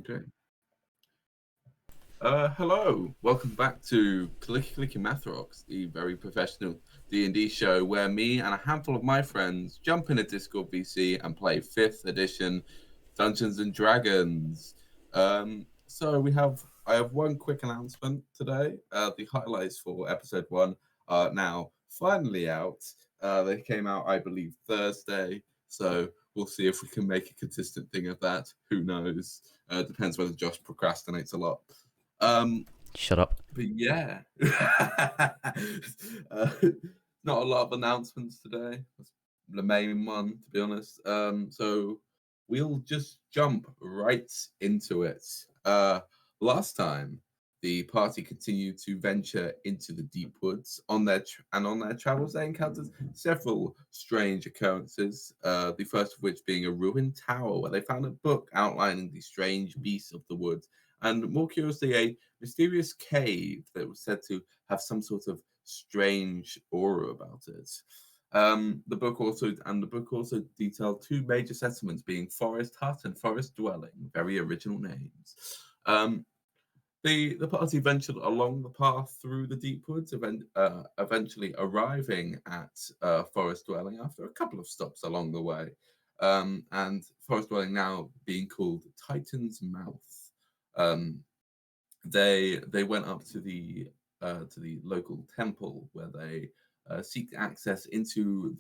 Okay. Hello, welcome back to Clicky Clicky Math Rocks, the very professional D&D show where me and a handful of my friends jump in a Discord VC and play 5th edition Dungeons and Dragons. I have one quick announcement today. The highlights for episode 1 are now finally out. They came out, I believe, Thursday, so we'll see if we can make a consistent thing of that. Who knows? Depends whether Josh procrastinates a lot. Shut up. But yeah, not a lot of announcements today. That's the main one, to be honest. So we'll just jump right into it. Last time, the party continued to venture into the deep woods. On their travels, they encountered several strange occurrences. The first of which being a ruined tower where they found a book outlining the strange beasts of the woods, and more curiously, a mysterious cave that was said to have some sort of strange aura about it. The book also detailed two major settlements, being Forest Hut and Forest Dwelling, very original names. The party ventured along the path through the deep woods, eventually arriving at Forest Dwelling after a couple of stops along the way, and Forest Dwelling now being called Titan's Mouth. They went up to the local temple where they seek access into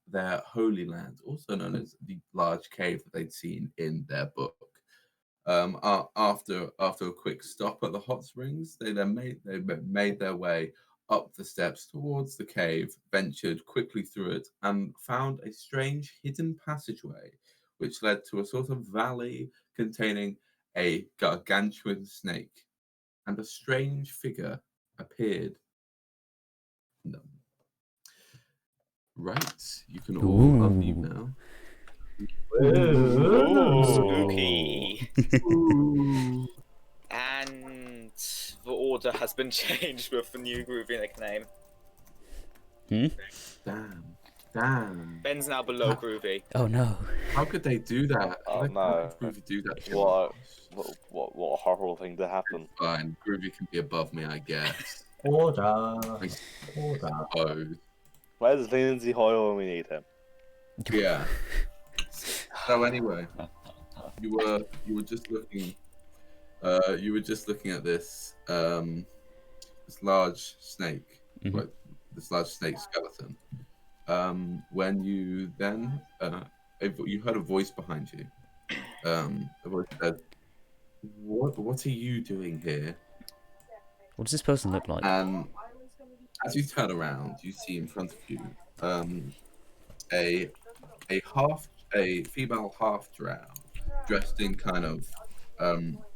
their holy land, also known as the large cave that they'd seen in their book. After a quick stop at the hot springs, they made their way up the steps towards the cave, ventured quickly through it, and found a strange hidden passageway, which led to a sort of valley containing a gargantuan snake, and a strange figure appeared. No. Right, you can all unmute now. Ooh, spooky. And the order has been changed with the new groovy nickname. Damn. Ben's now below groovy. Oh no. How could they do that? Oh no. Groovy do that? What a horrible thing to happen. It's fine. Groovy can be above me, I guess. Order. Suppose. Where's Lindsay Hoyle when we need him? Yeah. So anyway, you were just looking at this large snake, Mhm. this large snake skeleton. When you then you heard a voice behind you. The voice said, "What are you doing here?" What does this person look like? And as you turn around, you see in front of you a female half drow dressed in kind of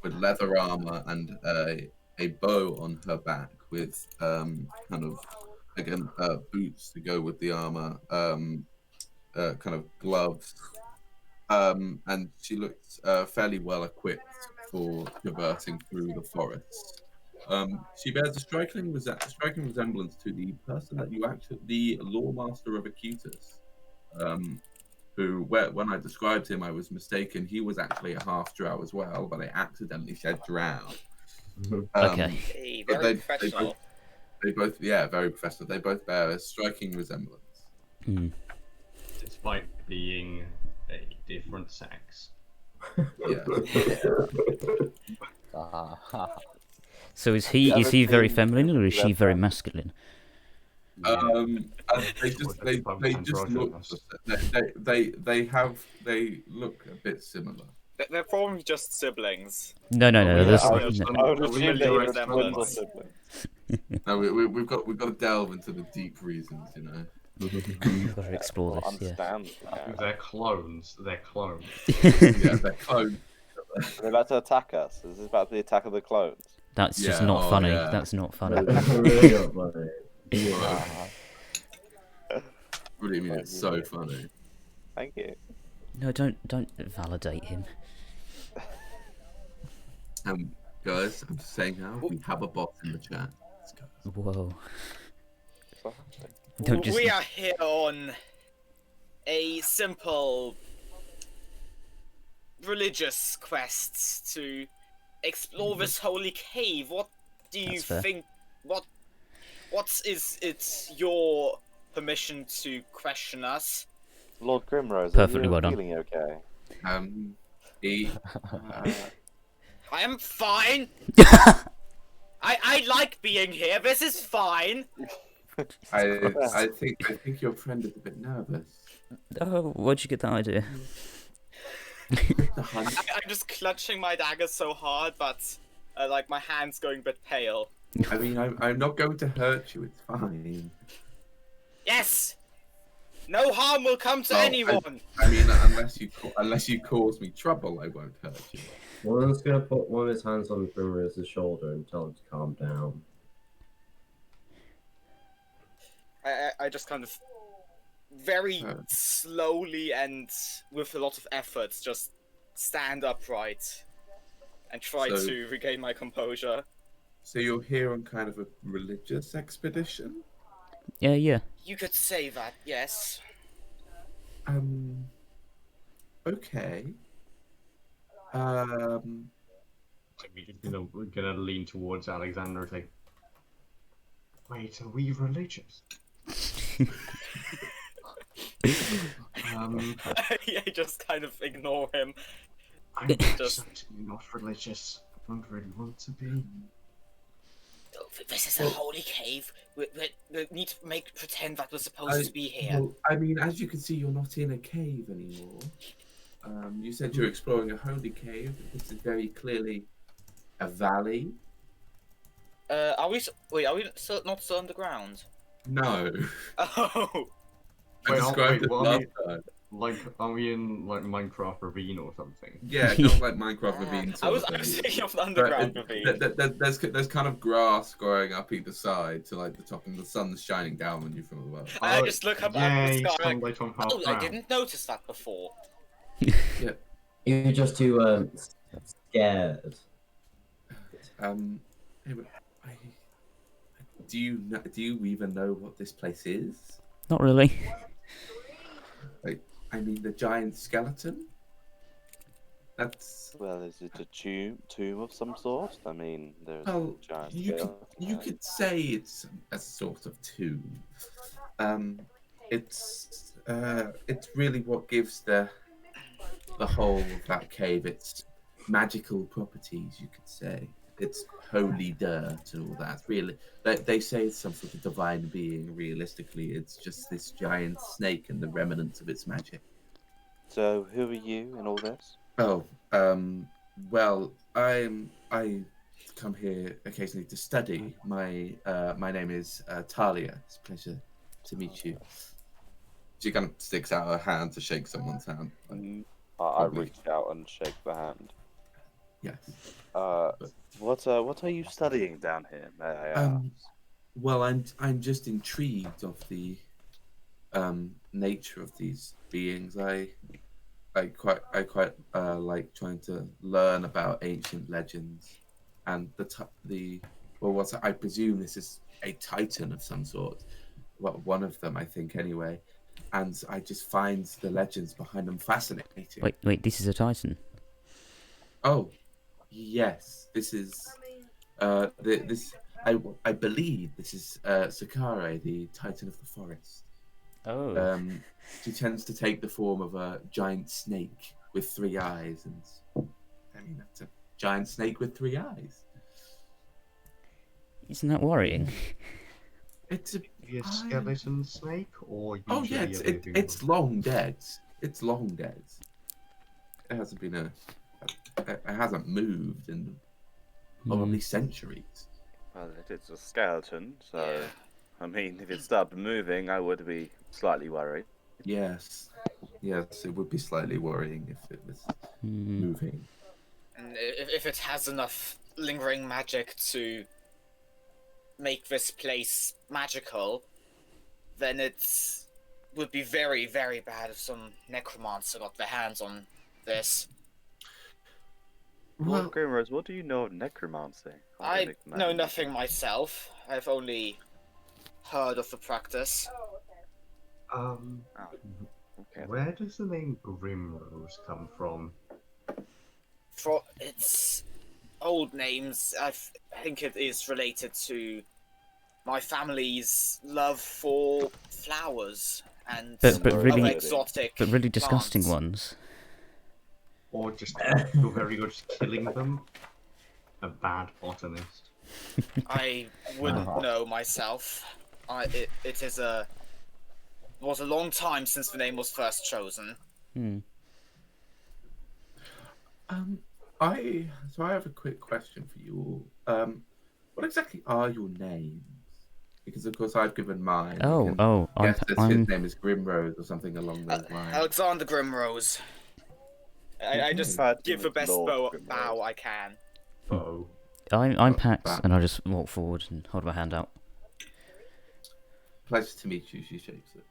with leather armor and a bow on her back with kind of again boots to go with the armor, kind of gloves, and she looks fairly well equipped for traversing through the forest. She bears a striking resemblance to the person that the Lawmaster of Acutus, who, when I described him, I was mistaken. He was actually a half drow as well, but I accidentally said drow. Okay. Hey, very professional. They both, very professional. They both bear a striking resemblance. Despite being a different sex. Yeah. So is he very feminine or is she very masculine? They look a bit similar. They're probably just siblings. No. No, we've got to delve into the deep reasons, you know. We've got to explore this. Yeah. Understand. They're clones. They're clones. Yeah, they're clones. They're about to attack us. Is this about the attack of the clones? That's just not funny. Yeah. That's not funny. Really not funny. What do you mean? It's so funny. Thank you. No, don't validate him. Guys, I'm just saying now, we have a bot in the chat. Let's go. Whoa. Don't just. We are here on a simple religious quests to explore this holy cave. What do you That's fair. think? What is it your permission to question us? Lord Grimrose, Perfectly are you well done. feeling okay? He, I am fine. I like being here. This is fine. I think your friend is a bit nervous. Oh, where'd you get that idea? The hunt. I'm just clutching my dagger so hard, but like my hand's going a bit pale. I mean, I'm not going to hurt you. It's fine. Yes. No harm will come to Well, anyone. I mean, unless you cause me trouble, I won't hurt you. Warden's gonna put one of his hands on Grimrose's shoulder and tell him to calm down. I just kind of very slowly and with a lot of effort just stand upright and try So- to regain my composure. So you're here on kind of a religious expedition? Yeah. You could say that, yes. Okay. We're gonna lean towards Alexander and say, "Wait, are we religious?" I just kind of ignore him. I'm Just- certainly not religious. I don't really want to be. Oh, this is a holy cave. We need to pretend that we're supposed to be here. Well, I mean, as you can see, you're not in a cave anymore. You said you're exploring a holy cave. This is very clearly a valley. Are we still not still underground? No. Oh, I Wait, described it what last time. Like, are we in like Minecraft Ravine or something? Yeah, kind of like Minecraft ravine. I sort was of thing. thinking of the But underground ravine. there's kind of grass growing up either side to like the top, and the sun's shining down on you from above. I just look up at Yay, the sky. Like, sunlight on half oh, I brown. didn't notice that before. You're just too scared. Anyway, do you even know what this place is? Not really. I mean, the giant skeleton. That's Well, is it a tomb of some sort? I mean, there's well, a giant you skeleton. could say it's a sort of tomb. It's really what gives the whole of that cave its magical properties. You could say it's holy dirt and all that. Really, they say it's some sort of divine being. Realistically, it's just this giant snake and the remnants of its magic. So, who are you in all this? Oh, well, I come here occasionally to study. My name is Talia. It's a pleasure to meet you. She kind of sticks out her hand to shake someone's hand. I reach out and shake the hand. Yes. What are you studying down here, may I ask? Well, I'm just intrigued of the nature of these beings. I quite like trying to learn about ancient legends, and what I presume this is a titan of some sort. Well, one of them, I think, anyway. And I just find the legends behind them fascinating. Wait, this is a Titan. Oh, yes. This is I believe this is Secare, the Titan of the Forest. Oh. She tends to take the form of a giant snake with 3 eyes, and I mean that's a giant snake with 3 eyes. Isn't that worrying? It's a Maybe a skeleton snake, or oh yeah, usually a living it's long dead. It's long dead. It hasn't been it hasn't moved in probably centuries. Well, it is a skeleton, so Yeah. I mean, if it stopped moving, I would be slightly worried. Yes, it would be slightly worrying if it was moving. And if it has enough lingering magic to make this place magical, then it's would be very, very bad if some necromancer got their hands on this. Lord Well, Grimrose, what do you know of necromancy? I know nothing myself. I've only heard of the practice. Okay. Where does the name Grimrose come from? for its old names, I think it is related to my family's love for flowers and But really, other exotic but really disgusting plants. ones. Or just you're very good at killing them. A bad botanist. I wouldn't know myself. It was a long time since the name was first chosen. Hmm. I have a quick question for you all. What exactly are your names? Because of course I've given mine. You can guess that his name is Grimrose or something along those lines. Alexander Grimrose. I just give the best bow I can. Uh-oh. I'm Pax, and I just walk forward and hold my hand out. Pleasure to meet you. She shakes it.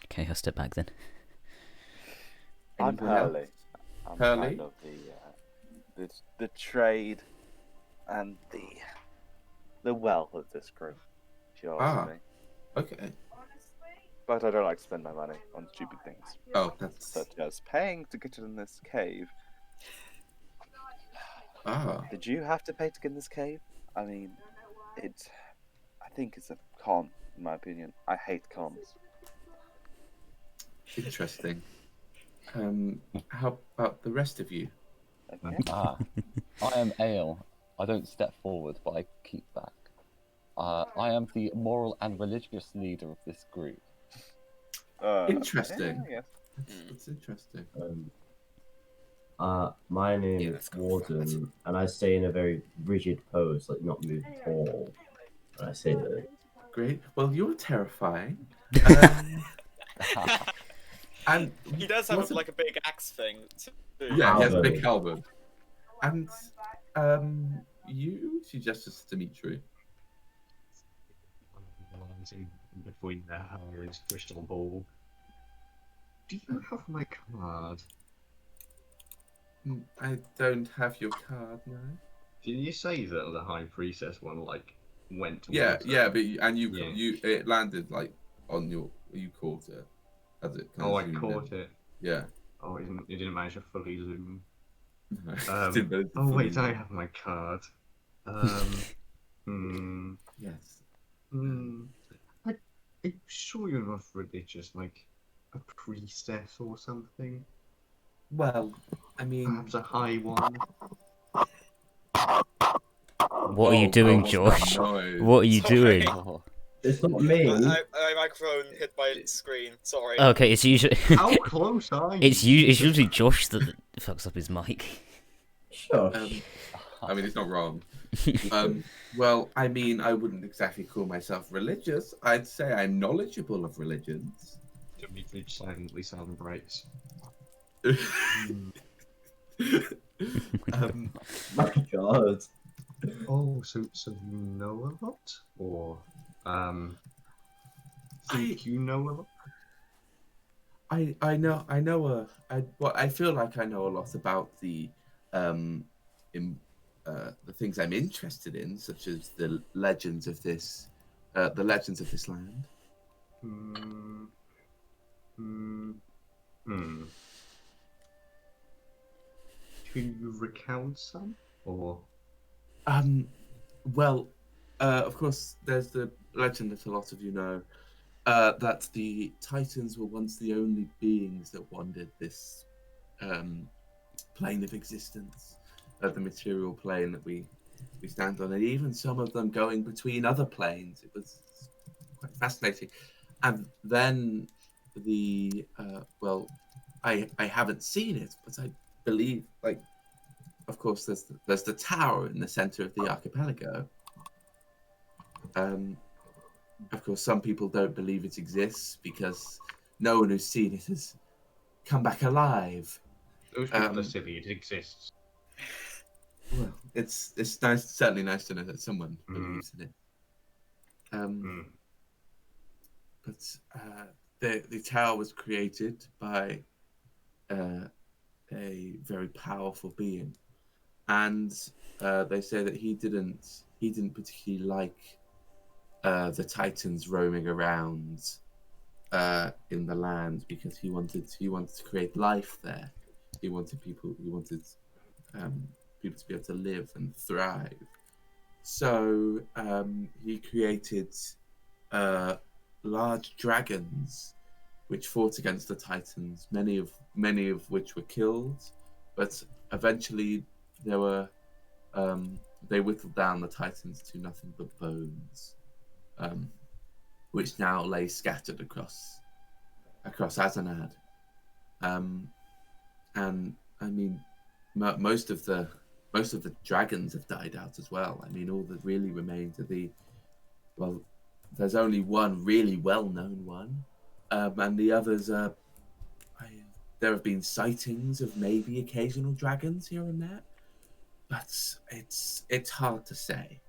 Okay, I'll step back then. I'm Hurley. I'm Hurley? kind of the trade and the wealth of this group, if you ask me. Okay. But I don't like to spend my money on stupid things. Oh, that's... Such as paying to get in this cave. Did you have to pay to get in this cave? I mean, I think it's a con, in my opinion. I hate cons. Interesting. How about the rest of you? Okay. I am Aial. I don't step forward, but I keep back. I am the moral and religious leader of this group. Interesting. Yeah, That's interesting. My name is Warden, and I stay in a very rigid pose, like not move at all. And I say that. Great. Well, you're terrifying. And He does have like a big axe thing too. Yeah, he has a big halberd. And you, she gestures to Dimitri. Between his crystal ball. Do you have my card? I don't have your card, no. Did you say that the High Priestess one went towards Yeah, her? but you it landed like on your, you caught it as it kind of I caught it. Yeah. Oh, it didn't manage to fully zoom. No, wait, I have my card. Yes. I'm sure you're not religious, like a priestess or something. Well, I mean, perhaps a high one. What are you doing, Josh? What are you doing? It's not me. My microphone hit my screen. Sorry. Okay, it's usually. How close are you? It's usually Josh that fucks up his mic. Sure. I mean, it's not wrong. Well, I mean, I wouldn't exactly call myself religious. I'd say I'm knowledgeable of religions. Dimitri silently celebrates. My God. Oh, so you know a lot, or think you know a lot? I feel like I know a lot about the things I'm interested in, such as the legends of this land. Can you recount some, or? Well, of course, there's the legend that a lot of you know, that the Titans were once the only beings that wandered this plane of existence, the material plane that we stand on, and even some of them going between other planes. It was quite fascinating. And then I haven't seen it, but I believe, like, of course, there's the tower in the center of the archipelago. Of course, some people don't believe it exists because no one who's seen it has come back alive. Those people are silly. It exists. Well, it's nice, certainly nice to know that someone believes in it. But the tower was created by a very powerful being, and they say that he didn't particularly like the Titans roaming around in the land, because he wanted to create life there. he wanted people to be able to live and thrive. So he created large dragons which fought against the Titans, many of which were killed, but eventually they whittled down the Titans to nothing but bones, which now lay scattered across Azanad. And I mean, most of the dragons have died out as well. I mean, all that really remains are there's only one really well-known one, and the others are. There have been sightings of maybe occasional dragons here and there, but it's hard to say.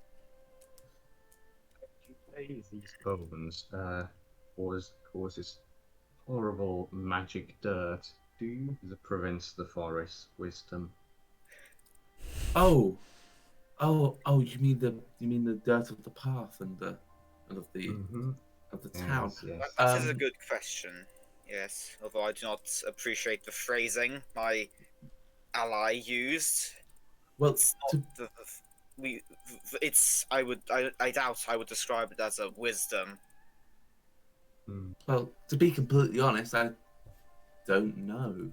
These bones causes horrible magic dirt. That prevents the forest wisdom. Oh! You mean the dirt of the path and of the town? Yes. That is a good question. Yes, although I do not appreciate the phrasing my ally used. Well, It's not I doubt I would describe it as a wisdom. Well, to be completely honest, I don't know.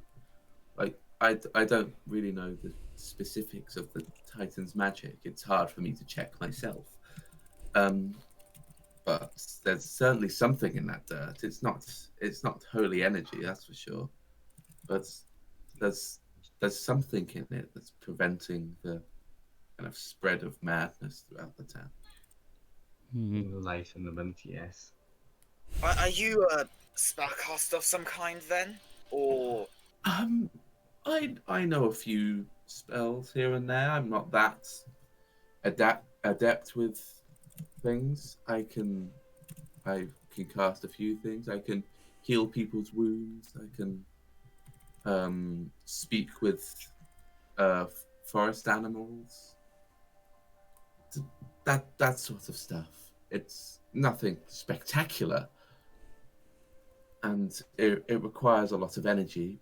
Like, I don't really know the specifics of the Titan's magic. It's hard for me to check myself. But there's certainly something in that dirt. It's not holy energy, that's for sure. But there's something in it that's preventing the kind of spread of madness throughout the town. Enlightenment, yes. Are you a spellcaster of some kind then, or? I know a few spells here and there. I'm not that adept with things. I can cast a few things. I can heal people's wounds. I can speak with forest animals. That sort of stuff. It's nothing spectacular, and it requires a lot of energy.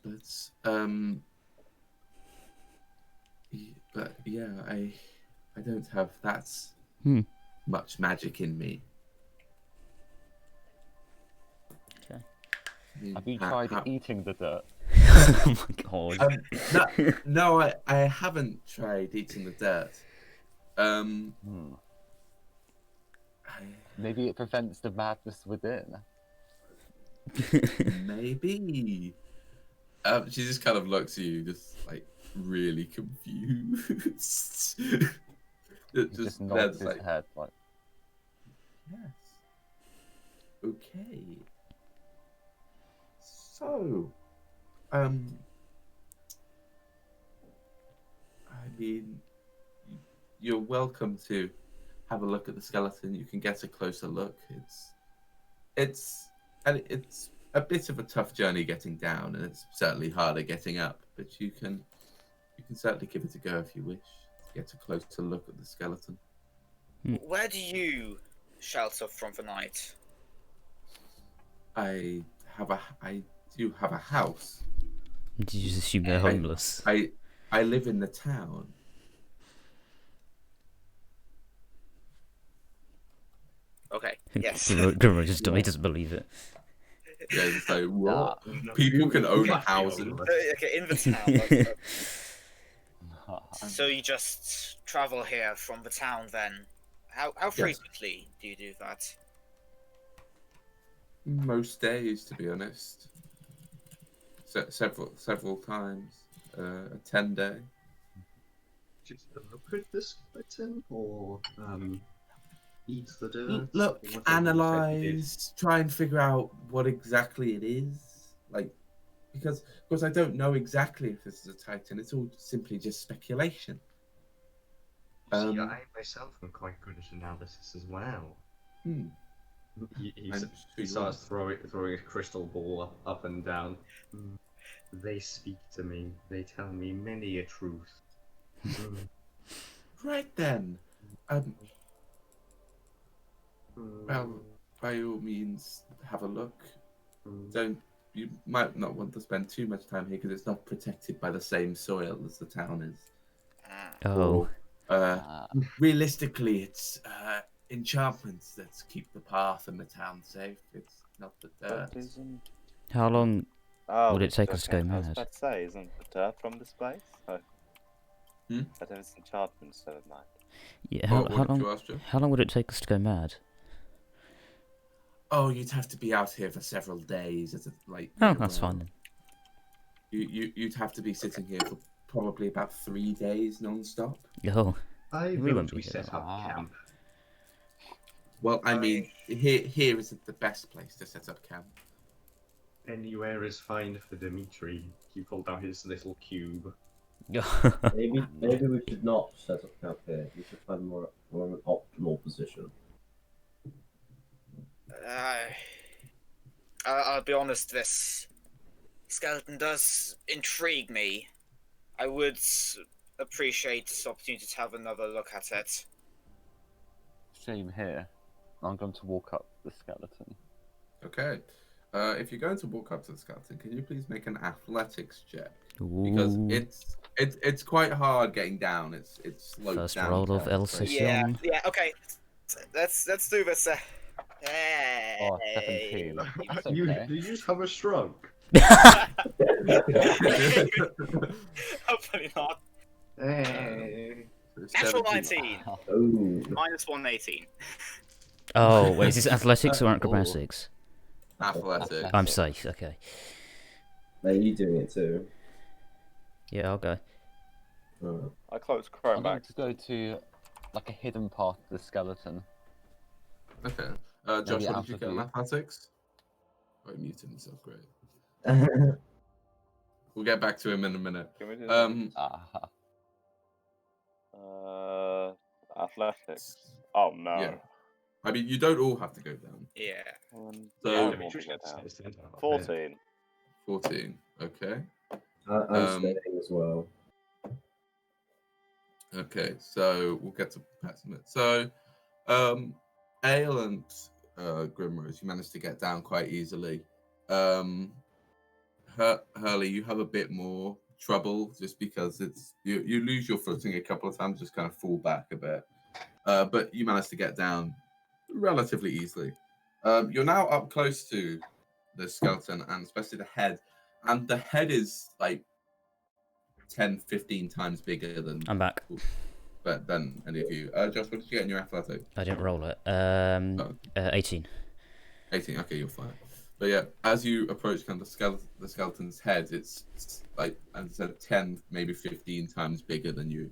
But yeah, I don't have that much magic in me. Okay. Have you tried eating the dirt? Oh my god. No, I haven't tried eating the dirt. Maybe it prevents the madness within. Maybe. She just kind of looks at you, just like really confused. He just nods his head like. Yes. Okay. So, I mean, you're welcome to have a look at the skeleton. You can get a closer look. It's a bit of a tough journey getting down, and it's certainly harder getting up. But you can certainly give it a go if you wish. Get a closer look at the skeleton. Where do you shelter from the night? I do have a house. Did you just assume they're homeless? I live in the town. Okay. Yes. Grimrose just he doesn't believe it. Yeah, it's like, what? People can own houses. Okay, in the town. So you just travel here from the town then? How frequently do you do that? Most days, to be honest. Several times. A 10-day. Just look at the skeleton, or eat the dirt. Look, analyze, try and figure out what exactly it is. Like, because I don't know exactly if this is a Titan. It's all simply just speculation. See, I myself am quite good at analysis as well. He starts throwing a crystal ball up and down. They speak to me. They tell me many a truth. Right then. Well, by all means, have a look. Don't you might not want to spend too much time here because it's not protected by the same soil as the town is. Oh. Realistically, it's enchantments that keep the path and the town safe. It's not the dirt. How long would it take us to go I was mad? about to say, isn't the dirt from this place? Oh. But if it's enchantments, never mind. Yeah, how long would it take us to go mad? Oh, you'd have to be out here for several days. That's fine then. You'd have to be sitting here for probably about 3 days non-stop. Oh, I we won't vote we be here set that up camp. Well, I mean, here isn't the best place to set up camp. Anywhere is fine for Dimitri. He pulled out his little cube. Maybe we should not set up camp here. We should find more of an optimal position. I'll be honest, this skeleton does intrigue me. I would appreciate this opportunity to have another look at it. Same here. I'm going to walk up the skeleton. Okay. If you're going to walk up to the skeleton, can you please make an athletics check? Because it's quite hard getting down. It's sloped First down. roll of El Session. Yeah, okay. Let's do this. Oh, 17. It's You okay. do you have a shrunk? Hopefully not. Hey. Natural 19. Oh. Minus 118. Oh, wait, is this athletics or acrobatics? Athletics. I'm safe, okay. Are you doing it too? Yeah, I'll go. I close Chrome I'm going back. to go to like a hidden part of the skeleton. Okay. Josh, Maybe what out did you of get on view. athletics? Oh, he muted himself. Great. We'll get back to him in a minute. Can we do athletics. Oh no. Yeah. I mean, you don't all have to go down. Yeah. So, Dimitri gets his head out. 14. 14. Okay. I'm staying as well. Okay, so we'll get to Pax in a minute. So, Aial and Grimrose, you managed to get down quite easily. Hurley, you have a bit more trouble just because you lose your footing a couple of times, just kind of fall back a bit. But you managed to get down relatively easily. You're now up close to the skeleton and especially the head. And the head is like 10, 15 times bigger than... I'm back. Than any of you. Josh, what did you get in your athletic? I didn't roll it. 18. 18, okay, you're fine. But yeah, as you approach kind of the skeleton's head, it's like, as I said, 10, maybe 15 times bigger than you.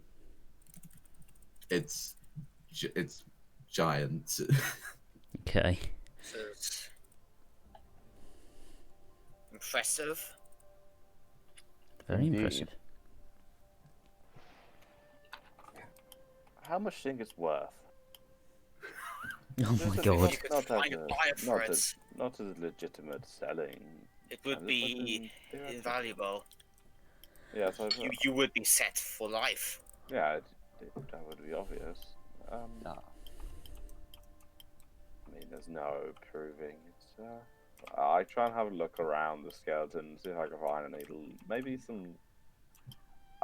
It's giant. Okay. Impressive. Very Indeed. impressive. How much do you think it's worth? Oh my If god. you could find a buyer for it, Not as legitimate selling. it would be invaluable. Yeah, so You would be set for life. yeah, that would be obvious. Nah. I mean, there's no proving. It's, I try and have a look around the skeleton, see if I can find any. Maybe some.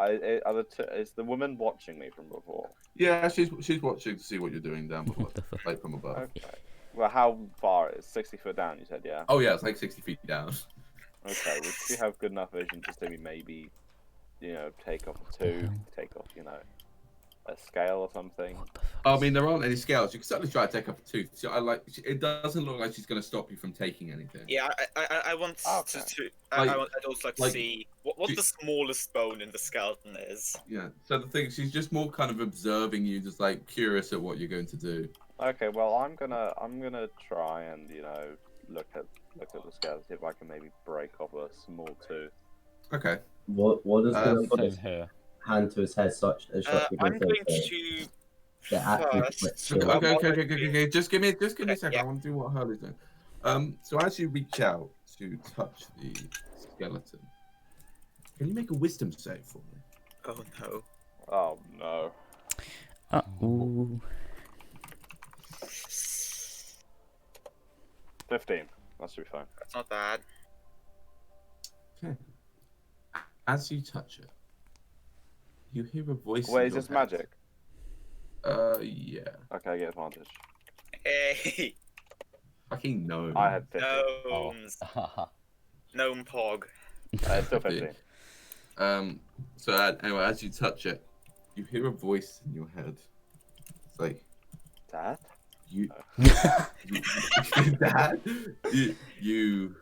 Is the woman watching me from before? Yeah, she's watching to see what you're doing down below, What the fuck? like from above. Okay. Well, how far? It's 60 foot down. You said, yeah. Oh yeah, it's like 60 feet down. Okay. Would she have good enough vision to see me maybe, take off a tube, take off, a scale or something? What the fuck? I mean, there aren't any scales. You can certainly try to take up a tooth. So it doesn't look like she's going to stop you from taking anything. Yeah, I want Okay. I'd also like to like- see what the smallest bone in the skeleton is. Yeah. So the thing, she's just more kind of observing you, just like curious at what you're going to do. Okay. Well, I'm gonna try and look at the skeleton, see if I can maybe break off a small tooth. Okay. What does the put Same his here. hand to his head such as I'm going to the active first. quick Okay. Just give me a second. Yeah. I want to do what Hurley's doing. So as you reach out to touch the skeleton, can you make a wisdom save for me? Oh no. Oh no. Ooh. 15. That should be fine. That's not bad. Okay. As you touch it, you hear a voice. Wait, in is your this head. magic? Yeah. Okay, I get advantage. Hey, Fucking gnome. I had 50. gnomes. Oh. Gnome pog. It's still 50. So anyway, as you touch it, you hear a voice in your head. It's like, Dad? you, Dad, you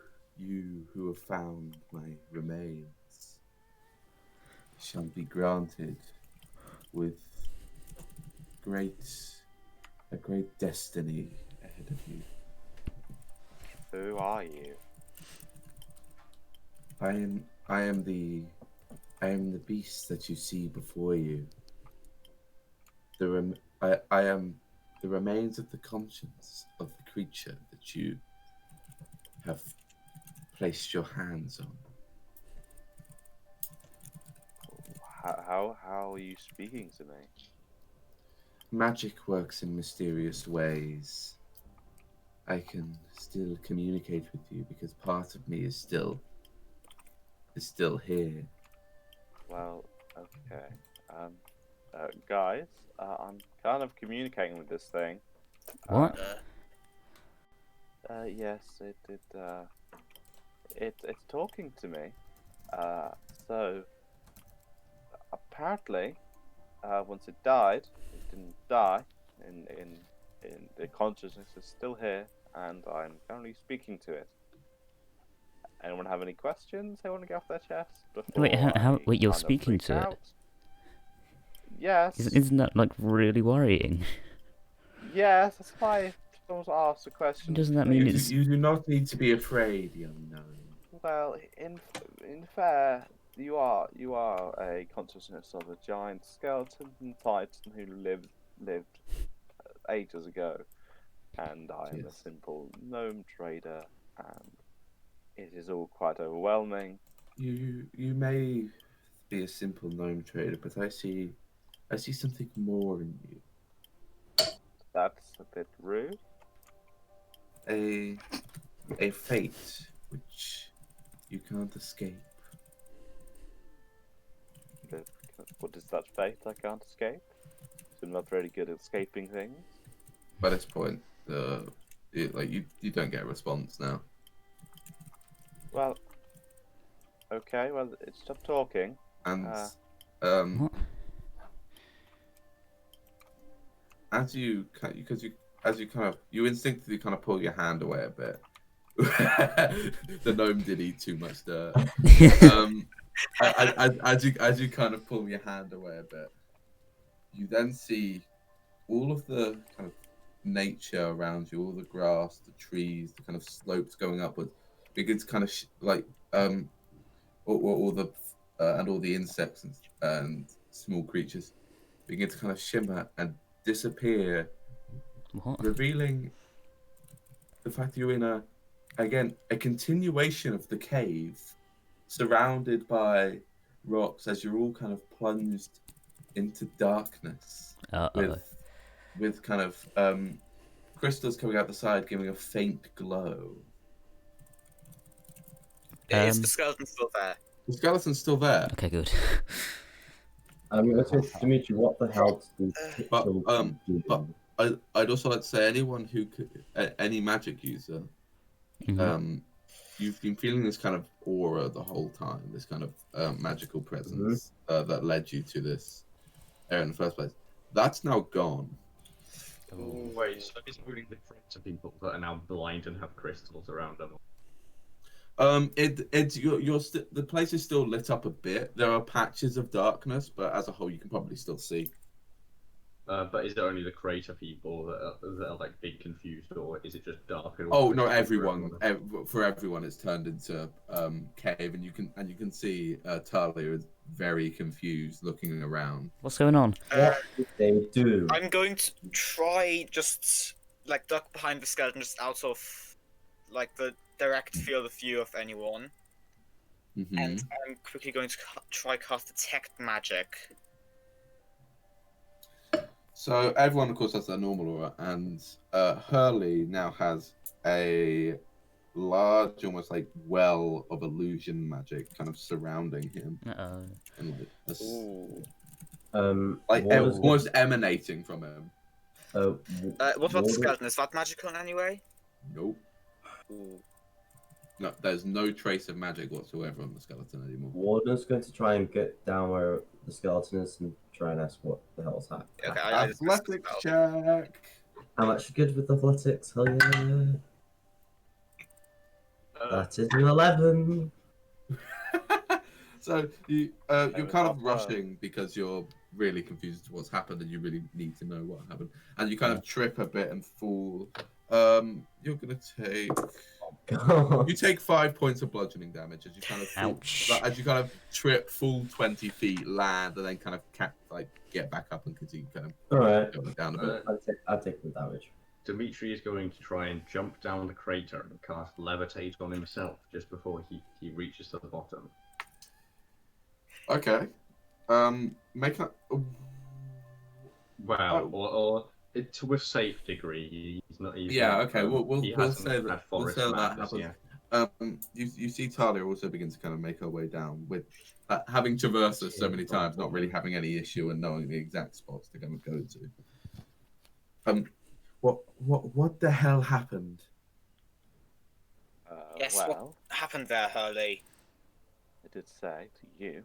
who have found my remains shall be granted with a great destiny ahead of you. Who are you? I am the beast that you see before you. I am the remains of the conscience of the creature that you have placed your hands on. How are you speaking to me? Magic works in mysterious ways. I can still communicate with you because part of me is still here. Well, okay. Guys, I'm kind of communicating with this thing. What? Yes, it's talking to me. So apparently, once it died, it didn't die. In the consciousness is still here, and I'm currently speaking to it. Anyone have any questions they want to get off their chest before Wait, I wait, you're kind of speaking freak to it? out? Yes. Isn't that like really worrying? Yes, that's why someone's asked a question. Doesn't that You mean do, it's... you do not need to be afraid, young gnome. Well, in fair, you are a consciousness of a giant skeleton titan who lived ages ago, and I am a simple gnome trader, and it is all quite overwhelming. You may be a simple gnome trader, but I see something more in you. That's a bit rude. A fate which you can't escape. What is that fate I can't escape? I'm not very good at escaping things. By this point, you don't get a response now. Well, okay. Well, it stopped talking. And What? as you instinctively kind of pull your hand away a bit. The gnome did eat too much dirt. As you kind of pull your hand away a bit, you then see all of the kind of nature around you, all the grass, the trees, the kind of slopes going upwards, begin to kind of all the insects and small creatures begin to kind of shimmer and disappear, What? revealing the fact that you're in a continuation of the cave, surrounded by rocks as you're all kind of plunged into darkness. With kind of crystals coming out the side, giving a faint glow. Is the skeleton still there? The skeleton's still there. Okay, good. I'm going to say, Dimitri, what the hell do crystals do? But I'd also like to say, anyone who could, any magic user, you've been feeling this kind of aura the whole time, this kind of magical presence that led you to this area in the first place. That's now gone. Oh, wait, so it's really different to people that are now blind and have crystals around them. The place is still lit up a bit. There are patches of darkness, but as a whole, you can probably still see. But is it only the crater people that are like big confused, or is it just dark? Oh no, everyone. For everyone, it's turned into cave, and you can see Talia is very confused, looking around. What's going on? What did they do? I'm going to try just like duck behind the skeleton, just out of like the direct field of view of anyone, and I'm quickly going to try cast detect magic. So everyone, of course, has their normal aura, and Hurley now has a large, almost like well of illusion magic kind of surrounding him. Uh-oh. And like, Like almost emanating from him. What about the skeleton? Is that magical in any way? Nope. Ooh. No, there's no trace of magic whatsoever on the skeleton anymore. Warden's going to try and get down where the skeleton is and try and ask what the hell's happening. Okay, Athletics check. I'm actually good with athletics, hell yeah. That is an 11. So you're kind of rushing because you're really confused as to what's happened and you really need to know what happened. And you kind of trip a bit and fall. You're gonna take. You take 5 points of bludgeoning damage as you kind of as you kind of trip full 20 feet, land, and then kind of get back up and continue kind of going down a bit. I'll take the damage. Dimitri is going to try and jump down the crater and cast Levitate on himself just before he reaches to the bottom. Okay. Make a. Wow. Or to a safe degree, he's not. Okay. We'll say that. We'll say that happens. You see Talia also begins to kind of make her way down with having traversed this so many times, not really having any issue and knowing the exact spots to kind of go to. What the hell happened? Yes, what happened there, Hurley? I did say to you,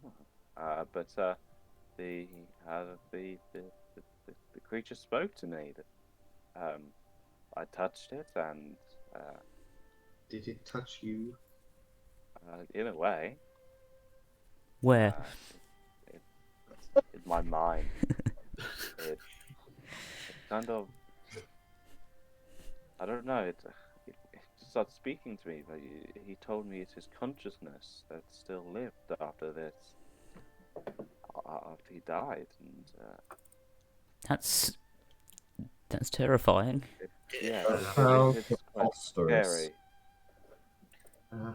but the creature spoke to me. That I touched it, and did it touch you? In a way. Where? In my mind. it kind of. I don't know. It started speaking to me, but he told me it's his consciousness that still lived after this, after he died, and that's terrifying. It's quite scary.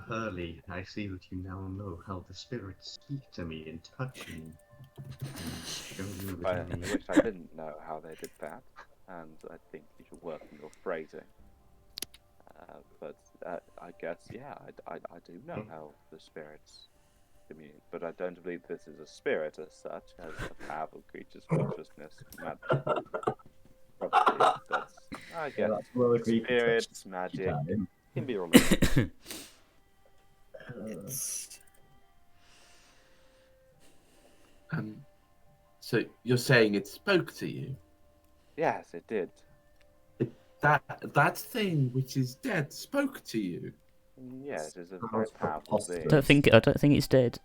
Hurley, I see that you now know how the spirits speak to me and touch me. I wish I didn't know how they did that, and I think you should work on your phrasing. But I guess, I do know how the spirits communicate, but I don't believe this is a spirit as such, as a powerful creature's consciousness. Probably that's, I guess, spirits, magic, can be related. So you're saying it spoke to you? Yes, it did. That thing which is dead spoke to you. Yes, it's a very powerful thing. I don't think it's dead.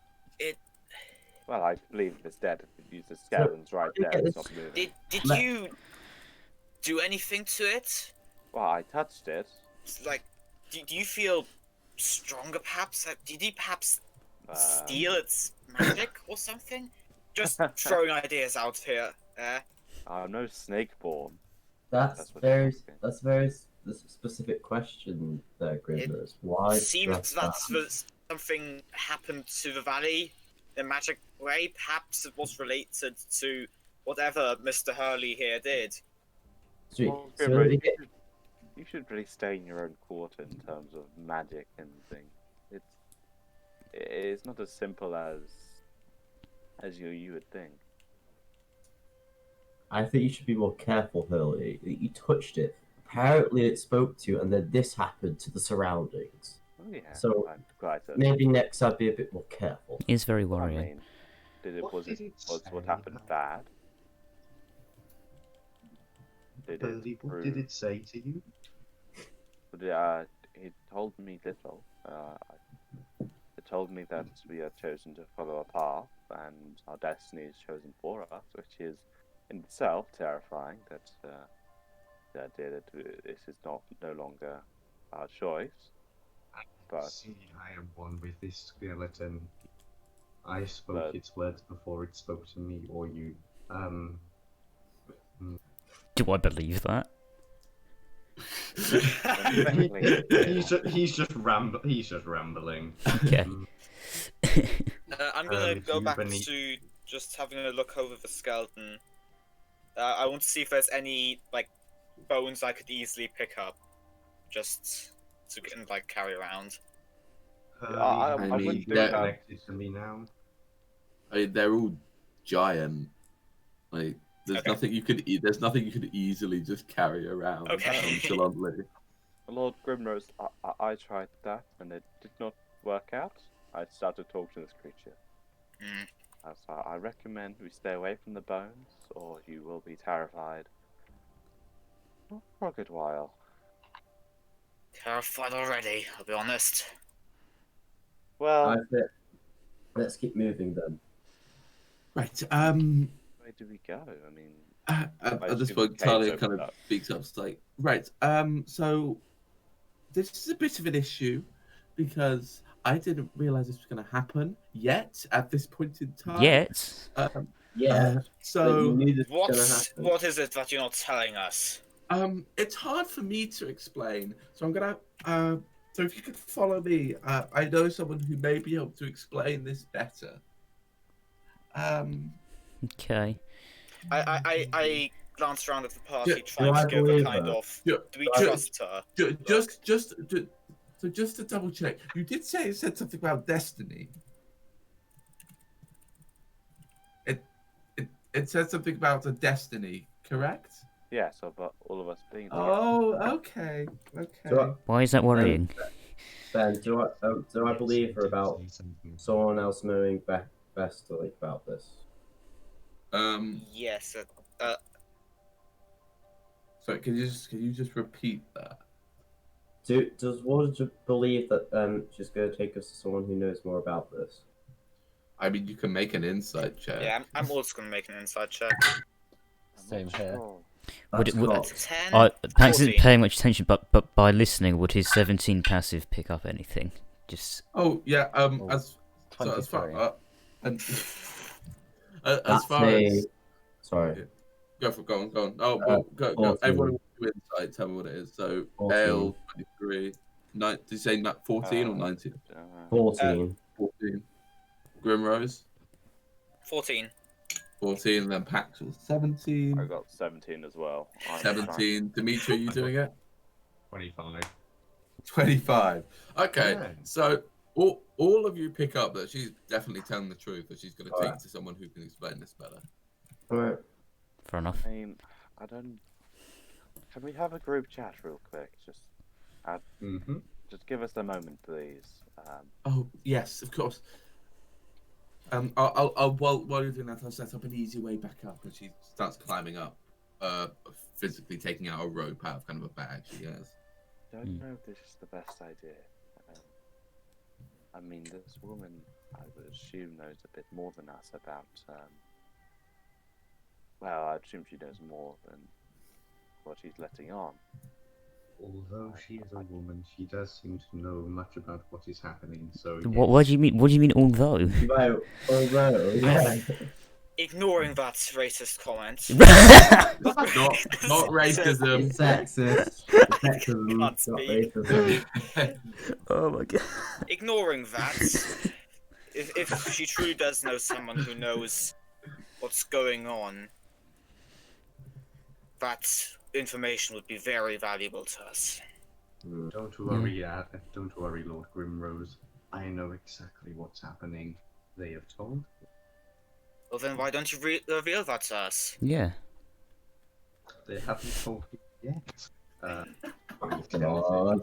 Well, I believe if it's dead, if it uses skeletons right there, it's not moving. Did you do anything to it? Well, I touched it. Like, do you feel stronger, perhaps? Did you perhaps steal its magic or something? Just throwing ideas out here. I'm no snakeborn. That's very specific question there, Grimrose. Why? It seems that something happened to the valley in a magic way. Perhaps it was related to whatever Mr. Hurley here did. Sweet. Well, you should really stay in your own quarter in terms of magic and things. It's not as simple as you would think. I think you should be more careful, Hurley. You touched it. Apparently it spoke to you, and then this happened to the surroundings. Oh, yeah. So maybe next I'd be a bit more careful. It's very worrying. I mean, was what happened bad? What did it say to you? But, it told me little. It told me that we are chosen to follow a path, and our destiny is chosen for us, which is in itself terrifying. That the idea that this is no longer our choice. But see, I am one with this skeleton. I spoke its words before it spoke to me or you. Do I believe that? he's just rambling. Okay. I'm gonna go back to just having a look over the skeleton. I want to see if there's any bones I could easily pick up, just to like carry around. I mean, wouldn't do they're that. connected to me now. they're all giant. Like, there's Okay. nothing you could. There's nothing you could easily just carry around Okay. nonchalantly. Lord Grimrose, I tried that and it did not work out. I started talking to this creature. Mm. So I recommend we stay away from the bones, or you will be terrified for a good while. Terrified already, I'll be honest. Well, Let's keep moving then. Right. where do we go? I mean, At this assume point, the cave's Talia kind opened of up. speaks up. It's like, right. So this is a bit of an issue because I didn't realize this was going to happen yet at this point in time. Yet. Yeah. But you So knew this was gonna happen. What is it that you're not telling us? it's hard for me to explain. So I'm gonna. So if you could follow me, I know someone who may be able to explain this better. Okay. I glanced around at the party, Do trying I to give a believe kind her? of. Yeah, Do we ju- trust her? So just to double check, you did say it said something about destiny. It said something about a destiny, correct? yeah, so about all of us being together. Oh, okay, okay. So, Why is that worrying? Ben, do I believe her about someone else knowing best like about this? Yes. So can you just repeat that? Does Warden believe that she's going to take us to someone who knows more about this? I mean, you can make an insight check. Yeah, I'm also gonna make an inside check. Same here. Would it- would- Cocked. 10. Pax isn't 14. paying much attention, but by listening, would his 17 passive pick up anything? Just Oh yeah. As far 23. and, as That's far as sorry. go on. Oh, well, go. 14. Everyone do insight. Tell me what it is. So 14. Aial 23. Did you say 14 or 19? 14. 14. Grimrose 14. 14, and then Pax was 17. I got 17 as well. 17. Dimitri, you doing it? 25. 25. Okay, Yeah. so all of you pick up that she's definitely telling the truth, that she's going to take Alright. you to someone who can explain this better. Alright. fair enough. I mean, I don't. Can we have a group chat real quick? Just give us a moment, please. Oh yes, of course. I'll while you're doing that, I'll set up an easy way back up, and she starts climbing up, physically taking out a rope out of kind of a bag she has. Don't know if this is the best idea. I mean, this woman, I would assume, knows a bit more than us about. Well, I assume she knows more than what she's letting on. Although she is a woman, she does seem to know much about what is happening. So What do you mean? What do you mean? Although? Although, yeah. Ignoring that racist comment. Not racism. It's sexist. Sexism, Can't not speak. racism. Oh my god. Ignoring that, if she truly does know someone who knows what's going on, that information would be very valuable to us. Don't worry, don't worry, Lord Grimrose. I know exactly what's happening. They have told. Well, then why don't you reveal that to us? Yeah. They haven't told me yet. God.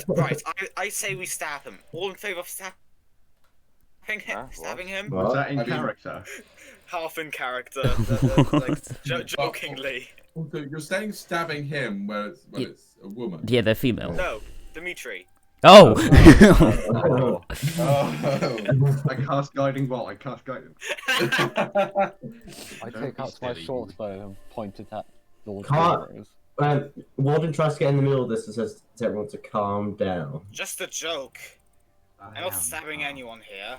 Right. I say we stab him. All in favour of stabbing him? What? Stabbing him? What? Was that in I mean- character? Half in character, jokingly. So you're saying stabbing him when it's a woman? Yeah, they're female. No, Dimitri. Oh. Oh. Oh. I cast guiding bolt. I cast guiding. I Don't take be out my silly. short bow and point it at Lord Can't- Grimrose. Warden tries to get in the middle of this and says to everyone to calm down. Just a joke. I'm not stabbing anyone here.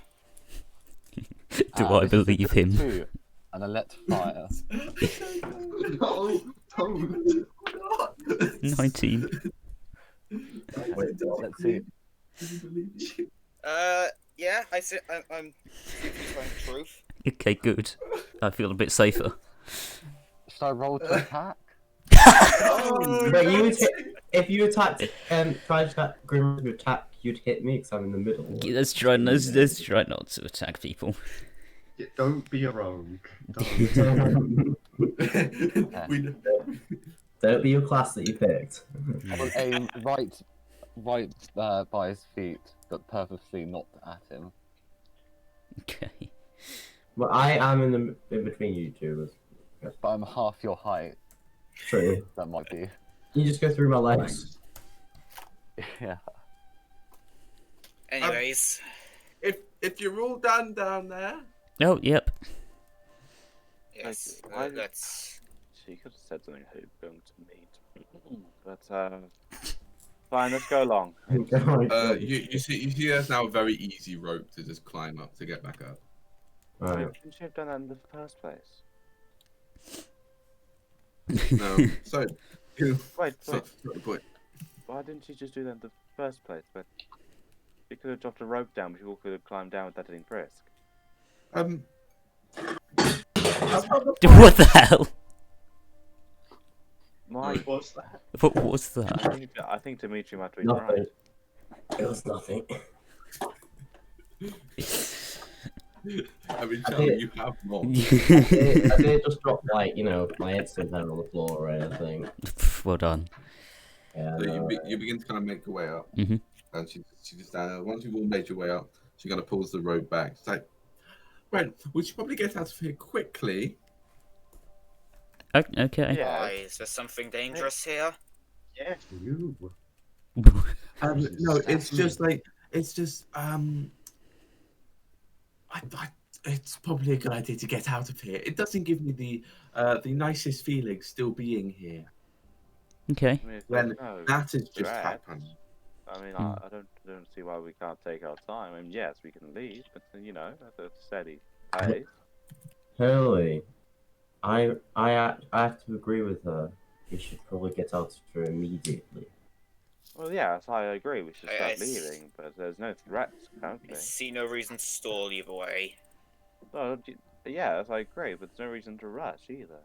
Do I This is believe a him? 2, and I let fire. No, don't. 19. Wait, Let's see. Yeah, I'm speaking the truth. Okay, good. I feel a bit safer. Should I roll to attack? But you would hit if you attacked tried to attack Grimrose to attack, you'd hit me because I'm in the middle. Let's try not to attack people. Yeah, don't be a rogue. Don't be your class that you picked. I will aim right by his feet, but purposely not at him. Okay. Well, I am in between you two. But I'm half your height. True. That might be. You just go through my legs. Yeah. Anyways, if you're all done down there. Oh, yep. yes, Why- let's. She could have said something who we're going to meet. But fine, let's go along. You see, there's now a very easy rope to just climb up to get back up. Right. Couldn't you have done that in the first place? No, so Wait, the point. why didn't you just do that in the first place? But you could have dropped a rope down, but you all could have climbed down without getting frisk. What the hell? My, What's that? What was that? I think Dimitri might be Nothing. right. It was nothing. I mean, Charlie, you have more. I didn't just drop like my instant pen on the floor or anything. Well done. Yeah. So no, you begin to kind of make your way up, Mhm. and she just once you've all made your way up, she kind of pulls the rope back. It's like, right, we should probably get out of here quickly. Okay. Yeah. Why, is there something dangerous here? Yeah, you. No, it's just it's probably a good idea to get out of here. It doesn't give me the nicest feeling still being here. Okay. I mean, if When there's no that has just threat, happened. I mean, Hmm. I don't see why we can't take our time. I mean, yes, we can leave, but at a steady pace. Hurley, I have to agree with her. We should probably get out of here immediately. Well, yes, I agree. We should I start s- leaving, but there's no threats I currently. see no reason to stall either way. No, yes, I agree, but there's no reason to rush either.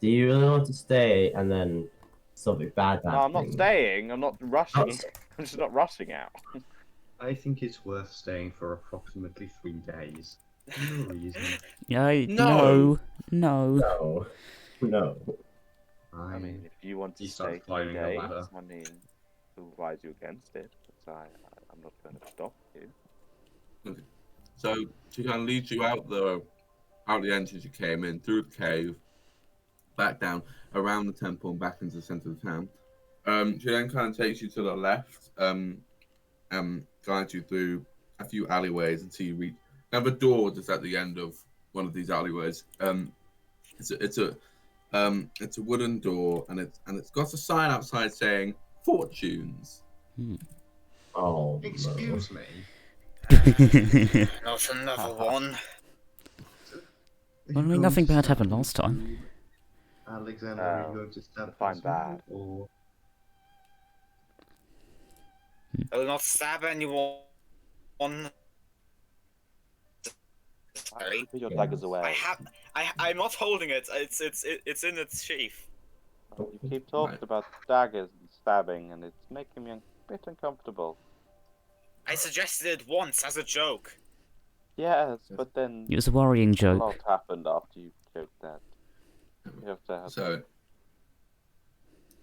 Do you really want to stay and then something bad No, I'm not happens? staying. I'm not rushing. Oh. I'm just not rushing out. I think it's worth staying for approximately 3 days. No reason. No. No. No. No. I mean, if you want to You start stay 3 climbing the days, ladder. I mean, who advise you against it? But I'm not going to stop you. So she kind of leads you out the entrance you came in, through the cave, back down, around the temple, and back into the center of the town. She then kind of takes you to the left, guides you through a few alleyways until you reach. Now the door just at the end of one of these alleyways. It's a wooden door, and it's got a sign outside saying "Fortunes." Oh, Excuse me. Not another one. Well, I mean, nothing bad happened last time. Alexander, are you going to stab Fine, us bad. or I will not stab anyone. Sorry. Put your Yeah. daggers away. I'm not holding it. It's in its sheath. You keep talking about daggers and stabbing, and it's making me a bit uncomfortable. I suggested it once as a joke. Yes, but then It was a worrying a joke. lot happened after you joked that. You have to have So,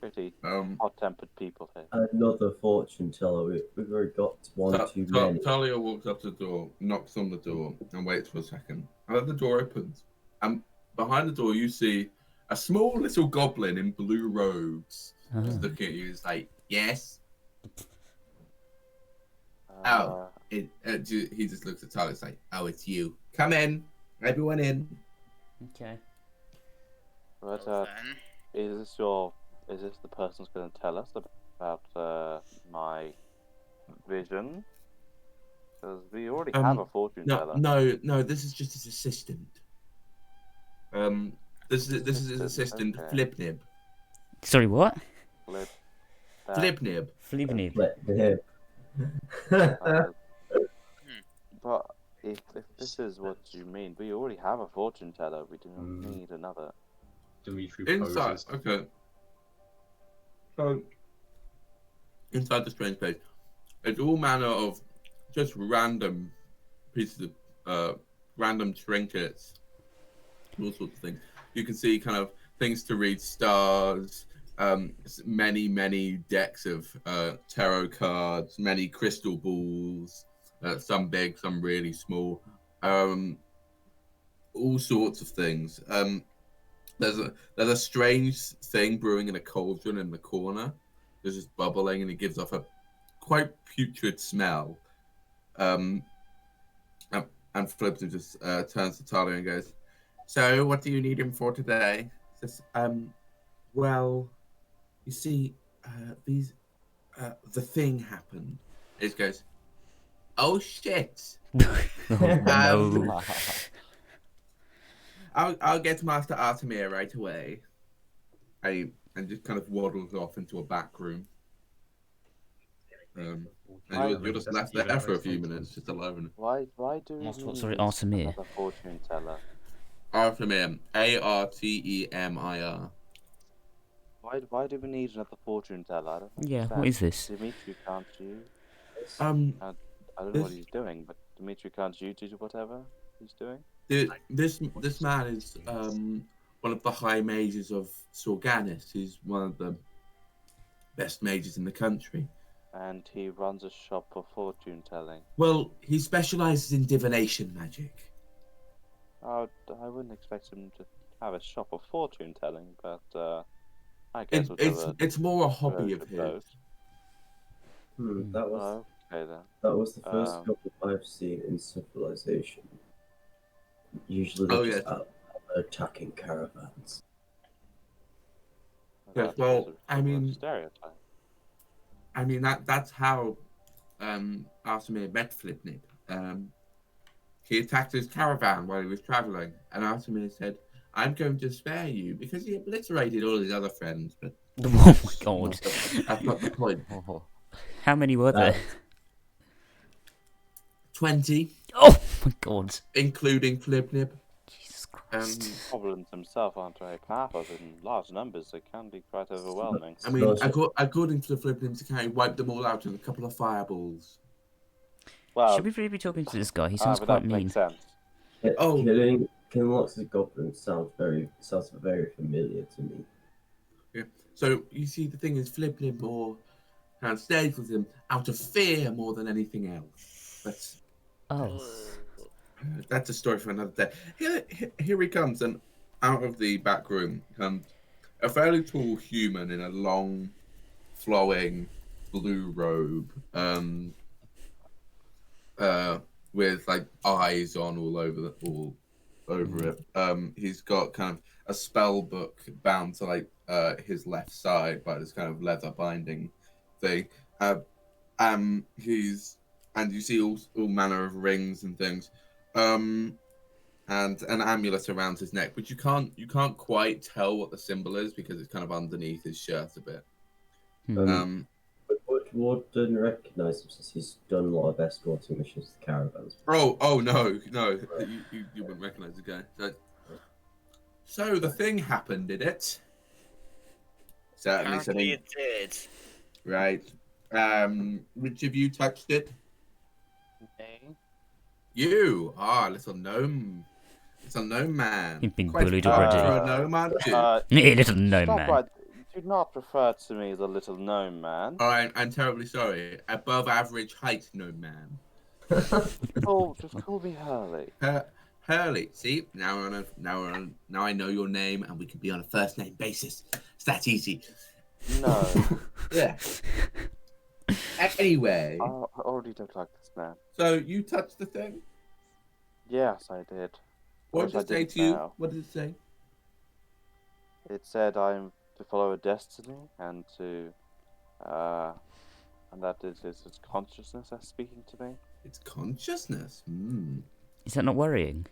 pretty um, hot-tempered people here. another fortune teller. We've already got one too many. Talia walks up to the door, knocks on the door, and waits for a second. And then the door opens, and behind the door you see a small little goblin in blue robes, just looking at you. He's like, "Yes." Oh. He just looks at Talia. It's like, "Oh, it's you. Come in, everyone in." Okay. But Then. is this the person who's going to tell us about my vision? Because we already have a fortune teller. No. This is just his assistant. This is his assistant, okay. Flipnib. Sorry, what? Flip that. Flipnib. Fleabnib. Let the But if this is what you mean, we already have a fortune teller. We do not need another. Dimitri Inside. poses. Okay. So inside the strange place, it's all manner of just random pieces of random trinkets, all sorts of things. You can see kind of things to read stars, many decks of tarot cards, many crystal balls, some big, some really small, all sorts of things. There's a strange thing brewing in a cauldron in the corner. There's just bubbling, and it gives off a quite putrid smell. And Flipton just turns to Talia and goes, "So, what do you need him for today?" Says, "Well, you see, the thing happened." He just goes, "Oh shit!" No. I'll get Master Artemir right away. And just kind of waddles off into a back room. And you're just left there for a few minutes, just alone. Why do we Sorry, need Artemir. another fortune teller? Artemir, Artemir. Why do we need another fortune teller? I don't Yeah, understand. what is this? Dimitri, can't you? I I don't know what he's doing, but Dimitri, can't you do whatever he's doing? This man is one of the high mages of Sorganis. He's one of the best mages in the country. And he runs a shop for fortune telling. Well, he specializes in divination magic. I wouldn't expect him to have a shop of fortune telling, but I guess it's more a hobby of his. That was okay then. That was the first couple I've seen in Civilization. Usually they're just out attacking caravans. Yes, well, I mean, stereotype. I mean that's how Artemir met Flipnip. He attacked his caravan while he was traveling, and Artemir said, "I'm going to spare you," because he obliterated all his other friends. But Oh my god! That's not the point. How many were there? 20. Oh my god! Including Flipnip. Jesus Christ. Goblins themselves aren't very powerful in large numbers. They can be quite overwhelming. I mean, according to the Flipnip's account, he wiped them all out with a couple of fireballs. Well, should we really be talking to this guy? He sounds quite mean. Makes sense. Killing lots of goblins sounds very familiar to me. Yeah. So you see, the thing is, Flipnip more kind of stays with him out of fear more than anything else. That's a story for another day. Here he comes, and out of the back room comes a fairly tall human in a long, flowing blue robe, with like eyes on all over it. He's got kind of a spell book bound to like his left side by this kind of leather binding thing. And you see all manner of rings and things, and an amulet around his neck, which you can't quite tell what the symbol is because it's kind of underneath his shirt a bit. But would Warden recognise him since he's done a lot of escorting missions to caravans? Oh no, you wouldn't recognise the guy. So the thing happened, did it? Certainly it did. Right. Which of you touched it? Me. You are little gnome. Little gnome man. You've been Quite bullied proud already. for a gnome, aren't you? Little gnome man. Right. Do not refer to me as a little gnome man. I'm terribly sorry. Above average height gnome man. Just call me Hurley. Hurley. See, now I know your name, and we can be on a first name basis. It's that easy. No. Yeah. Anyway. I already don't like this man. So you touched the thing? Yes, I did. What did it say to you? What did it say? It said I'm to follow a destiny and that it's consciousness that's speaking to me. It's consciousness? Is that not worrying?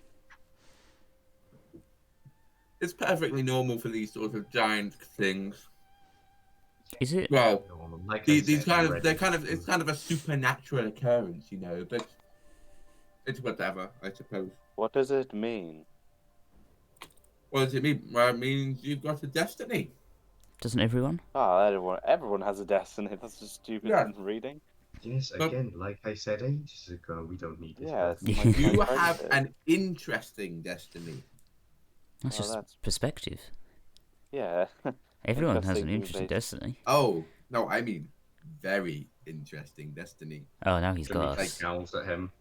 It's perfectly normal for these sort of giant things. Is it? Well, Like it's kind of a supernatural occurrence, you know, but it's whatever, I suppose. What does it mean? What does it mean? Well, it means you've got a destiny. Doesn't everyone? Everyone has a destiny. That's just stupid reading. Yes, again, like I said ages ago, we don't need this. Yeah, You have an interesting destiny. That's just perspective. Yeah. Everyone has an interesting destiny. Oh, no, I mean very interesting destiny. Oh, now he's got us. Growls at him.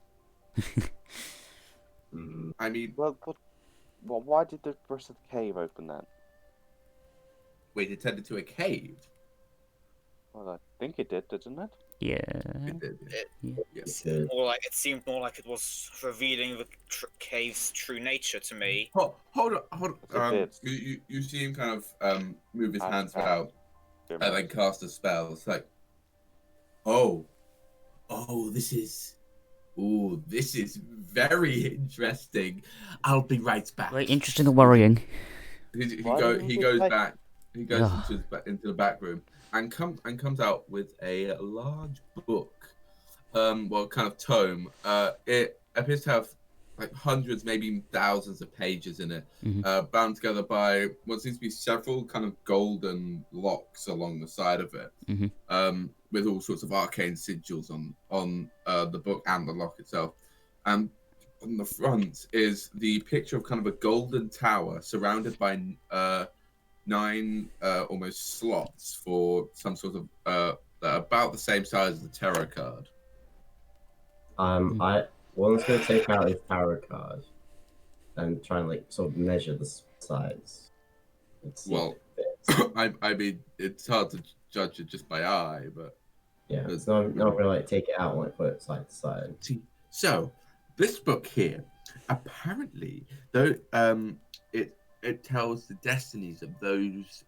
I mean... Well, why did the rest of the cave open then? Wait, it turned into a cave? Well, I think it did, didn't it? Yeah. It did. It seemed more like it was revealing the cave's true nature to me. Hold on. You see him kind of move his hands out and then cast a spell. It's like, this is very interesting. I'll be right back. Very interesting and worrying. He goes back. He goes into the back room and comes out with a large book. Kind of tome. It appears to have like hundreds, maybe thousands of pages in it, bound together by what seems to be several kind of golden locks along the side of it, with all sorts of arcane sigils on the book and the lock itself. And on the front is the picture of kind of a golden tower surrounded by 9 almost slots for some sort of about the same size as the tarot card. One's gonna take out his tarot card and try and like sort of measure the size. Well, I mean, it's hard to judge it just by eye, but yeah, it's not gonna like take it out and like put it side to side. So this book here, apparently, though, it tells the destinies of those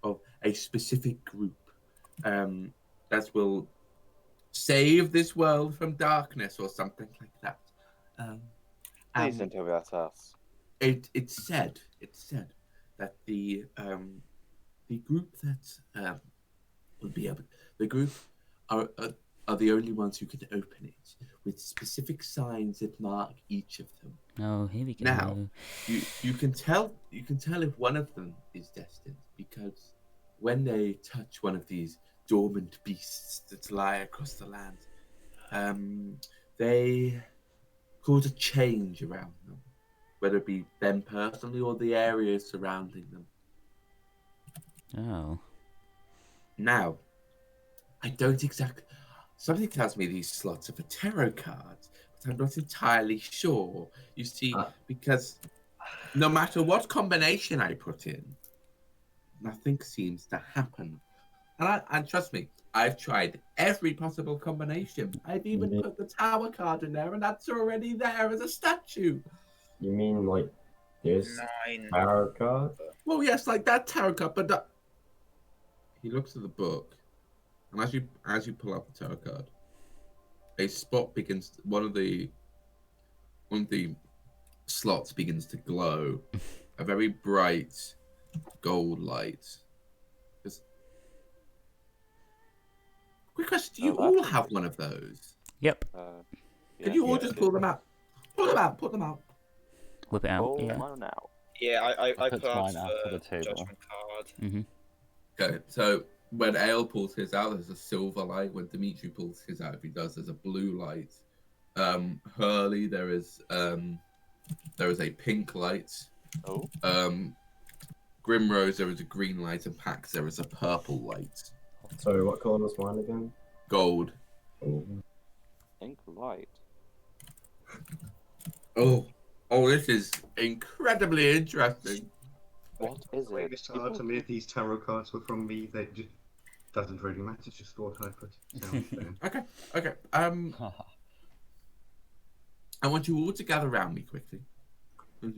of a specific group that will save this world from darkness or something like that. Please don't tell me that's us. It's said that the group that will be able, the group are the only ones who can open it with specific signs that mark each of them. Oh, here we go. Now, you can tell if one of them is destined because when they touch one of these dormant beasts that lie across the land, they cause a change around them, whether it be them personally or the areas surrounding them. Oh. Now, I don't exactly... Something tells me these slots are for tarot cards, but I'm not entirely sure. You see, because no matter what combination I put in, nothing seems to happen. And trust me, I've tried every possible combination. I've even put the tower card in there, and that's already there as a statue. You mean like this tarot card? Well, yes, like that tarot card, but he looks at the book, and as you pull out the tarot card, a spot begins. One of the slots begins to glow, a very bright gold light. Quick question, do you all have one of those? Yep. Can you all just pull them out? Pull them out. Whip it out, Yeah, I put mine out for the table. judgment card. Okay, so when Aial pulls his out, there's a silver light. When Dimitri pulls his out, if he does, there's a blue light. Hurley, there is a pink light. Grimrose, there is a green light, and Pax, there is a purple light. Sorry, what colour was mine again? Gold. Pink light. Oh, this is incredibly interesting. What is it? It's hard to me if these tarot cards were from me. They just doesn't really matter. Just thought I put it down. Okay. I want you all to gather around me quickly. And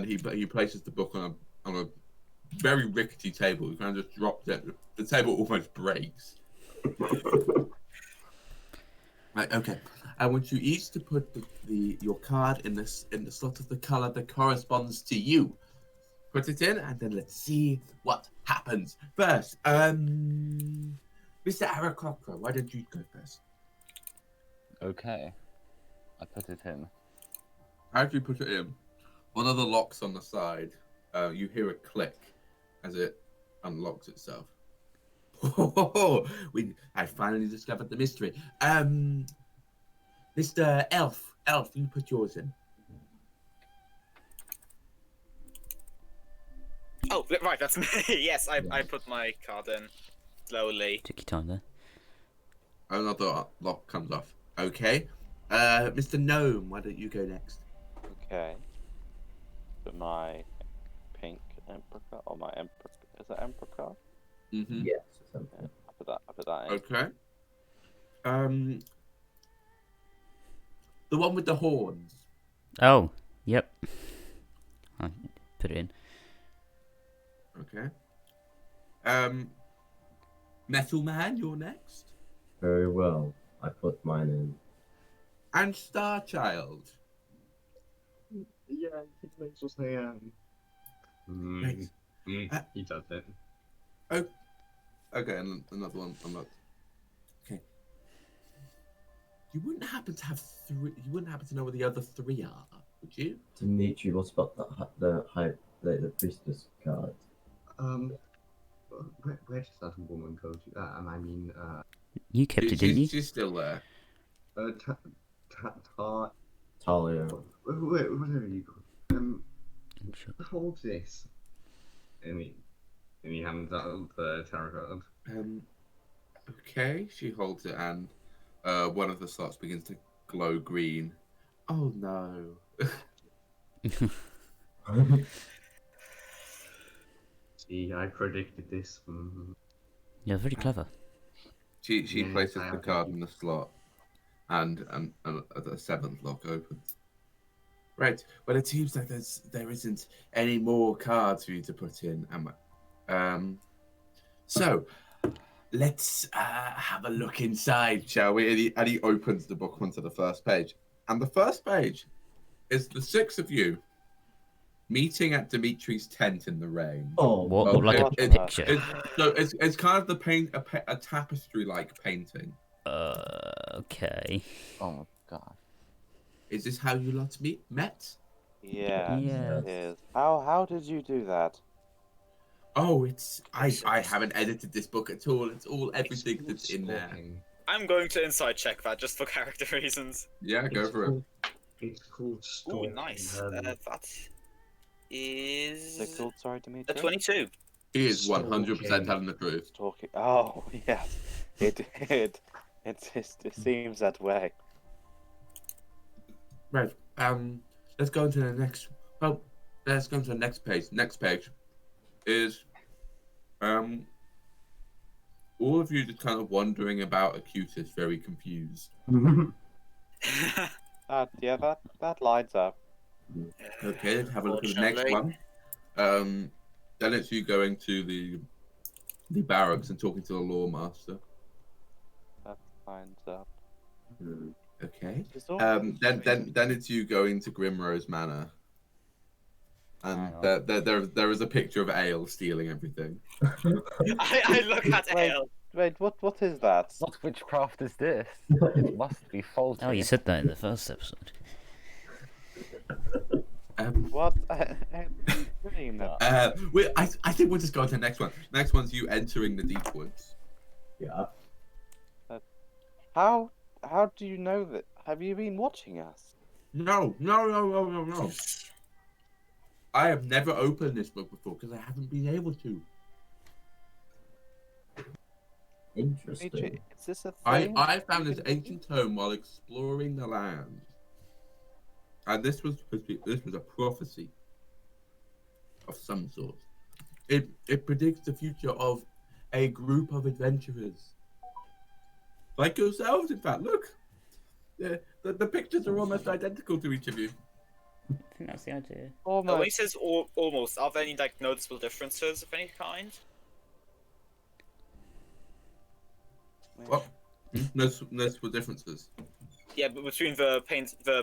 he places the book on a very rickety table. He kind of just drops it. The table almost breaks. Right. Okay. I want you each to put your card in the slot of the color that corresponds to you. Put it in, and then let's see what happens. First, Mr. Aarakocra, why don't you go first? Okay. I put it in. How do you put it in? One of the locks on the side you hear a click as it unlocks itself. Oh, I finally discovered the mystery. Mr. Elf, you put yours in. Oh, right, that's me. Yes, I put my card in slowly. Took your time there. Another lock comes off. Okay. Mr. Gnome, why don't you go next? Okay. Put my pink emperor card, or my emperor. Is that emperor card? Mm-hmm. Yes. Yeah, I put that in. Okay. The one with the horns. Oh, yep. I put it in. Okay. Metal Man, you're next. Very well. I put mine in. And Star Child. Yeah, he makes us say, Thanks. he does it. Oh. Okay, and another one unlocked. Okay. You wouldn't happen to have three. You wouldn't happen to know where the other three are, would you? Dimitri, what about the priestess card? Where does that woman go to? And I mean, You kept it, didn't you? She's still there. Talia. Whatever you call it. Sure. Hold this. And he hands out the tarot card. Okay, she holds it, and one of the slots begins to glow green. Oh no! See, I predicted this. You're very clever. She Yes, places I the am. card in the slot, and the seventh lock opens. Right. Well, it seems like there isn't any more cards for you to put in, so let's have a look inside, shall we? And he opens the book onto the first page, and the first page is the six of you meeting at Dimitri's tent in the rain. Oh, What like a It- picture? It's kind of a tapestry-like painting. Okay. Oh my god. Is this how you lot met? Yeah, Yes. it is. How did you do that? Oh, I haven't edited this book at all. It's all everything that's in there. I'm going to inside check that just for character reasons. Yeah, go for it. It's called Oh, stalking. nice. That is Is it called, sorry, a Dimitri? 22. He is 100% telling the truth. Talking. Oh, yes. It seems that way. Right. Let's go into the next. Well, let's go into the next page. Next page is all of you just kind of wondering about Acutus, very confused. Yeah, that lines up. Okay, let's have a look at the next Unfortunately. one. Then it's you going to the barracks and talking to the lawmaster. That lines up. Okay. It's all- Then it's you going to Grimrose Manor. And there is a picture of Aial stealing everything. I look at Ale. Wait, what is that? What witchcraft is this? It must be faulty. Oh, you said that in the first episode. What? Doing that? I think we'll just go to the next one. Next one's you entering the deep woods. Yeah. How do you know that? Have you been watching us? No. I have never opened this book before because I haven't been able to. Interesting. Is this a thing? I found this ancient tome while exploring the land, and this was a prophecy of some sort. It predicts the future of a group of adventurers, like yourselves. In fact, look, the pictures are almost identical to each of you. I think that's the idea. When he says almost, are there any like noticeable differences of any kind? What? Noticeable differences? Yeah, but between the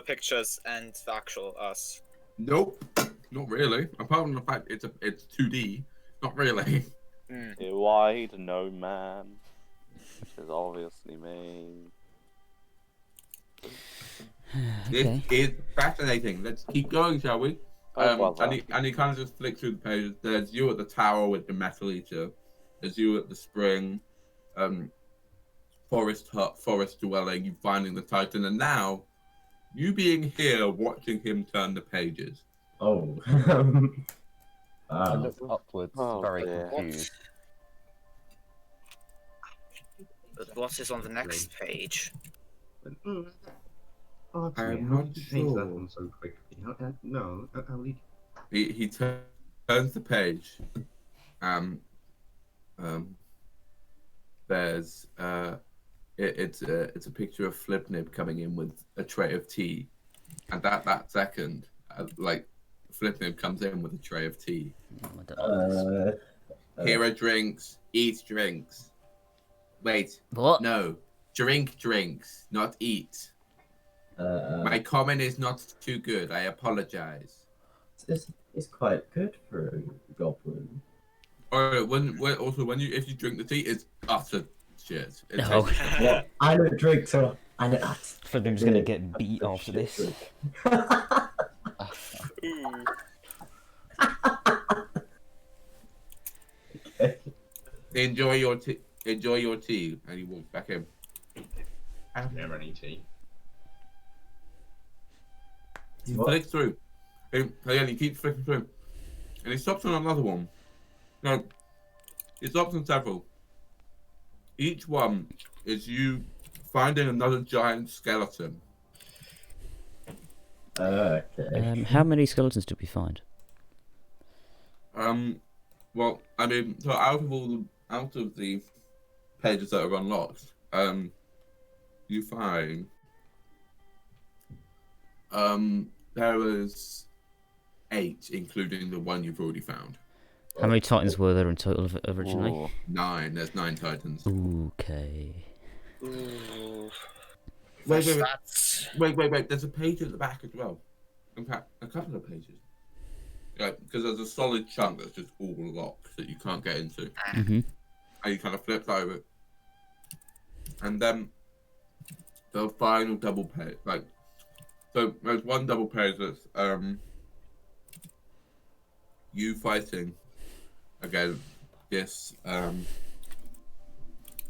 pictures and the actual us. Nope, not really. Apart from the fact it's 2D, not really. A wide no man, which is obviously me. Okay. This is fascinating. Let's keep going, shall we? And he kind of just flicks through the pages. There's you at the tower with the metal eater. There's you at the spring, forest hut, forest dwelling. You finding the Titan, and now you being here, watching him turn the pages. Oh. I look upwards, very confused. What is on the next page? Oh, I'm how not did you change that sure. one so quickly? No, He turns the page. There's it's a picture of Flipnib coming in with a tray of tea, and that second, like Flipnib comes in with a tray of tea. Here are drinks. Eat drinks. Wait. What? No. Drink drinks, not eat. My comment is not too good. I apologize. It's quite good for a goblin. Or when if you drink the tea, it's utter shit. No. Well, I don't drink, so I know. Flipnib's gonna get beat after this. Enjoy your tea. Enjoy your tea, and he walks back in. never any tea. He flicks through. He keeps flicking through, and he stops on another one. No, he stops on several. Each one is you finding another giant skeleton. Okay. How many skeletons did we find? Well, I mean, so out of the pages that are unlocked, you find there was 8, including the one you've already found. How many titans were there in total originally? Ooh. 9. There's 9 titans. Okay. Ooh. Wait. That's... Wait. There's a page at the back as well. In fact, a couple of pages. Yeah, because there's a solid chunk that's just all locked that you can't get into. Mm-hmm. And you kind of flip over. And then the final double page, so there's one double page that's you fighting against this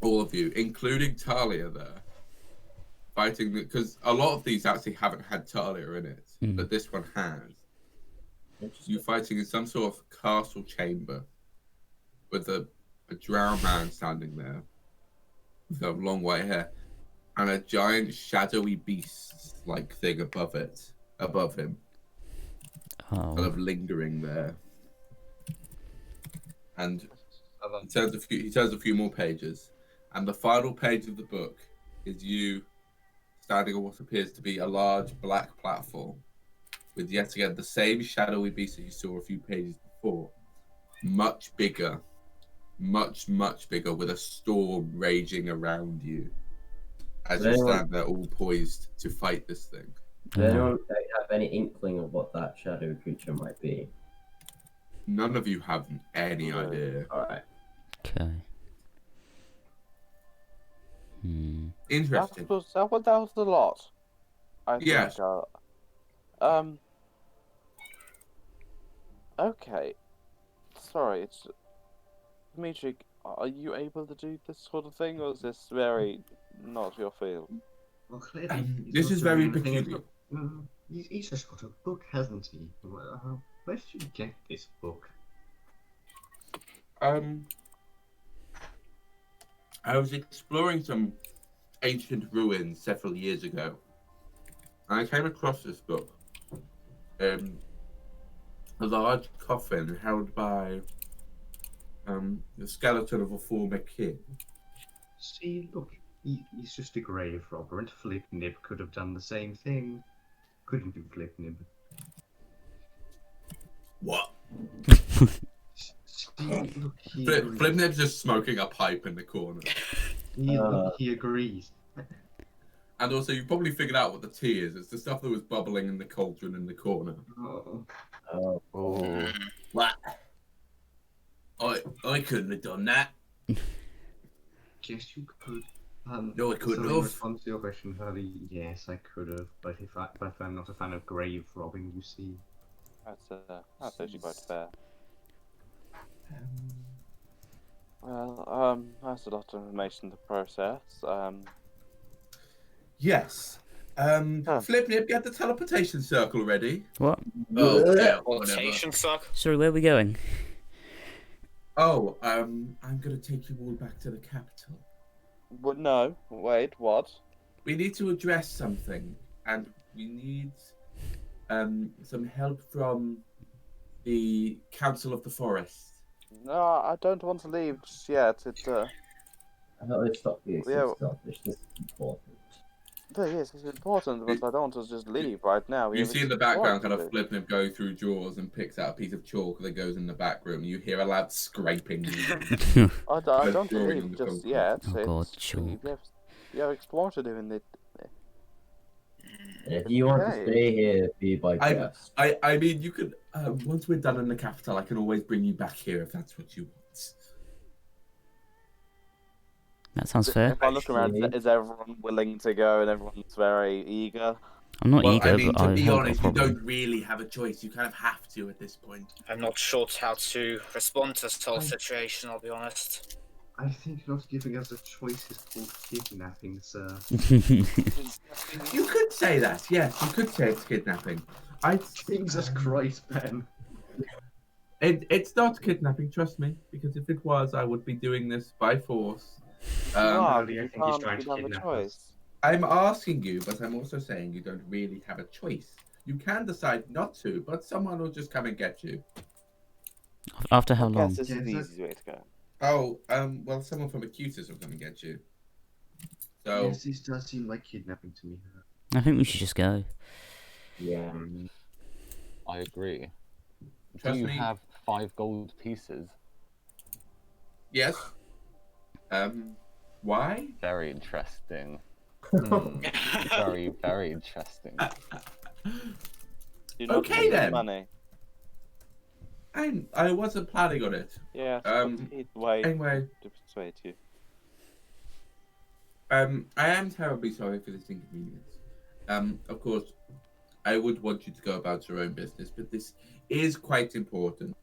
all of you, including Talia there, fighting because a lot of these actually haven't had Talia in it, but this one has. You fighting in some sort of castle chamber with a drow man standing there with a long white hair and a giant shadowy beast like thing above him, kind of lingering there. And he turns a few more pages, and the final page of the book is you standing on what appears to be a large black platform with yet again the same shadowy beast that you saw a few pages before, much bigger, much bigger, with a storm raging around you as you stand there all poised to fight this thing. Does anyone have any inkling of what that shadow creature might be? None of you have any idea. Alright. Okay. Interesting. That was a lot. I think, yes. Okay. Sorry, it's Dimitri. Are you able to do this sort of thing, or is this very not your field? Well, clearly, this is very peculiar. He's just got a book, hasn't he? Where did you get this book? I was exploring some ancient ruins several years ago, and I came across this book. A large coffin held by the skeleton of a former king. See, look, he's just a grave robber, and Flipnib could have done the same thing. Couldn't you, Flipnib? What? Flipnib's just smoking a pipe in the corner. He agrees. And also, you probably figured out what the tea is. It's the stuff that was bubbling in the cauldron in the corner. Oh. What? I couldn't have done that. Yes, you could. No, I couldn't so in have. response to your question, Harley, yes, I could have. But I'm not a fan of grave robbing, you see. That's actually quite fair. Well, that's a lot of information to process. Yes. Flipnip, get the teleportation circle ready. What? Oh, yeah, whatever. Rotation suck. Sorry, where are we going? Oh, I'm gonna take you all back to the capital. But no, wait, what? We need to address something, and we need some help from the Council of the Forest. No, I don't want to leave just yet. I thought they'd stop being so selfish. This is important. Yes, it's important, but I don't want to just leave right now. You see in the background kind of Flipnip go through drawers and picks out a piece of chalk that goes in the back room. You hear a loud scraping. I don't leave just yet. Oh god, chalk. You have explored to do in it. If you want to stay here, be my guest. I mean, you could. Once we're done in the capital, I can always bring you back here if that's what you want. That sounds fair. If I look around, is everyone willing to go and everyone's very eager? I'm not eager, I mean, but to be honest, you problem. don't really have a choice. You kind of have to at this point. I'm not sure how to respond to this whole situation, I'll be honest. I think not giving us a choice is called kidnapping, sir. You could say that, yes. You could say it's kidnapping. Jesus Christ, Ben. It's not kidnapping, trust me. Because if it was, I would be doing this by force. I think he's trying to kidnap us. I'm asking you, but I'm also saying you don't really have a choice. You can decide not to, but someone will just come and get you. After how long? This is the easiest way to go. Oh, well, someone from Acutus will come and get you. So Yes, this does seem like kidnapping to me. I think we should just go. Yeah. I agree. Trust Do you me. have 5 gold pieces? Yes. Why? Very interesting. Very, very interesting. You don't Okay, need then. Money. I wasn't planning on it. Yeah. Anyway. To persuade you. I am terribly sorry for this inconvenience. Of course, I would want you to go about your own business, but this is quite important.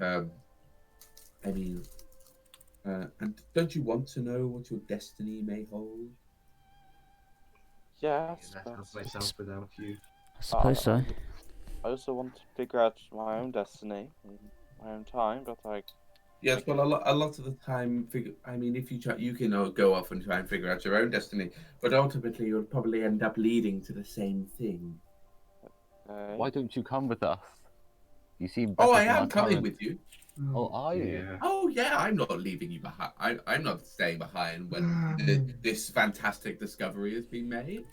I mean, and don't you want to know what your destiny may hold? Yes. That helps myself without you. I suppose so. I also want to figure out my own destiny in my own time, but Yes, well, a lot of the time, I mean, if you try, you can go off and try and figure out your own destiny, but ultimately you'll probably end up leading to the same thing. Why don't you come with us? You seem better I than am our coming current- with you. Oh, are you? Yeah. Oh yeah, I'm not leaving you behind. I'm not staying behind when this fantastic discovery has been made.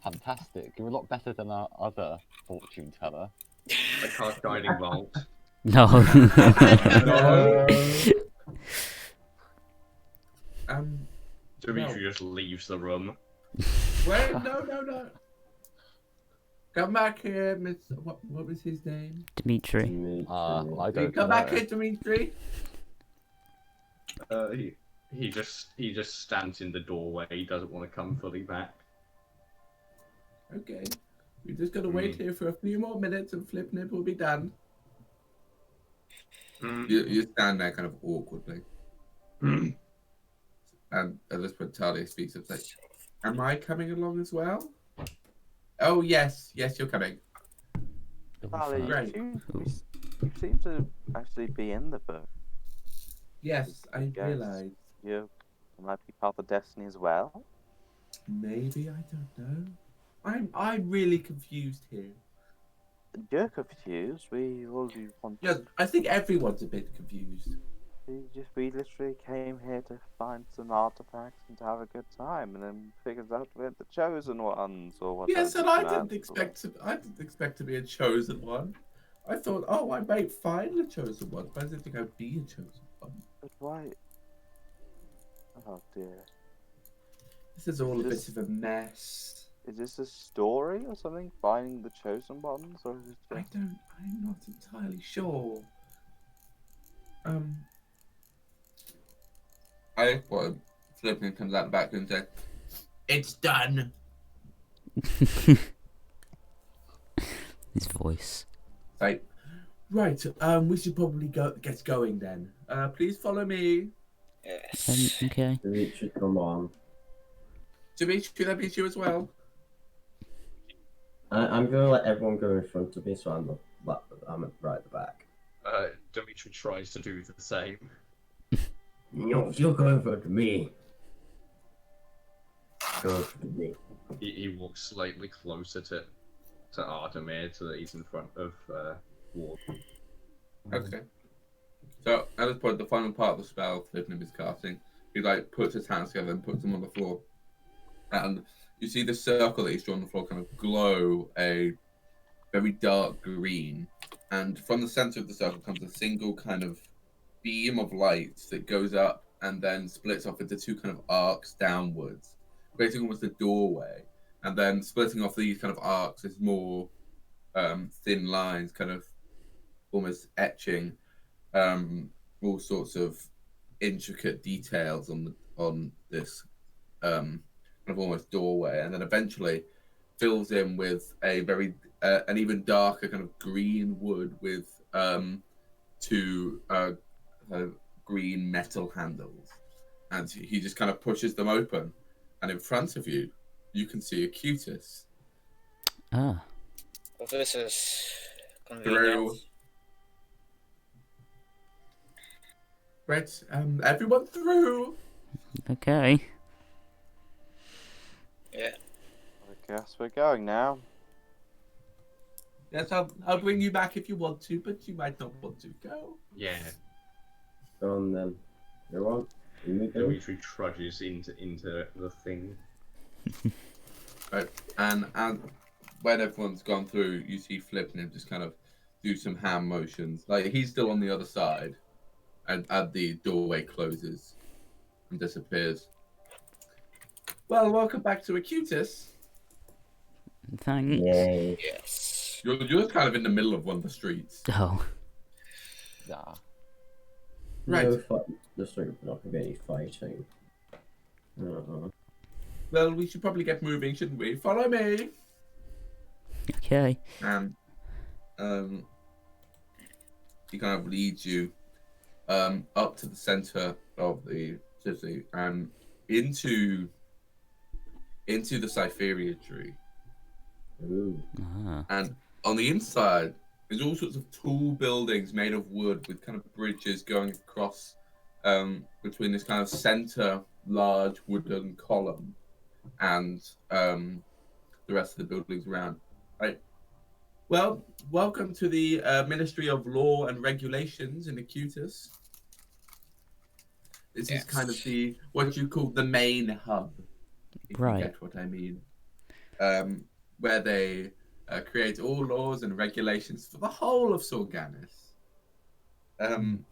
Fantastic. You're a lot better than our other fortune teller. I can't guiding bolt. No. Dimitri just leaves the room. Wait, no. Come back here, Miss. What was his name? Dimitri. I don't Come know. back here, Dimitri. He just stands in the doorway. He doesn't want to come fully back. Okay, we're just gonna wait here for a few more minutes, and Flipnip will be done. You stand there kind of awkwardly. And at this point, Talia speaks up like, "Am I coming along as well?" Oh yes, you're coming. Charlie, Great. you seem to actually be in the book. Yes, I Yes. realize. You might be part of Destiny as well. Maybe, I don't know. I'm really confused here. You're confused. We all want. Yes, I think everyone's a bit confused. We literally came here to find some artifacts and to have a good time, and then figured out we're the chosen ones or whatever. Yes, and I didn't expect to be a chosen one. I thought, oh, I might find a chosen one, but I didn't think I'd be a chosen one. But why? Oh dear. This is all a bit of a mess. Is this a story or something? Finding the chosen ones, or is it just... I'm not entirely sure. Flipping comes out the back and says, "It's done." His voice. Like, right, we should probably get going then. Please follow me. Yes. Okay. Dimitri, come on. Dimitri, that means you as well. I'm going to let everyone go in front of me, so I'm right at the back. Dimitri tries to do the same. No, you're going for me. Go for me. He walks slightly closer to Artemir, so that he's in front of Warden. Okay. So at this point, the final part of the spell Flipnim is casting, he like puts his hands together and puts them on the floor, and you see the circle that he's drawn on the floor kind of glow a very dark green, and from the center of the circle comes a single kind of beam of light that goes up and then splits off into two kind of arcs downwards, creating almost a doorway, and then splitting off these kind of arcs is more thin lines, kind of almost etching all sorts of intricate details on this kind of almost doorway, and then eventually fills in with a very an even darker kind of green wood with two green metal handles, and he just kind of pushes them open, and in front of you, you can see a cutis. Ah. Well, this is convenient. Through. Right, everyone through. Okay. Yeah. I guess we're going now. Yes, I'll bring you back if you want to, but you might not want to go. Yeah. Go on then. You're on. Dimitri trudges into the thing. Right, and when everyone's gone through, you see Flipnim just kind of do some hand motions. Like, he's still on the other side, and the doorway closes and disappears. Well, welcome back to Acutus. Thanks. Yay. Yes. You're just kind of in the middle of one of the streets. Oh. Nah. Right. No fight. Just not going to be any fighting. Well, we should probably get moving, shouldn't we? Follow me. Okay. And he kind of leads you up to the center of the city and into the Cytheria tree. Ooh. Ah. And on the inside, there's all sorts of tall buildings made of wood with kind of bridges going across between this kind of center large wooden column and the rest of the buildings around. Right. Well, welcome to the Ministry of Law and Regulations in Acutus. This is kind of what you call the main hub, if you get what I mean. Where they create all laws and regulations for the whole of Sorganis.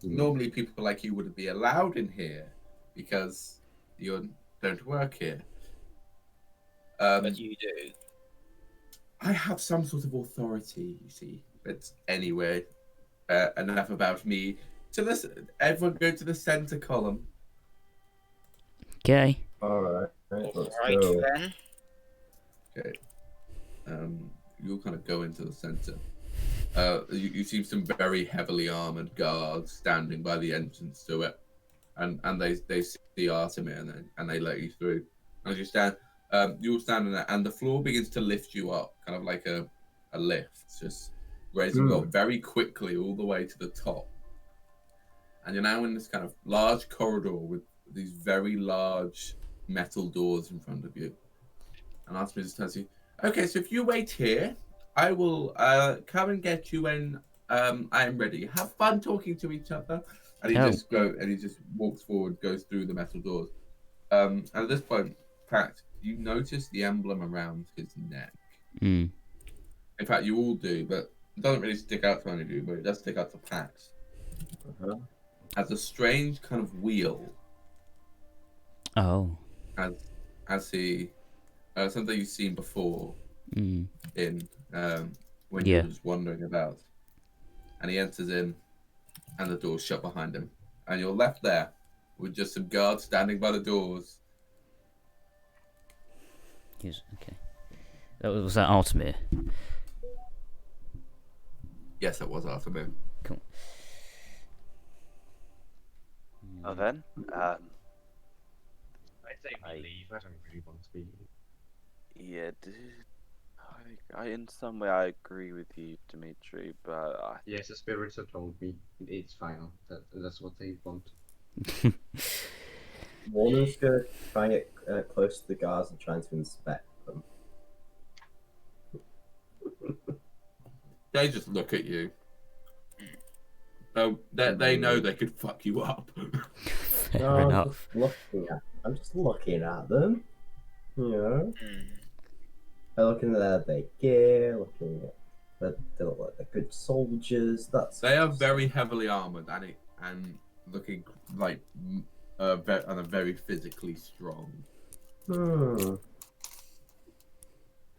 Normally people like you wouldn't be allowed in here because you don't work here. But you do. I have some sort of authority, you see. But anyway, enough about me. Everyone go to the center column. Okay. Alright. Let's Right go. then. Okay. You'll kind of go into the center. You see some very heavily armored guards standing by the entrance to it, and they see Artemir and they let you through. As you stand, you'll stand in there, and the floor begins to lift you up, kind of like a lift, just raising you up very quickly all the way to the top. And you're now in this kind of large corridor with these very large metal doors in front of you. And Artemir just tells you, okay, so if you wait here, I will come and get you when I am ready. Have fun talking to each other. And he just walks forward, goes through the metal doors. And at this point, Pax, you notice the emblem around his neck. Mm. In fact, you all do, but it doesn't really stick out to any of you, but it does stick out to Pax. As a strange kind of wheel. Oh. As he something you've seen before in when you were just wandering about. And he enters in, and the door's shut behind him. And you're left there with just some guards standing by the doors. Yes, okay. Was that Artemir? Yes, it was Artemir. Cool. Oh, then, I say we leave. I don't really want to be. yeah, in some way I agree with you, Dimitri, but Yes, the spirits have told me it's fine. That's what they want. Warden's gonna try and get close to the guards and trying to inspect them. They just look at you. Oh, they know they could fuck you up. Fair enough. I'm just looking at them. You know, I'm looking at their gear, looking at they look like they're good soldiers. They are very heavily armored and looking like very physically strong. And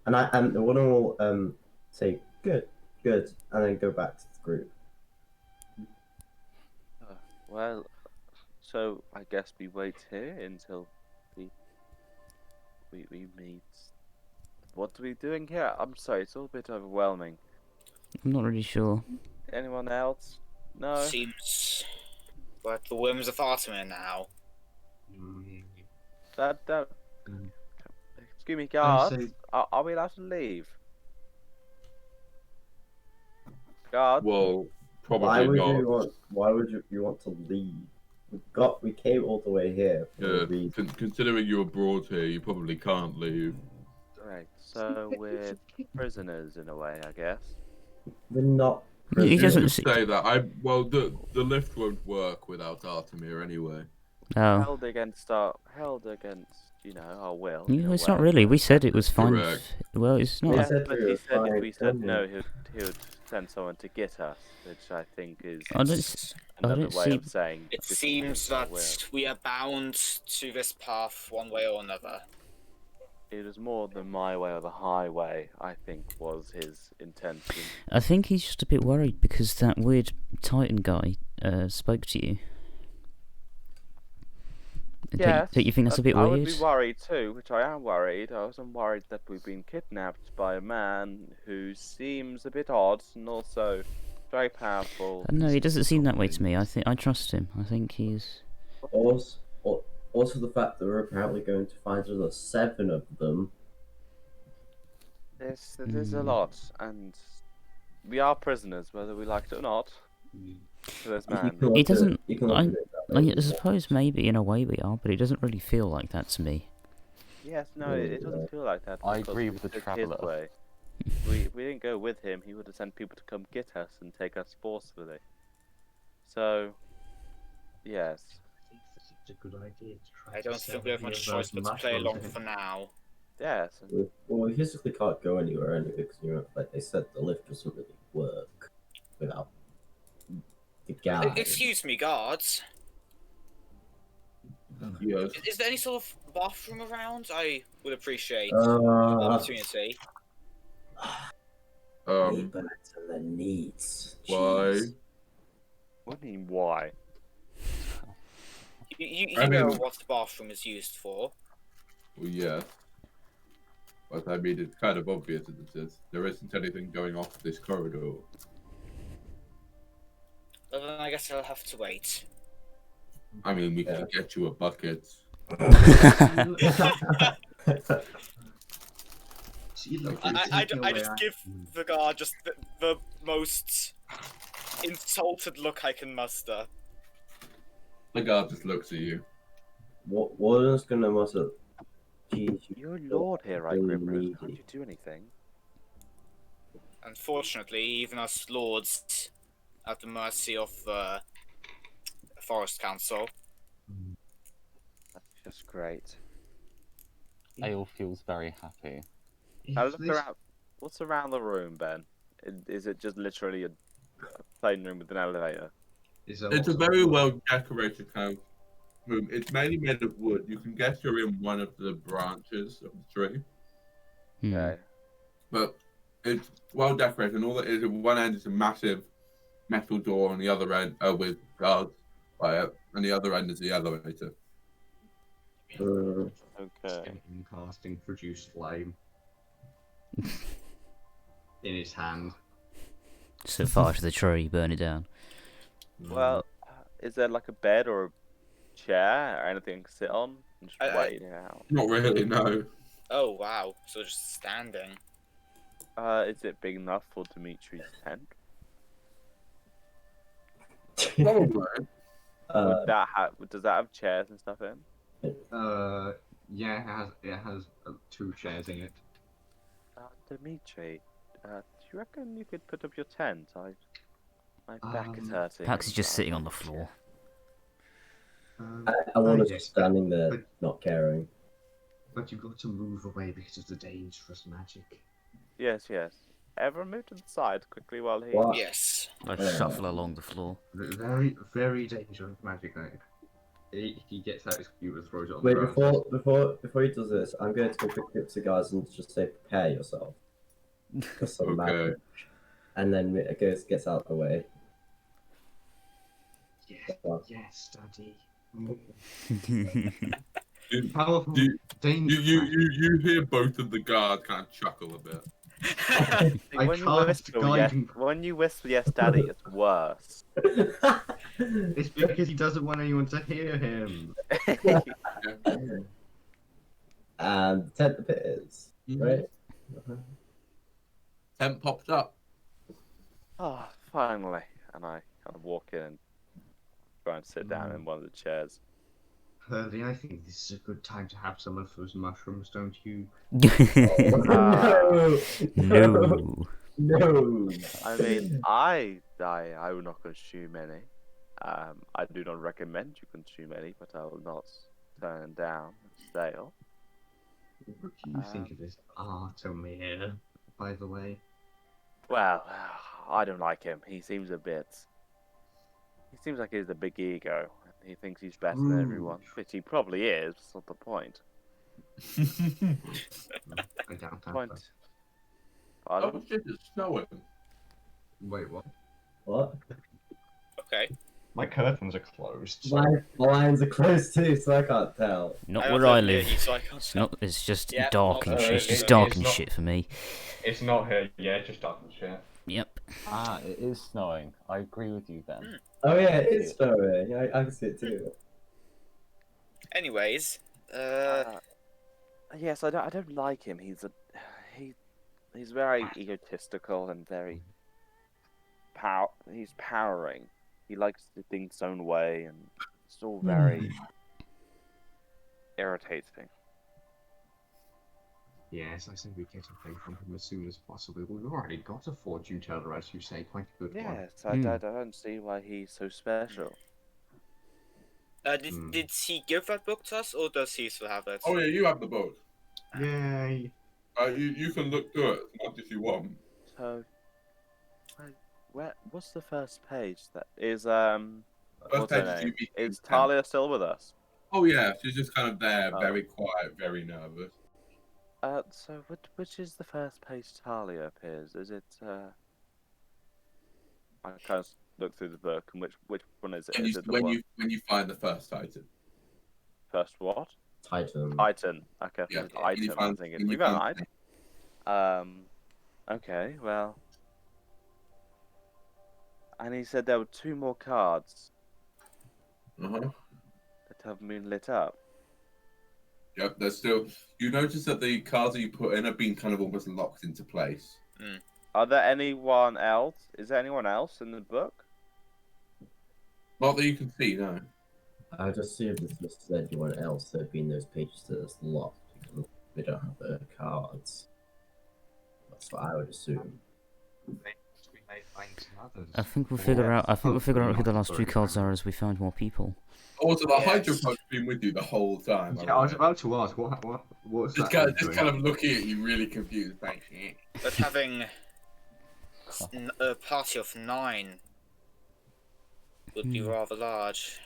the one will say good, and then go back to the group. well, so I guess we wait here until we meet. What are we doing here? I'm sorry, it's all a bit overwhelming. I'm not really sure. Anyone else? No. Seems like the whims of Artemir now. That. Excuse me, guards. Are we allowed to leave? Guards. Well, probably not. Why would you want to leave? We came all the way here. Considering you're brought here, you probably can't leave. Right, so we're prisoners in a way, I guess. We're not. He doesn't say that. The lift won't work without Artemir anyway. Oh. Held against our will. Yeah, it's not really. We said it was fine. Correct. Well, it's not. Yeah, said but we he were said if fine, we said didn't no, he would send someone to get us, which I think is another way of saying. It seems that we are bound to this path one way or another. It was more than my way or the highway, I think, was his intention. I think he's just a bit worried because that weird Titan guy spoke to you. Yes, Don't you think that's a bit I weird? would be worried too, which I am worried. I wasn't worried that we've been kidnapped by a man who seems a bit odd and also very powerful. No, he doesn't seem that way to me. I trust him. I think he's. Also, the fact that we're apparently going to find another 7 of them. There's a lot, and we are prisoners, whether we like it or not. To this man. He doesn't. I suppose maybe in a way we are, but it doesn't really feel like that to me. Yes, no, it doesn't feel like that. I because agree we with the took traveller. his way. We didn't go with him. He would have sent people to come get us and take us forcefully. So, yes. It's a good idea to try. I don't think we have much choice but to play along for now. Yes. Well, we physically can't go anywhere anyway because like they said, the lift doesn't really work without the guard. Excuse me, guards. Yes. Is there any sort of bathroom around? I would appreciate Uh, the opportunity. Better than needs. Why? Jeez. What do you mean, why? You I know mean- what the bathroom is used for. Well, yeah. But I mean, it's kind of obvious that there isn't anything going off this corridor. Well, then I guess I'll have to wait. I mean, we can get you a bucket. I just give the guard just the most insulted look I can muster. The guard just looks at you. Warden's gonna muster. Jeez, You're a lord here, right, Grimrose? Can't you do anything? Unfortunately, even us lords are at the mercy of the Forest Council. That's just great. Aial feels very happy. Now look around. What's around the room, Ben? Is it just literally a plain room with an elevator? It's a very well decorated kind of room. It's mainly made of wood. You can guess you're in one of the branches of the tree. Okay. But it's well decorated, and all that is at one end is a massive metal door, on the other end with guards by it, and the other end is the elevator. Okay. Skeleton casting produced flame in his hand. Set fire to the tree, burn it down. Well, is there like a bed or a chair or anything to sit on? And just wait it out. Not really, no. Oh wow, so just standing. Is it big enough for Dimitri's tent? Probably. Does that have chairs and stuff in? Yeah, it has 2 chairs in it. Dimitri, do you reckon you could put up your tent? My back is hurting. Pax is just sitting on the floor. I want us yes, standing there, but- not caring. But you've got to move away because of the dangerous magic. Yes. Everyone move to the side quickly while he. What? Yes. I shuffle along the floor. Very, very dangerous magic. He gets out his computer, throws it on Wait, the ground. before he does this, I'm going to go quickly up to the guys and just say, prepare yourself. For some magic. And then it gets out of the way. Yes, Daddy. Powerful. You hear both of the guards kind of chuckle a bit. When you whisper yes, Daddy, it's worse. It's because he doesn't want anyone to hear him. And the tent appears, right? Tent popped up. Oh, finally. And I kind of walk in and try and sit down in one of the chairs. Hurley, I think this is a good time to have some of those mushrooms, don't you? No. I mean, I will not consume any. I do not recommend you consume any, but I will not turn down sale. What do you think of this Artemir, by the way? Well, I don't like him. He seems like he has a big ego. He thinks he's better than everyone, which he probably is. That's not the point. I doubt that. Point. Oh shit, it's snowing. Wait, what? What? Okay. My curtains are closed. My blinds are closed too, so I can't tell. Not where I live. So I can't No, it's just Yeah, dark and not- shit. It's it- just it dark is and not- shit for me. It's not here, yeah, just dark and shit. Yep. It is snowing. I agree with you then. Oh yeah, it is snowing. I can see it too. Anyways, Yes, I don't like him. He's very egotistical and very he's powering. He likes to think his own way, and it's all very irritating. Yes, I say we get away from him as soon as possible. We've already got a fortune teller, as you say, quite a good one. Yes, I don't see why he's so special. did he give that book to us, or does he still have it? Oh yeah, you have the book. Yay! You can look through it as much as you want. So, what's the first page? That is what's page her is name? UV Is Talia still with us? Oh yeah, she's just kind of there, Oh. very quiet, very nervous. So which is the first page Talia appears? Is it I kind of look through the book, and which one is it? When Is you, it the when one you when you find the first Titan. first what? Titan. Titan. Okay, Yeah, it's when you item. I'm find- thinking. when We you got find an item. Okay, well. And he said there were 2 more cards that haven't been lit up. Yep, there's still. You notice that the cards that you put in have been kind of almost locked into place. Are there anyone else? Is there anyone else in the book? Not that you can see, no. I'd assume if this was anyone else, there'd be in those pages that is locked because they don't have the cards. That's what I would assume. I think we'll figure out. Who the last 2 cards are as we find more people. Also, the Hydro Punch been with you the whole time. Yeah, I was about to ask, what's Just that? kind of looking at you, really confused. Thanks. But having a party of 9 would be rather large.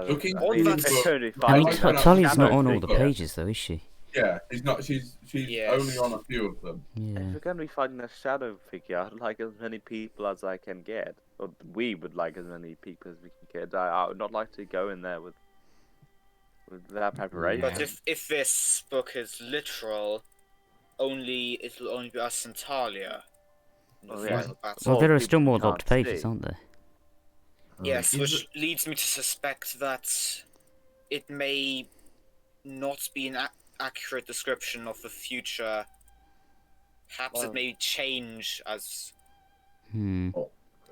Looking I through mean, the it's book- only I mean, I can't Talia's not shadow on all the figure. pages though, is she? Yeah, she's not. She's Yes. only on a few of them. Yeah. If we're going to be fighting a shadow figure, I'd like as many people as I can get. Or we would like as many people as we can get. I would not like to go in there with that preparation. But if this book is literal, it'll only be us and Talia. in the Oh, yeah. final battle. Well, Well, there are people still more can't locked pages, see. aren't there? Yes, Is which leads me to suspect that it may not be an accurate description of the future. Perhaps Well- it may change as Hmm.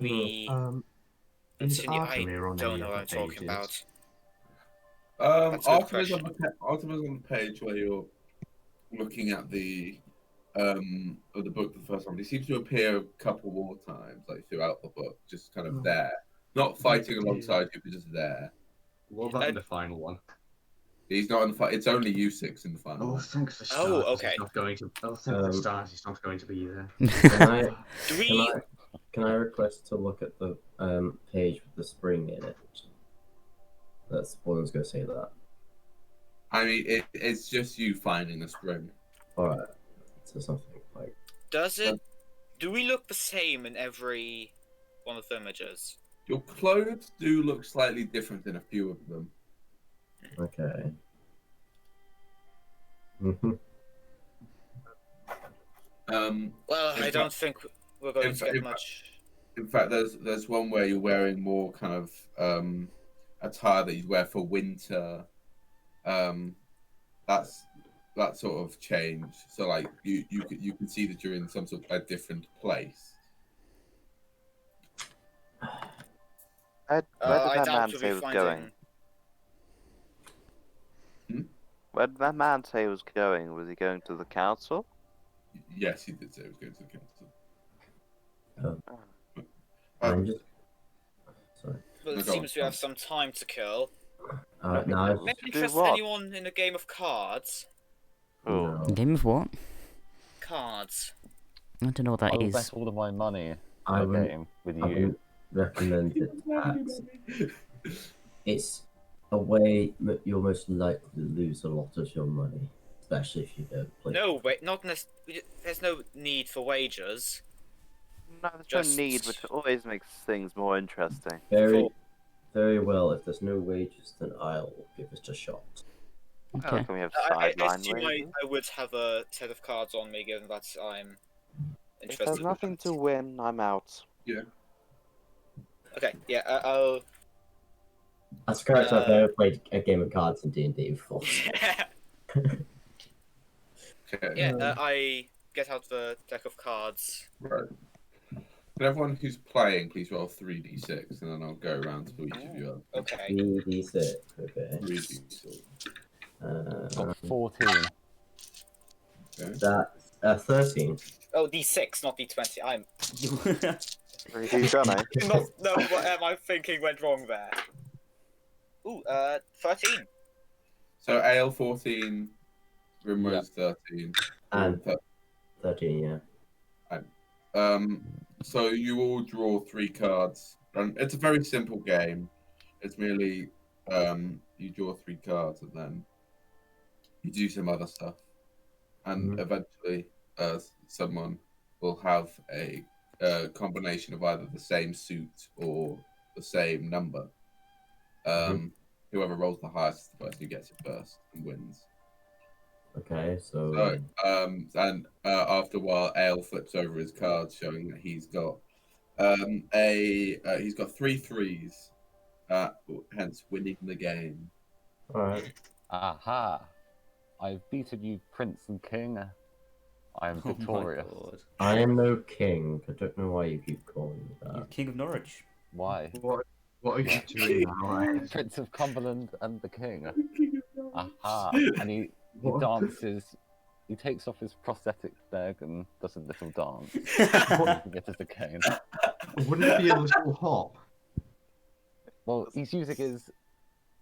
we Is continue. I Artemir on don't any know of what the I'm talking pages? about. That's a good Artemis on question. Artemis on the page where you're looking at the of the book for the first time. He seems to appear a couple more times, like throughout the book, just kind of there, not fighting alongside you, but just there. What about in the final one? He's not in the fight. It's only U6 in the final. Oh, one. thank the stars. Oh, okay. He's not going to. Oh, thank the stars. He's not going to be there. Do we? Can I request to look at the page with the spring in it? That's one who's going to say that. I mean, it's just you finding the spring. All right. So something like. Does it? Do we look the same in every one of the images? Your clothes do look slightly different in a few of them. Okay. Well, I don't think we're going to get in much. In fact, there's one where you're wearing more kind of attire that you'd wear for winter. That's that sort of change. So like you can see that you're in some sort of a different place. Where did I that doubt man we'll say be was finding. going? Where did that man say he was going? Was he going to the council? Yes, he did say he was going to the council. I'm just. Sorry. Well, No, it go on, seems we go have some time to kill. Now Maybe Do interest what? anyone in a game of cards? Oh. no, Game of what? Cards. I don't know what I that will is. bet all of my money I on a wouldn't- game with I you. wouldn't recommend it. It's a way that you're most likely to lose a lot of your money, especially if you don't play. No, wait, not necessarily. There's no need for wagers. No, there's Just- no need, which always makes things more interesting. Very, very well. If there's no wages, then I'll give it a shot. Okay. Can we have I sideline assume wages? I would have a set of cards on me, given that I'm If interested. there's nothing to win, I'm out. Okay, yeah, I'll. That's correct. I've never played a game of cards in D&D before. Okay. Yeah, I get out the deck of cards. Right. Can everyone who's playing please roll 3d6, and then I'll go around to each of you. Okay. 3d6. Okay. 3d6. Got 14. Okay. That's 13. Oh, D6, not D20. I'm. Pretty Johnny. No, what am I thinking went wrong there? Ooh, 13. So Aial 14, Grimrose 13, And 13, yeah. So you all draw 3 cards, and it's a very simple game. It's merely you draw 3 cards, and then you do some other stuff, and eventually someone will have a combination of either the same suit or the same number. Whoever rolls the highest is the person who gets it first and wins. Okay, so. And after a while, Ale flips over his cards, showing that he's got he's got 3 threes, hence winning the game. Alright. Aha! I've beaten you, Prince and King. I am victorious. I am no king. I don't know why you keep calling me You're that. King of Norwich. Why? What are you doing now? Prince of Cumberland and the King. Aha! And he dances. He takes off his prosthetic leg and does a little dance. To get us the cane. Wouldn't it be a little hop? Well, he's using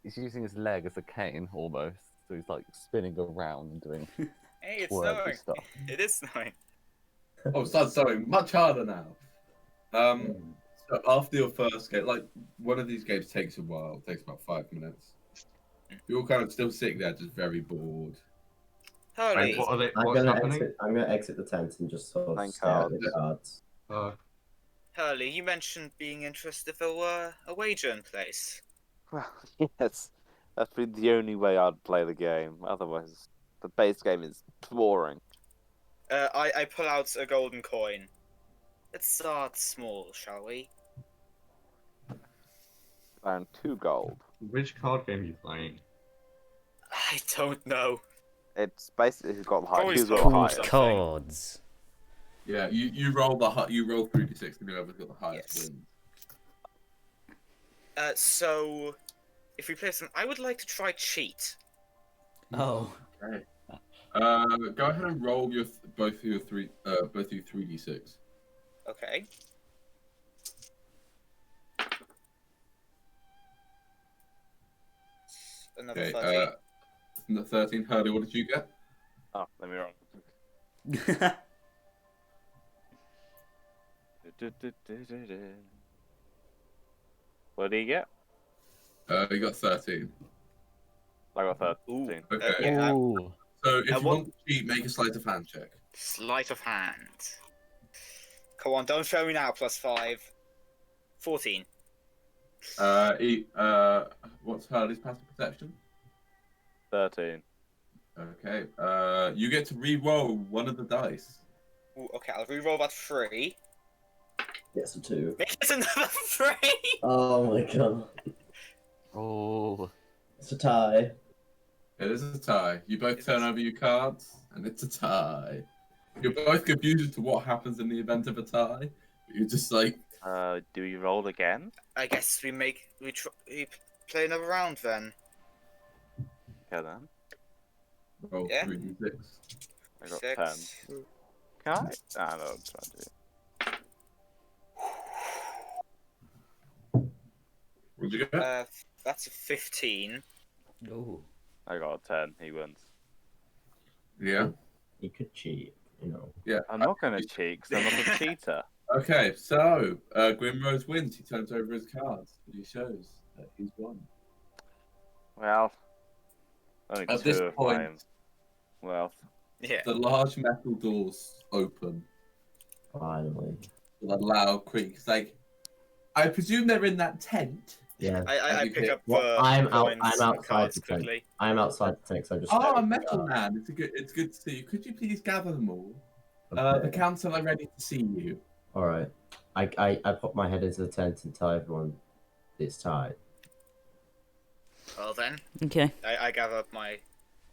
his leg as a cane almost. So he's like spinning around and doing Hey, it's twirly snowing. stuff. It is snowing. Oh, it starts snowing much harder now. So after your first game, like one of these games takes a while. It takes about 5 minutes. You're all kind of still sitting there, just very bored. Holy. What's happening? I'm gonna exit the tent and just sort of Playing stare at the cards. Hurley, you mentioned being interested if there were a wager in place. Well, yes. That's been the only way I'd play the game. Otherwise, the base game is boring. I pull out a golden coin. Let's start small, shall we? And 2 gold. Which card game are you playing? I don't know. It's basically who's got the Probably highest. Who's got the Called Called highest. something. cards. Yeah, you roll you roll 3d6 and whoever's got the highest Yes. wins. So, if we play some, I would like to try cheat. Oh. Okay. Go ahead and roll your both your 3d6. Okay. Another Okay. 13. 13. Hurley, what did you get? Oh, let me roll. What did he get? You got 13. I got 13. Ooh. Okay. Yeah, Ooh. So if I you want to cheat, make a sleight of hand check. Sleight of hand. Come on, don't show me now. +5. 14. What's Hurley's passive perception? 13. Okay. You get to re-roll one of the dice. Ooh, okay, I'll re-roll that 3. Yes, a 2. Make it another 3! Oh my god. Oh. It's a tie. It is a tie. You both turn over your cards, and it's a tie. You're both confused as to what happens in the event of a tie. But you're just like, Do you roll again? I guess we play another round then. Okay then. roll Yeah. 3d6. I got 6. 10. Can I? Ah, no, I'm trying to do. What did you get? That's a 15. Ooh. I got a 10. He wins. Yeah. He could cheat, you know. Yeah. I'm not going to cheat because I'm not a cheater. Okay, so Grimrose wins. He turns over his cards, and he shows that he's won. Well, only At 2 this of point, mine. Well, Yeah. the large metal doors open Finally. with a loud creak. It's like, I presume they're in that tent. Yeah. I pick up Well, I'm coins and outside cards the tent. quickly. I'm outside the tent, so I just. Oh, Metal Man! It's good to see you. Could you please gather them all? The council are ready to see you. All right. I pop my head into the tent and tell everyone it's tied. Well then, Okay. I gather up my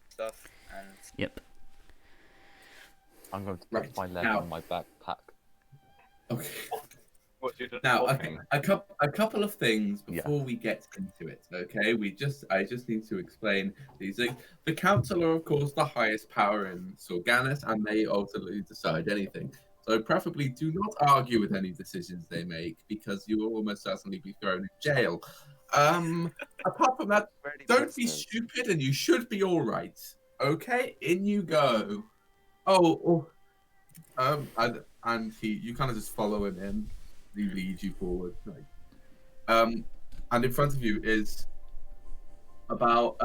stuff and Yep. I'm going to put Right, my leg now- on my backpack. Okay. What you done? Now, talking? a couple of things Yeah. before we get into it. Okay, I just need to explain these things. The council are, of course, the highest power in Sorganis, and they ultimately decide anything. So, preferably, do not argue with any decisions they make, because you will almost certainly be thrown in jail. Apart from that, don't be stupid, and you should be all right. Okay, in you go. And you kind of just follow him in. He leads you forward. And in front of you is about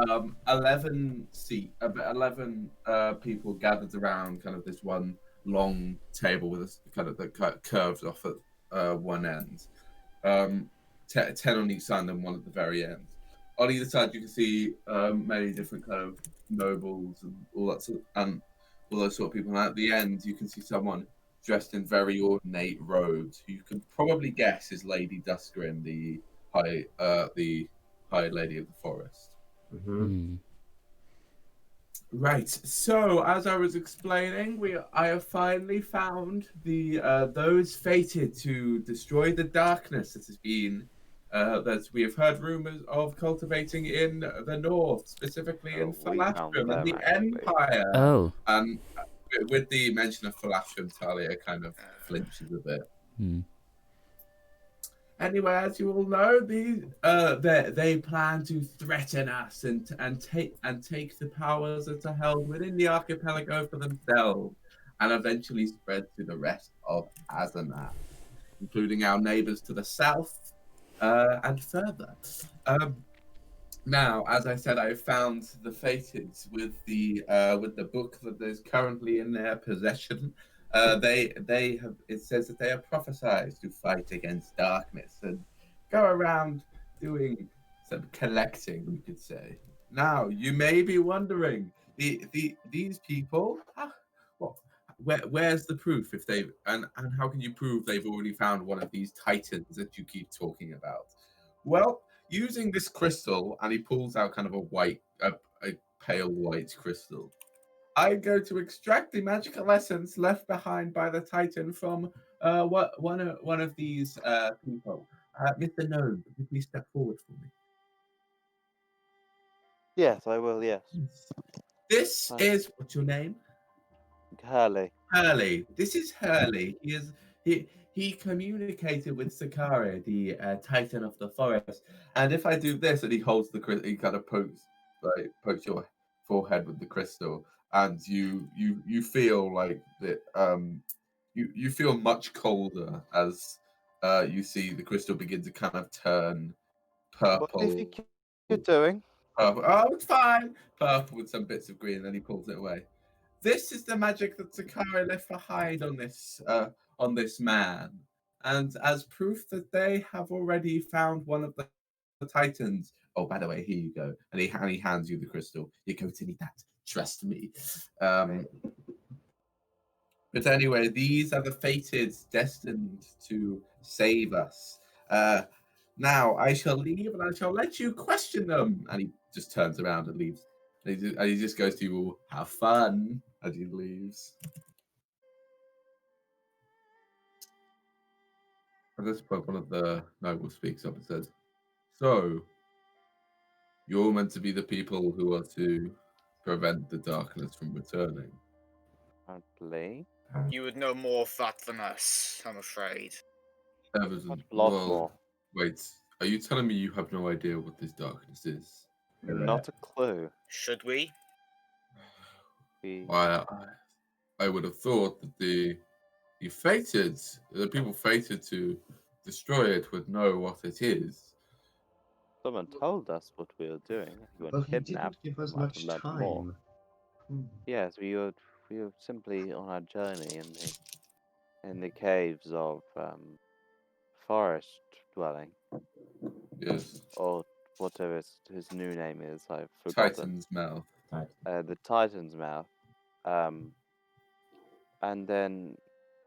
11 people gathered around kind of this one long table with a kind of that curves off at one end. 10 on each side and one at the very end. On either side, you can see many different kind of nobles and all that and all those sort of people. And at the end, you can see someone dressed in very ornate robes, who you can probably guess is Lady Duskrin, the high lady of the forest. Mm-hmm. Right. So, as I was explaining, I have finally found those fated to destroy the darkness that has been that we have heard rumors of cultivating in the north, specifically in we found Falastrum and the them, actually. Empire. Oh. And with the mention of Falastrum, Talia kind of flinches a bit. Hmm. Anyway, as you all know, they plan to threaten us and take the powers that are held within the archipelago for themselves, and eventually spread to the rest of Azanath, including our neighbors to the south and further. Now, as I said, I found the fated with the book that is currently in their possession. They have. It says that they are prophesied to fight against darkness and go around doing some collecting, we could say. Now, you may be wondering, these people, where's the proof if they and how can you prove they've already found one of these titans that you keep talking about? Well, using this crystal, and he pulls out kind of a pale white crystal. I go to extract the magical essence left behind by the Titan from one of these people. Mr. Gnome, could you please step forward for me? Yes, I will. Yes. This is what's your name? Hurley. Hurley. This is Hurley. He communicated with Secare, the Titan of the forest. And if I do this, and he holds the crystal, he kind of pokes your forehead with the crystal, and you feel like that. You feel much colder as you see the crystal begin to kind of turn purple. What do you think you're doing? Purple. Oh, it's fine. Purple with some bits of green, and then he pulls it away. This is the magic that Secare left behind on this man, and as proof that they have already found one of the Titans. Oh, by the way, here you go, and he hands you the crystal. You're going to need that. Trust me. But anyway, these are the fated destined to save us. Now I shall leave, and I shall let you question them. And he just turns around and leaves. And he just goes to you, have fun, as he leaves. At this point, one of the nobles speaks up and says, "So, you're meant to be the people who are to prevent the darkness from returning." Apparently. You would know more of that than us, I'm afraid. Evident. Lot Well, more. wait, are you telling me you have no idea what this darkness is? Not a clue. Should we? Why, I would have thought that the people fated to destroy it would know what it is. Someone told us what we were doing. We Well, were he didn't kidnapped. give us Might much have learnt time. more. Yes, we were simply on our journey in the caves of forest dwelling. Yes. Or whatever his new name is, I've forgotten. Titan's Mouth. The Titan's Mouth. And then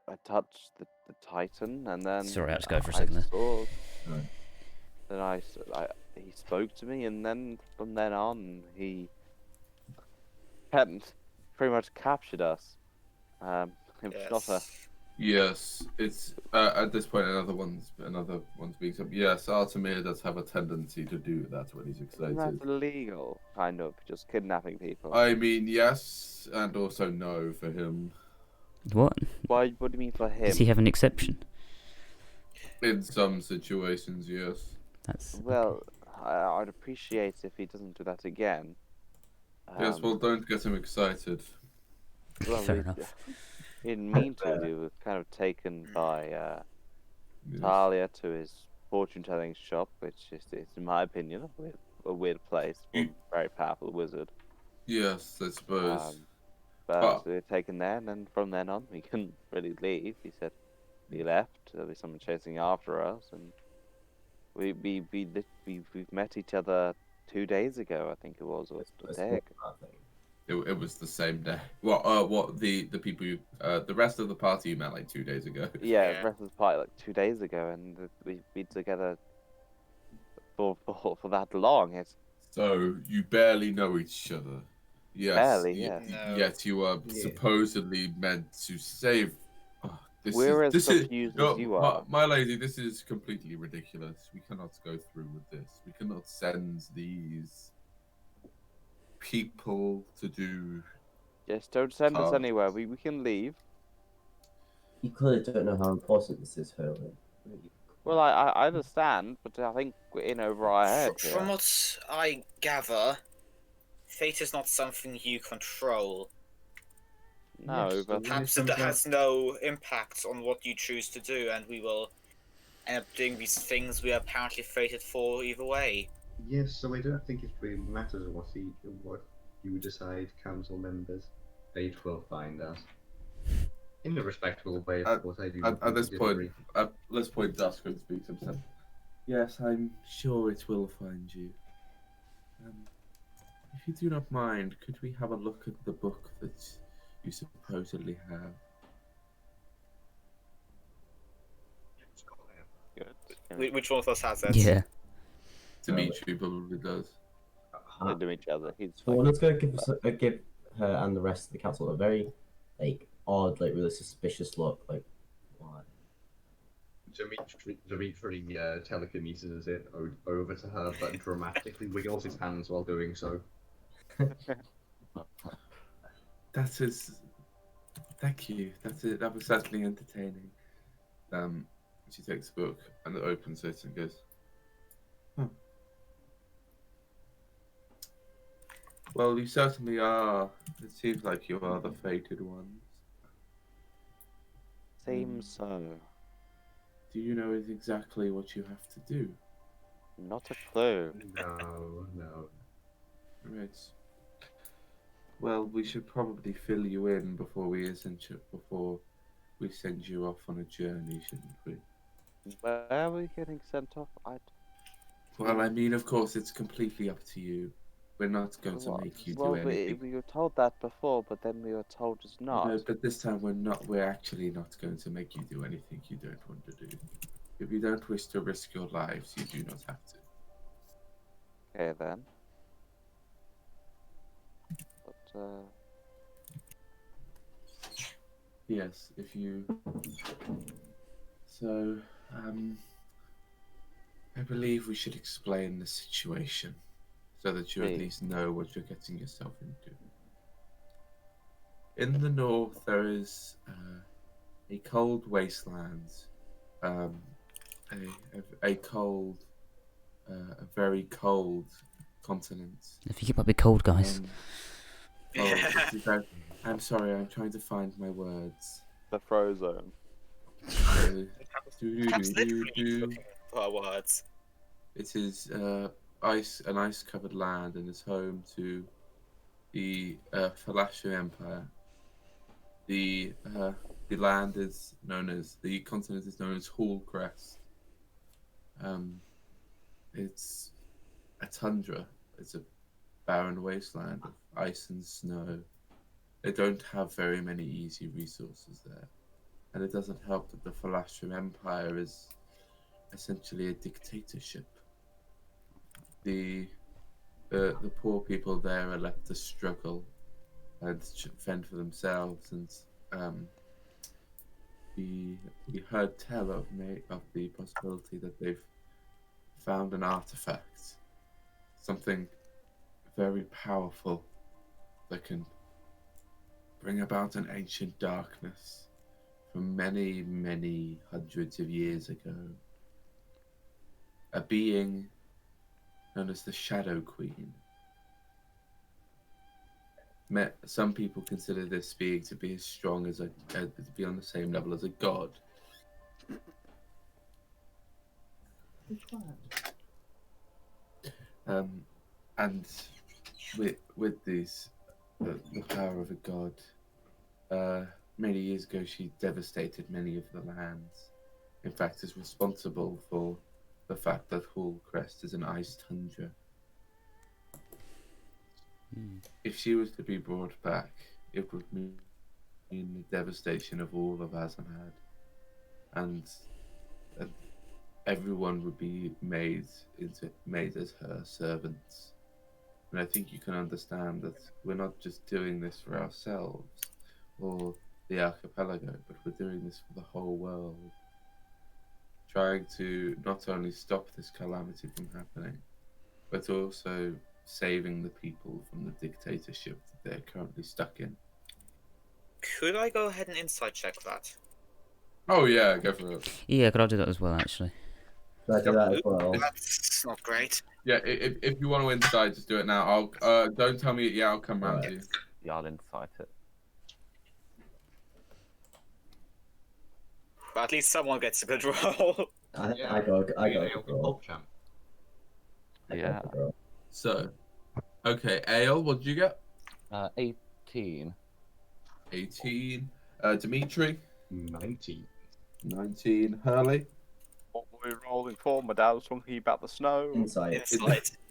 I touched the Titan, and then Sorry, I had to go for a second there. saw, then he spoke to me, and then from then on he pretty much captured us. It was not a Yes, it's at this point another one speaks up. Yes, Artemir does have a tendency to do that when he's excited. Isn't that illegal, kind of, just kidnapping people? I mean, yes, and also no for him. What? Why? What do you mean for him? Does he have an exception? In some situations, yes. That's Well, I'd appreciate if he doesn't do that again. Yes, well, don't get him excited. Well, fair enough. In meantime, we were kind of taken by Talia to his fortune-telling shop, which is, in my opinion, a weird place for a very powerful wizard. Yes, I suppose. But we were taken there, and then from then on, we couldn't really leave. He said we left. There'll be someone chasing after us, and we've met each other 2 days ago, I think it was, or a day ago. It was the same day. What the people the rest of the party you met like 2 days ago. Yeah, the rest of the party like 2 days ago, and we've been together for that long. So you barely know each other. Yes. Barely, yeah. No. Yet you are supposedly meant to save. Oh, We're as confused as you are. My lady, this is completely ridiculous. We cannot go through with this. We cannot send these people to do. Yes, don't send us anywhere. We can leave. You clearly don't know how important this is, Hurley. Well, I understand, but I think we're in over our heads. From what I gather, fate is not something you control. No, Yes, but Perhaps it has no impact on what you choose to do, and we will end up doing these things we are apparently fated for either way. Yes, so I don't think it really matters what you decide, council members. Fate will find us. In a respectable way, of course, I do. At this point, Duskwood speaks himself. Yes, I'm sure it will find you. If you do not mind, could we have a look at the book that you supposedly have? Which one of us has it? Yeah. Dimitri probably does. Dimitri has it. He's Well, let's go give her and the rest of the council a very, like, odd, like, really suspicious look. Like, why? Dimitri telekinesis it over to her, but dramatically wiggles his hands while doing so. That is. Thank you. That's it. That was certainly entertaining. She takes the book and opens it and goes, "Huh. Well, you certainly are. It seems like you are the fated ones. Seems so. Do you know exactly what you have to do?" Not a clue. No. Right. Well, we should probably fill you in before we send you off on a journey, shouldn't we? Where are we getting sent off? Well, I mean, of course, it's completely up to you. We're not going to make you do anything. We were told that before, but then we were told it's not. No, but this time we're not. We're actually not going to make you do anything you don't want to do. If you don't wish to risk your lives, you do not have to. Okay then. But Yes, if you. So, I believe we should explain the situation so that you at least know what you're getting yourself into. In the north, there is a cold wasteland, a very cold continent. If you keep up with cold, guys. I'm sorry, I'm trying to find my words. the Frozone. Perhaps literally looking for our words. It is an ice-covered land and is home to the Falashu Empire. The land is known as the continent is known as Hallcrest. It's a tundra. It's a barren wasteland of ice and snow. They don't have very many easy resources there, and it doesn't help that the Falashu Empire is essentially a dictatorship. The poor people there are left to struggle and fend for themselves, and we heard tell of the possibility that they've found an artifact, something very powerful that can bring about an ancient darkness from many, many hundreds of years ago. A being known as the Shadow Queen. Some people consider this being to be as strong as to be on the same level as a god. And with this, the power of a god, many years ago she devastated many of the lands. In fact, is responsible for the fact that Hallcrest is an ice tundra. If she was to be brought back, it would mean the devastation of all of Azanad, and everyone would be made as her servants. And I think you can understand that we're not just doing this for ourselves or the archipelago, but we're doing this for the whole world. Trying to not only stop this calamity from happening, but also saving the people from the dictatorship that they're currently stuck in. Could I go ahead and insight check that? Oh yeah, go for it. Yeah, could I do that as well, actually? Should I do that as well? That's not great. Yeah, if you want to inside, just do it now. I'll don't tell me it yet. I'll come round to you. Yeah, I'll incite it. But at least someone gets a good roll. I got a roll. Yeah. So, okay, Aial, what did you get? 18. 18. Dimitri? 19. 19. Hurley? What were we rolling for? My dad was talking about the snow. Insight.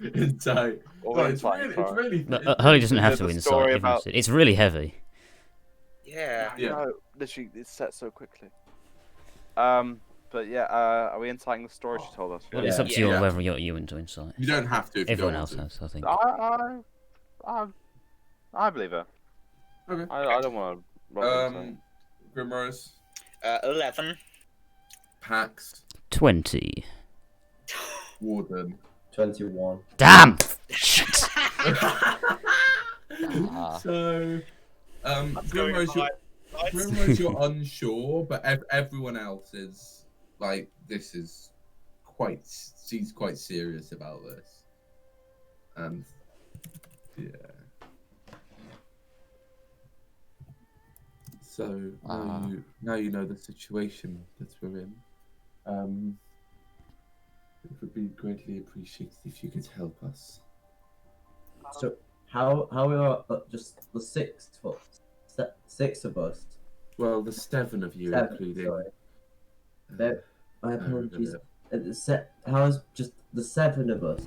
Insight. Or God, insight, it's sorry. really No, Hurley doesn't have to The story insight. about- It's really heavy. Yeah. Yeah. No, literally, it's set so quickly. But yeah, are we inciting the story she told us? Well, it's up to you whether you're into insight. You don't have to. If Everyone you else don't want has, I think. I believe her. Okay. I don't want to. Grimrose. 11. Pax. 20. Warden. 21. Damn! Shit! So, Grimrose, you're unsure, but everyone else is like, this is she's quite serious about this, and yeah. So now you know the situation that we're in. It would be greatly appreciated if you could help us. So how are just the six of us? Well, the 7 of you, Seven, including. sorry. My apologies. How is just the 7 of us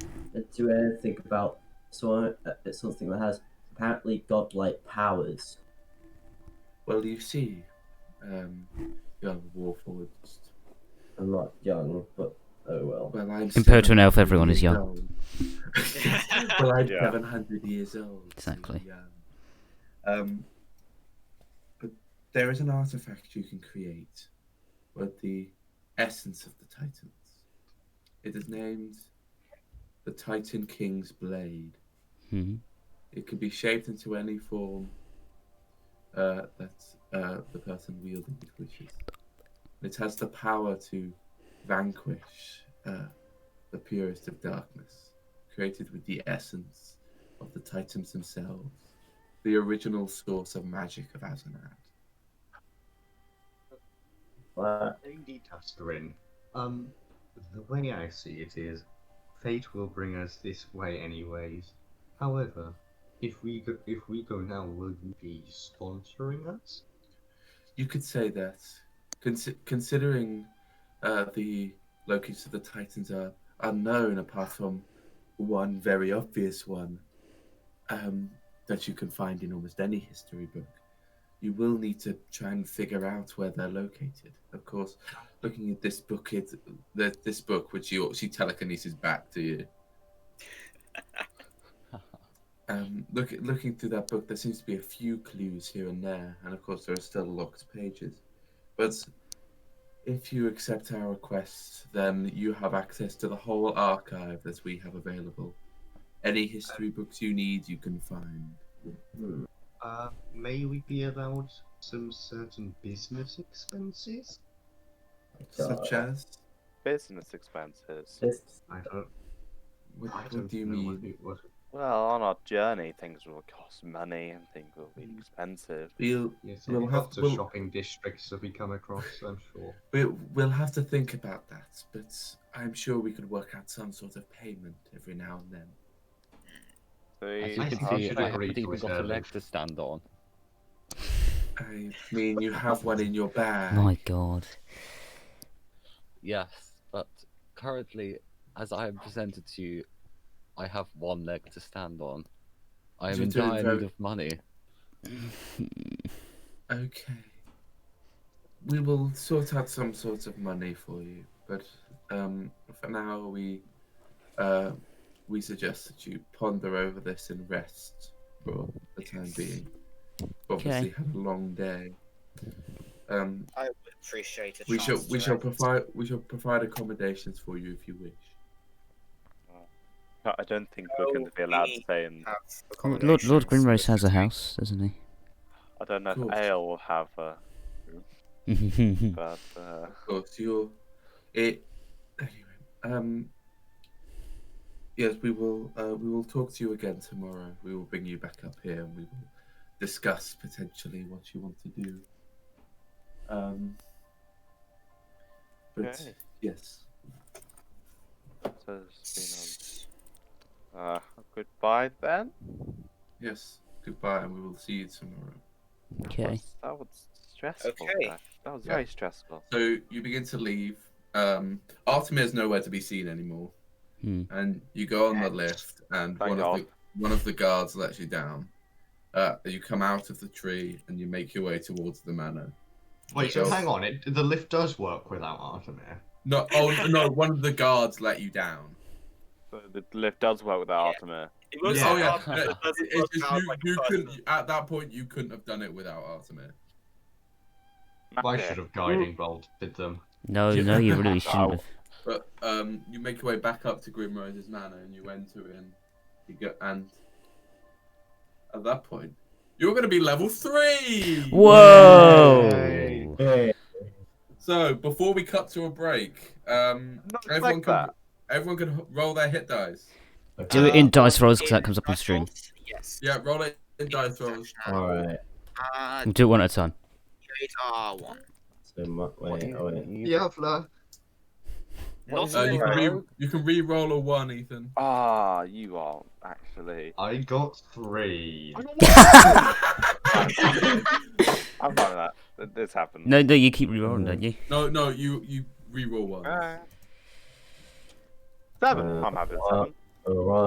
do anything about something that has apparently godlike powers? Well, you see, young Warforged. I'm not young, but oh well. Well, I'm Compared to an elf, everyone is young. old. Well, I'm 700 years old. Exactly. So, but there is an artifact you can create with the essence of the Titans. It is named the Titan King's Blade. Mm-hmm. It can be shaped into any form that the person wielding it wishes. It has the power to vanquish the purest of darkness, created with the essence of the Titans themselves, the original source of magic of Azanad. Indeed, Asterin. The way I see it is, fate will bring us this way anyways. However, if we go now, will you be sponsoring us? You could say that, considering the locations of the Titans are unknown, apart from one very obvious one that you can find in almost any history book. You will need to try and figure out where they're located. Of course, looking at this book, this book which she telekinesis back to you. Looking through that book, there seems to be a few clues here and there, and of course there are still locked pages. But if you accept our request, then you have access to the whole archive that we have available. Any history books you need, you can find. May we be allowed some certain business expenses? Such as? Business expenses. I don't. What do you mean? Well, on our journey, things will cost money and things will be expensive. We'll have to shopping districts that we come across, I'm sure. We'll have to think about that, but I'm sure we could work out some sort of payment every now and then. As you can see, I haven't even got a leg to stand on. I mean, you have one in your bag. My God. Yes, but currently, as I have presented to you, I have one leg to stand on. I am in dire need of money. Okay. We will sort out some sort of money for you, but for now we suggest that you ponder over this and rest for the time being. Obviously, had a long day. I would appreciate it. We shall provide accommodations for you if you wish. I don't think we're going to be allowed to stay in. Lord Grimrose has a house, doesn't he? I don't know if Aial will have a room, but of course anyway. Yes, we will talk to you again tomorrow. We will bring you back up here and we will discuss potentially what you want to do. But yes. So it's been goodbye then. Yes, goodbye, and we will see you tomorrow. Okay. That was stressful. Okay. That was very stressful. So you begin to leave. Artemir is nowhere to be seen anymore. And you go on the lift, and one of the guards lets you down. You come out of the tree, and you make your way towards the manor. Wait, so hang on, the lift does work without Artemir? No, oh no, one of the guards let you down. So the lift does work without Artemir. It was Oh yeah, it's it's just you couldn't at that point you couldn't have done it without Artemir. I should have guiding bolted them. No, you really shouldn't have. But you make your way back up to Grimrose's manor and you enter in. You go, and at that point, you're going to be level 3. Whoa! Hey. So before we cut to a break, everyone can roll their hit dice. Do it in dice rolls because that comes up on stream. Yes. Yeah, roll it in dice rolls. Alright. We'll do it one at a time. One. So, wait. Yeah, Fla. You can re-roll a 1, Ethan. Ah, you are actually. I got 3. I'm fine with that. This happens. No, you keep re-rolling, don't you? No, you re-roll 1. 7. I'm happy with 7.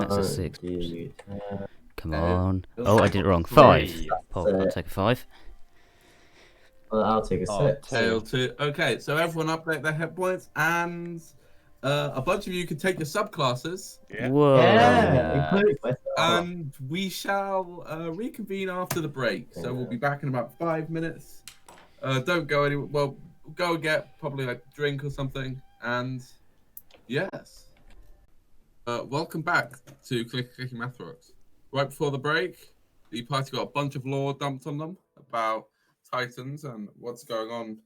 That's a 6. Come on. Oh, I did it wrong. 5. I'll take a 5. I'll take a 6. Tail 2. Okay, so everyone update their hit points, and a bunch of you can take your subclasses. Yeah. Whoa. Yeah, including myself. And we shall reconvene after the break. So we'll be back in about 5 minutes. Don't go anywhere. Well, go get probably like a drink or something. And yes. Welcome back to Clicky Clicky Math Rocks. Right before the break, the party got a bunch of lore dumped on them about Titans and what's going on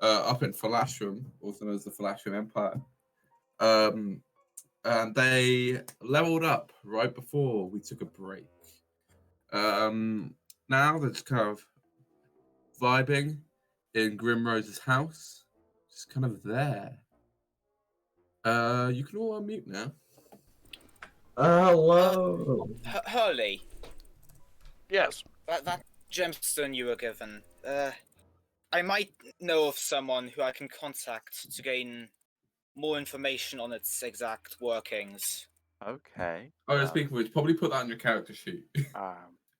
up in Falashrum, also known as the Falashrum Empire. And they leveled up right before we took a break. Now they're just kind of vibing in Grimrose's house, just kind of there. You can all unmute now. Hello. Hurley, Yes. that gemstone you were given, I might know of someone who I can contact to gain more information on its exact workings. Okay. Speaking of which, probably put that on your character sheet.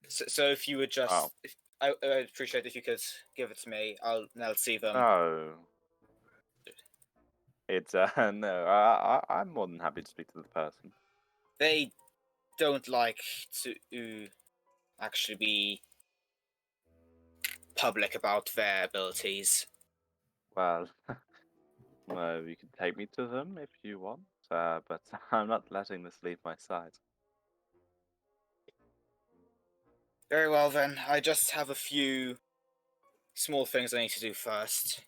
So if you would just, I would appreciate if you could give it to me. I'll see them. No. It's no. I'm more than happy to speak to the person. They don't like to actually be public about their abilities. Well, no, you can take me to them if you want, but I'm not letting this leave my side. Very well then. I just have a few small things I need to do first.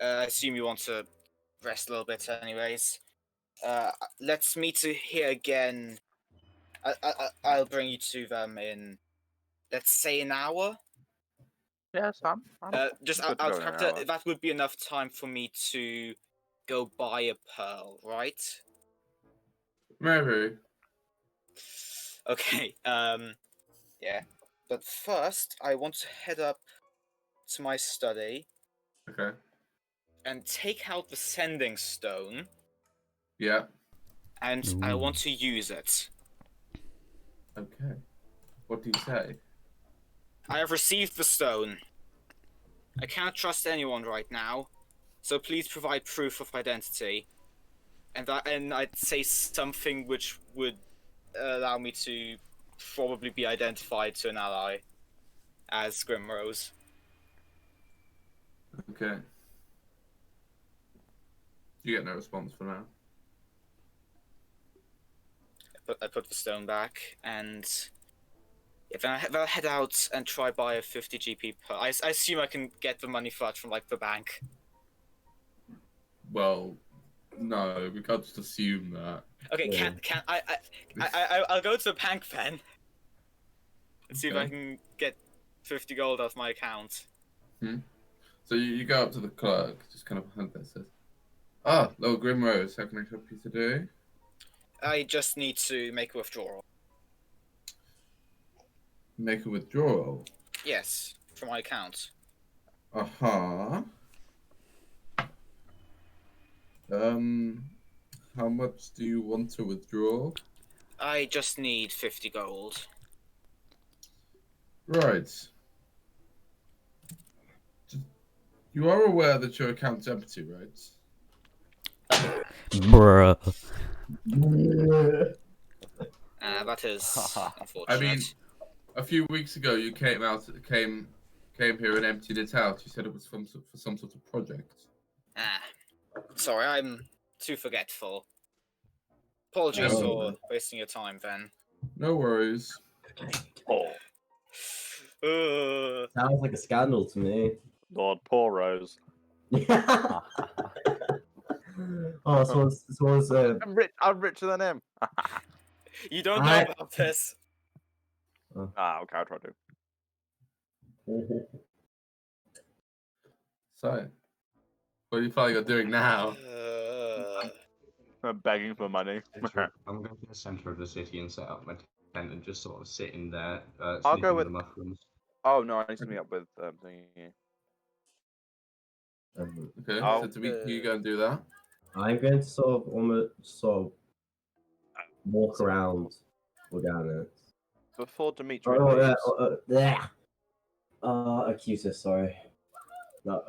I assume you want to rest a little bit anyways. Let's meet here again. I'll bring you to them in, let's say, an hour. Yes, I'm just good to out go of in an character, hour. that would be enough time for me to go buy a pearl, right? Maybe. Okay. Yeah. But first, I want to head up to my study. Okay. And take out the sending stone. Yeah. And I want to use it. Okay. What do you say? I have received the stone. I cannot trust anyone right now, so please provide proof of identity. And I'd say something which would allow me to probably be identified to an ally as Grimrose. Okay. You get no response for now. I put the stone back, and then I'll head out and try buy a 50 GP per. I assume I can get the money for it from like the bank. Well, no, we can't just assume that. Okay, Yeah. can I'll go to the bank then and see if I can get 50 gold off my account. So you go up to the clerk, just kind of hand that says, "Ah, Lord Grimrose, how can I help you today?" I just need to make a withdrawal. Make a withdrawal. Yes, from my account. How much do you want to withdraw? I just need 50 gold. Right. You are aware that your account's empty, right? Bruh. That is unfortunate. I mean, a few weeks ago you came here and emptied it out. You said it was for some sort of project. Sorry, I'm too forgetful. Apologies for wasting your time, then. No worries. Sounds like a scandal to me. Lord, poor Rose. Oh, someone's I'm richer than him. You don't know about this. Okay, I'll try to. So, what are you planning on doing now? I'm begging for money. I'm going to the center of the city and set up my tent and just sort of sit in there, I'll go sniffing with the mushrooms. Oh no, I need to meet up with thingy. Okay, so Dimitri, you go and do that. I'm going to sort of walk around Organa. Before Dimitri leaves. Accuser, sorry. No,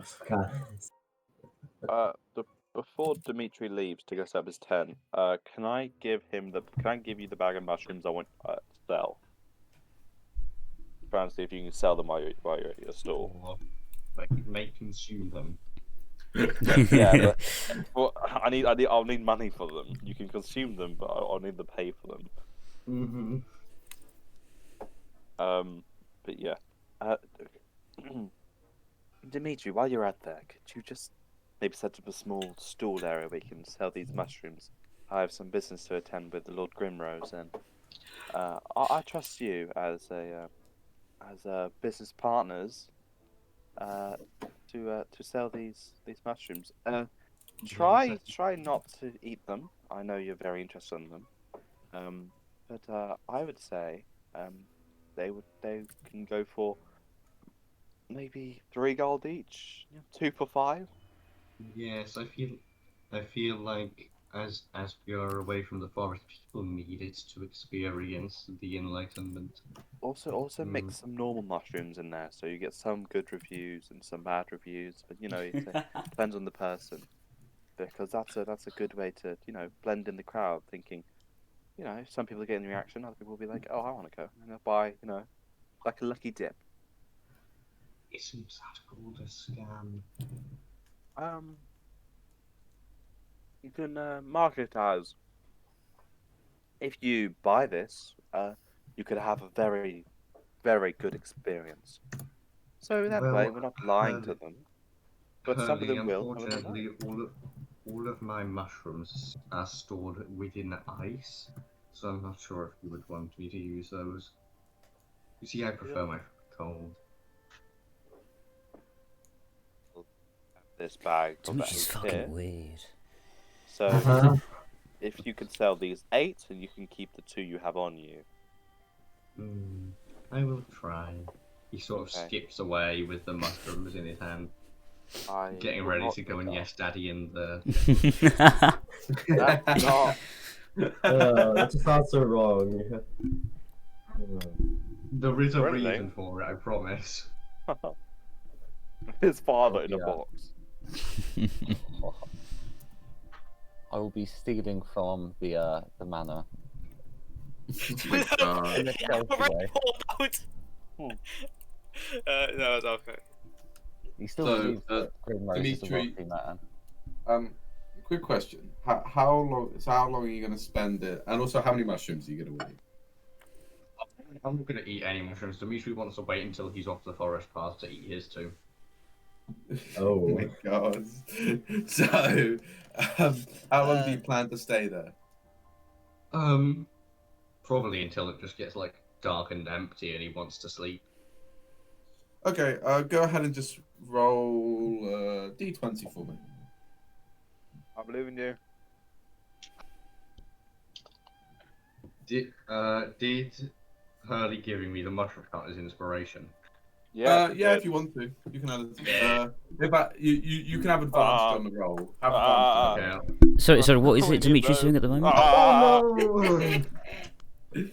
Before Dimitri leaves to go set up his tent, can I give you the bag of mushrooms I want to sell? Try and see if you can sell them while you're at your store. Or, like, may consume them. Yeah, but I'll need money for them. You can consume them, but I'll need to pay for them. But yeah. Dimitri, while you're out there, could you just maybe set up a small stall area where you can sell these mushrooms? I have some business to attend with the Lord Grimrose, and I trust you as business partners to sell these mushrooms. Try not to eat them. I know you're very interested in them. But I would say they can go for maybe 3 gold each, 2 for 5. Yes, I feel like as we are away from the forest, people need it to experience the enlightenment. Also mix some normal mushrooms in there, so you get some good reviews and some bad reviews. But it depends on the person, because that's a good way to blend in the crowd. Thinking, some people are getting the reaction, other people will be like, oh, I want to go, and they'll buy, like a lucky dip. Isn't that called a scam? You can market it as, if you buy this, you could have a very, very good experience. So that way, we're not lying to them. But some of them will. Unfortunately, all of my mushrooms are stored within ice, so I'm not sure if you would want me to use those. You see, I prefer my cold. This bag Which is fucking weird. So if you could sell these 8, and you can keep the 2 you have on you. I will try. He sort of skips away with the mushrooms in his hand, getting ready to go and yes daddy in the... That's not... that just sounds so wrong. There is a reason for it, I promise. His father in a box. I will be stealing from the manor. My God. In a stealthy way. No, it's okay. He still So, believes that Grimrose is a Dimitri, wealthy man. Quick question: how long are you going to spend it? And also, how many mushrooms are you going to eat? I'm not going to eat any mushrooms. Dimitri wants to wait until he's off the forest path to eat his too. Oh my God! So, how long do you plan to stay there? Probably until it just gets like dark and empty and he wants to sleep. Okay, go ahead and just roll d20 for me. I believe in you. Did Hurley giving me the mushroom count as inspiration? Yeah. Yeah, if you want to, you can add it. In fact, you can have advantage on the roll. Have advantage. So what is it Dimitri's doing at the moment? Oh no!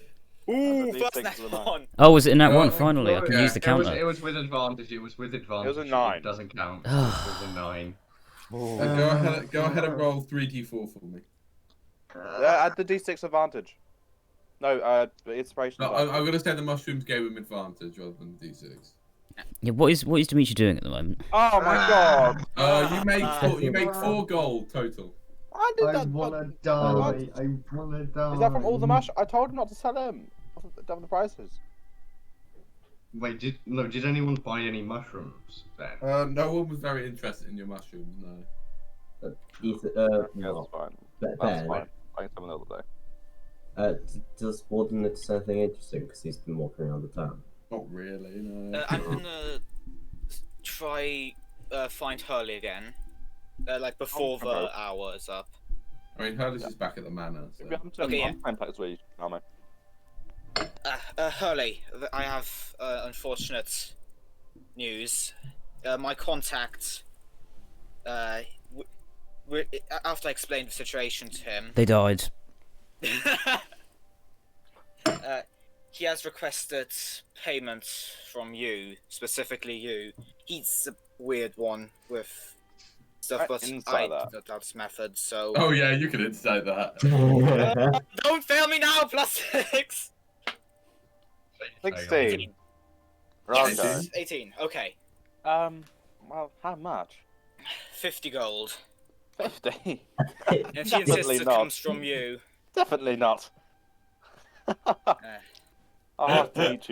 Ooh, D6 first is net a 9. one. Oh, was it in that one? Oh, Finally, I can yeah. use the counter. It was with advantage. It was with advantage. a 9. It doesn't count. It was a 9. Go ahead and roll 3d4 for me. Add the D6 advantage. No, inspiration No, advantage. I'm going to say the mushrooms gave him advantage rather than d6. Yeah, what is Dimitri doing at the moment? Oh my god! You make 4 gold total. I did I that. wanna What? die. I wanna die. Is that from all the mash? I told him not to sell him. Double the prices. Wait, did anyone buy any mushrooms then? No one was very interested in your mushrooms, no. Ethan, Yeah, that's fine. Ben, That's fine. I can have another day. does Warden notice anything interesting? Because he's been walking around the town. Not really, no. I'm gonna try find Hurley again, like before the hour is up. I mean, Hurley's just back at the manor. So. Okay, yeah. I'm Pax with you, Hurley, I have unfortunate news. My contact, after I explained the situation to him, They died. he has requested payment from you, specifically you. He's a weird one with stuff, but I did that method, so... Oh yeah, you can insight that. Don't fail me now, +6! 16. Yes, 18, okay. Well, how much? 50 gold. 50? And she insists it comes from you. Definitely not. I'll have to meet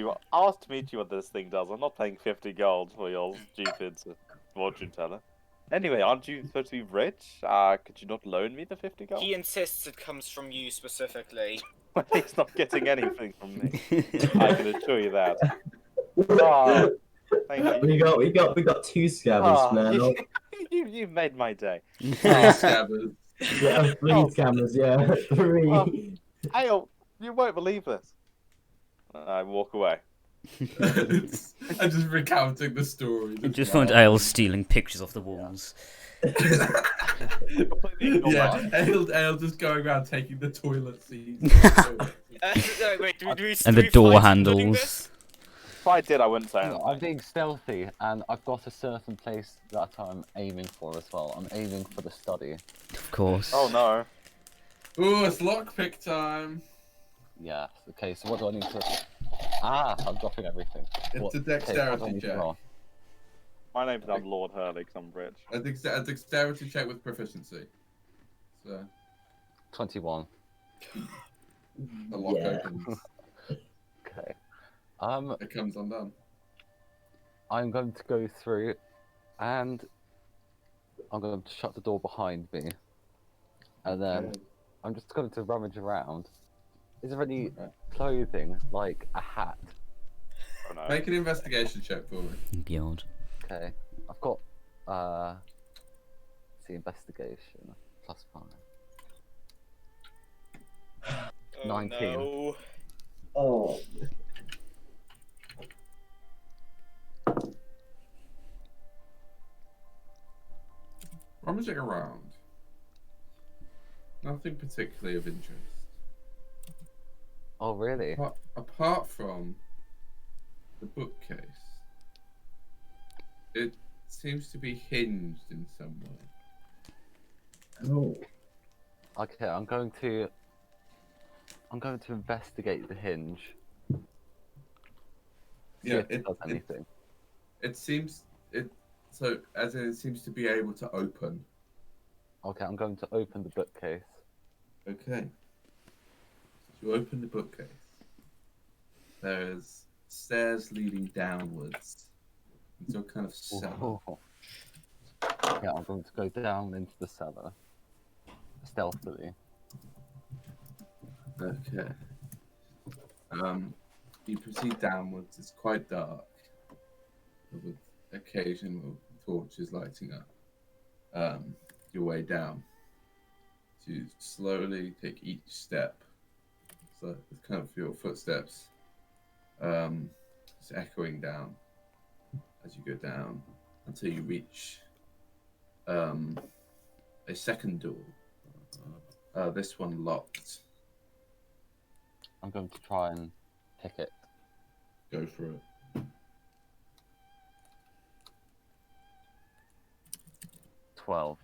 you what this thing does. I'm not paying 50 gold for your stupid fortune teller. Anyway, aren't you supposed to be rich? Could you not loan me the 50 gold? He insists it comes from you specifically. Well, he's not getting anything from me. I can assure you that. Oh, thank you. We got 2 scabbers now. You made my day. 3 scabbers. Yeah, 3 scammers, yeah. 3. Aial, you won't believe this. I walk away. I'm just recounting the story. You just find Aial stealing pictures off the walls. Yeah, Aial just going around taking the toilet seats. Wait, And the door handles. If I did, I wouldn't say No, anything. I'm being stealthy, and I've got a certain place that I'm aiming for as well. I'm aiming for the study. Of course. Oh no. Ooh, it's lockpick time. Yes. Okay. So what do I need to? Ah, I'm dropping everything. It's a Okay, what do I dexterity need to check. roll? My name's not Lord Hurley because I'm rich. A dexterity check with proficiency. So 21. the lock Yeah. opens. Okay. It comes undone. I'm going to go through, and I'm going to shut the door behind me, and then I'm just going to rummage around. Is there any clothing, like a hat? Oh no. Make an investigation check for me. Beyond. Okay, I've got let's see, investigation +5. 19. No. Oh. Rummaging around. Nothing particularly of interest. Oh really? Apart from the bookcase, it seems to be hinged in some way. Oh. Okay, I'm going to investigate the hinge. See Yeah, if it does anything. It seems it seems to be able to open. Okay, I'm going to open the bookcase. Okay. So you open the bookcase. There's stairs leading downwards into a kind of cellar. Oh. Yeah, I'm going to go down into the cellar stealthily. Okay. You proceed downwards. It's quite dark, with occasional torches lighting up. Your way down. To slowly take each step. So it's kind of your footsteps. It's echoing down as you go down until you reach a second door. This one locked. I'm going to try and pick it. Go for it. $12.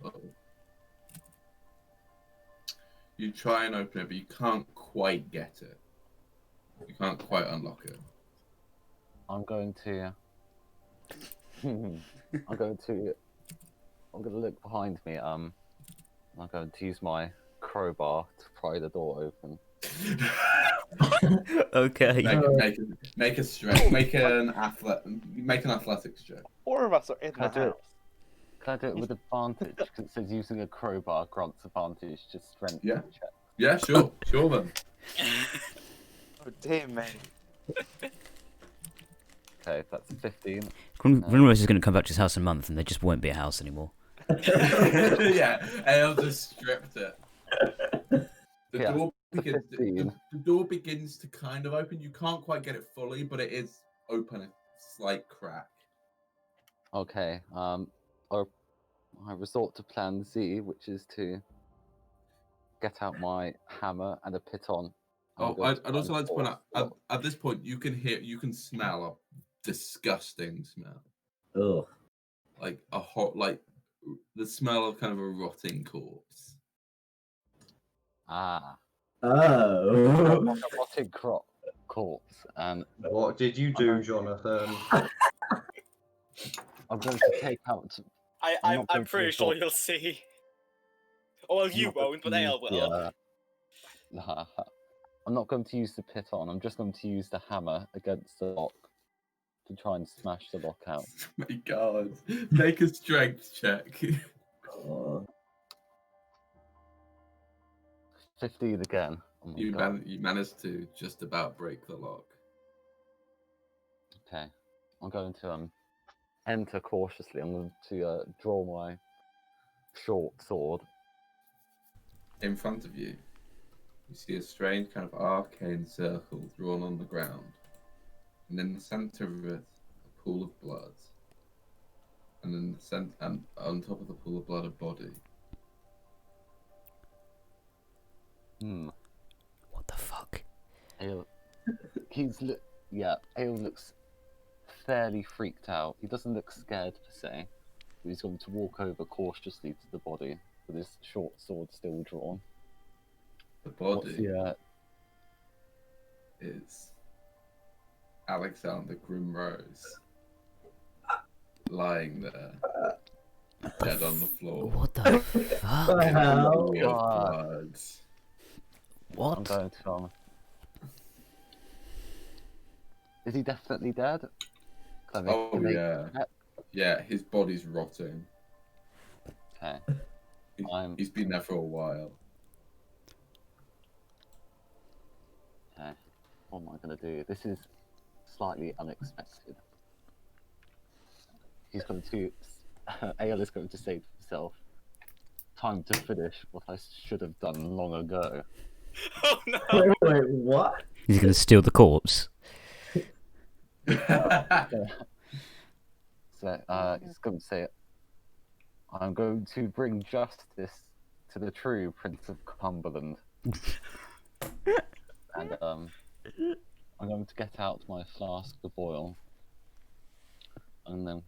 You try and open it, but you can't quite get it. You can't quite unlock it. I'm going to. I'm going to look behind me. I'm going to use my crowbar to pry the door open. Okay. Make an athletics check. 4 of us are in the Can I do it? house. Can I do it with advantage? Because it says using a crowbar grants advantage to strength Yeah. check. Yeah, sure then. Oh dear me. Okay, that's 15. Grimrose is going to come back to his house in a month, and there just won't be a house anymore. Yeah, Aial just stripped it. Yeah, The door begins to kind of open. You can't quite get it fully, but it is open a slight crack. Okay, I resort to plan Z, which is to get out my hammer and a piton. Oh, I'd also like to point out, at this point, you can smell a disgusting smell. Ugh. Like the smell of kind of a rotting corpse. Ah. Oh. Like a rotting corpse, and What did you do, Jonathan? I'm going to take out. I'm pretty sure you'll see. Oh, well, you won't, but Aial will. Nah, I'm not going to use the piton. I'm just going to use the hammer against the lock to try and smash the lock out. Oh my God! Make a strength check. Oh. 15 again. Oh my God. You managed to just about break the lock. Okay, I'm going to enter cautiously. I'm going to draw my short sword. In front of you, you see a strange kind of arcane circle drawn on the ground, and in the center of it, a pool of blood. And in the and on top of the pool of blood, a body. What the fuck? Aial looks fairly freaked out. He doesn't look scared per se, but he's going to walk over cautiously to the body with his short sword still drawn. The body What's is Alexander Grimrose, Uh, lying there, dead on the floor. What the fuck? What the hell? Pool of blood. I'm What? going to Is he definitely dead? Can I Oh make yeah, that? yeah. His body's rotting. Okay. He's been there for a while. Okay. What am I going to do? This is slightly unexpected. He's going to. Aial is going to say to himself, "Time to finish what I should have done long ago." Oh no! Wait, what? He's going to steal the corpse. So he's going to say, "I'm going to bring justice to the true Prince of Cumberland." And I'm going to get out my flask of oil, and then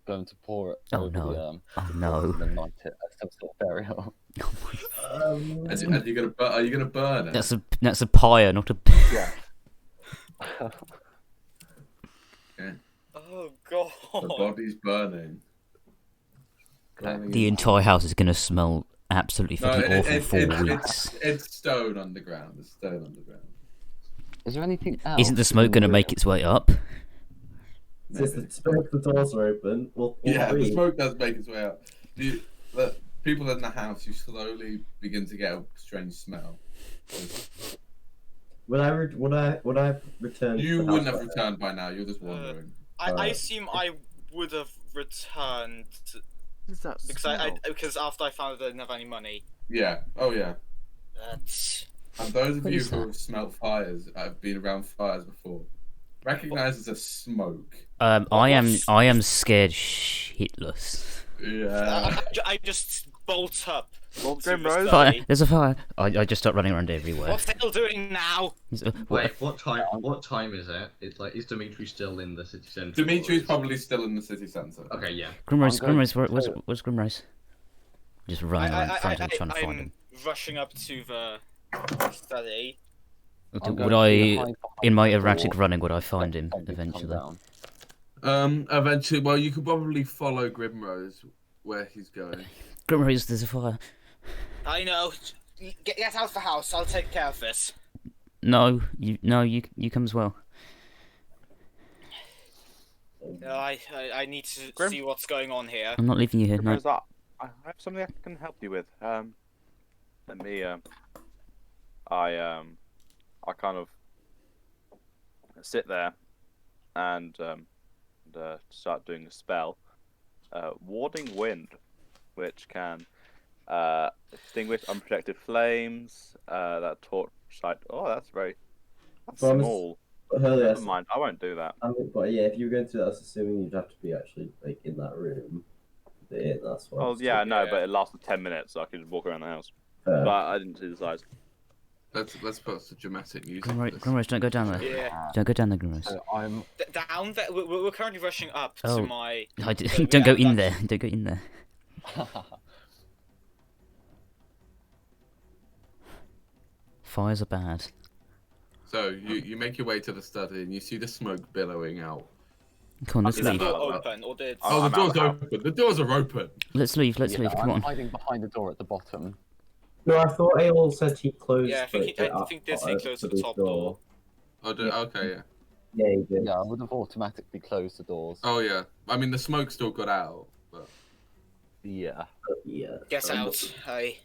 going to pour it over the Oh no. and then light it as some sort of burial. Are you gonna burn it? That's a pyre, not a. Yeah. Okay. Oh god! The body's burning. The entire house is going to smell absolutely fucking awful for weeks. It's stone underground. It's stone underground. Is there anything else? Isn't the smoke going to make its way up? Since the smoke, the doors are open. The smoke does make its way up. The people in the house, you slowly begin to get a strange smell. Would I return? You wouldn't have returned by now. You're just wandering. I assume I would have returned because after I found out I didn't have any money. Yeah. Oh yeah. And those of What you is who that? have smelt fires, have been around fires before, recognize as a smoke. I am scared shitless. Yeah. I just bolt up Well, to the Grimrose. Fire! study. There's a fire! I just start running around everywhere. What's Aial doing now? Wait, what time? What time is it? It's like, is Dimitri still in the city centre? Dimitri's probably still in the city centre. Okay, yeah. Grimrose, I'm going Grimrose, to- where's Grimrose? Just running around frantically trying to find him. I'm rushing up to the study. I'm Would going to I, be behind in my the erratic door. running, would I find him Tell me to come eventually? down. Eventually, well, you could probably follow Grimrose where he's going. Grimrose, there's a fire. I know. Get out of the house. I'll take care of this. No, you come as well. No, I need to Grim? see what's going on here. I'm not leaving you here. No. Grimrose, I have something I can help you with. Let me. I kind of sit there and start doing a spell, warding wind, which can extinguish unprotected flames. That torchlight. Oh, that's Promise- small. Hurley, Never mind. I won't do that. but yeah, if you were going to do that, I was assuming you'd have to be actually like in that room. The inn, that's what. Oh yeah, no, but it lasted 10 minutes, so I could walk around the house. But I didn't see the size. Let's put some dramatic music. Grimrose, don't go down there. Yeah. Don't go down there, Grimrose. So I'm Down there. We're currently rushing up to my. Don't go in there. Don't go in there. Fires are bad. So you make your way to the study and you see the smoke billowing out. Come on, let's Is the leave. door open or did? Oh, I'm the out door's of the house. open. The doors are open. Let's leave. Let's leave. Come I'm on. hiding behind the door at the bottom. No, I thought Aial said he closed. Yeah, I think this he closed the top door. Oh, okay, yeah. Yeah, he did. Yeah, I would have automatically closed the doors. Oh, yeah. I mean, the smoke still got out, but... Yeah. Yeah. Get out. I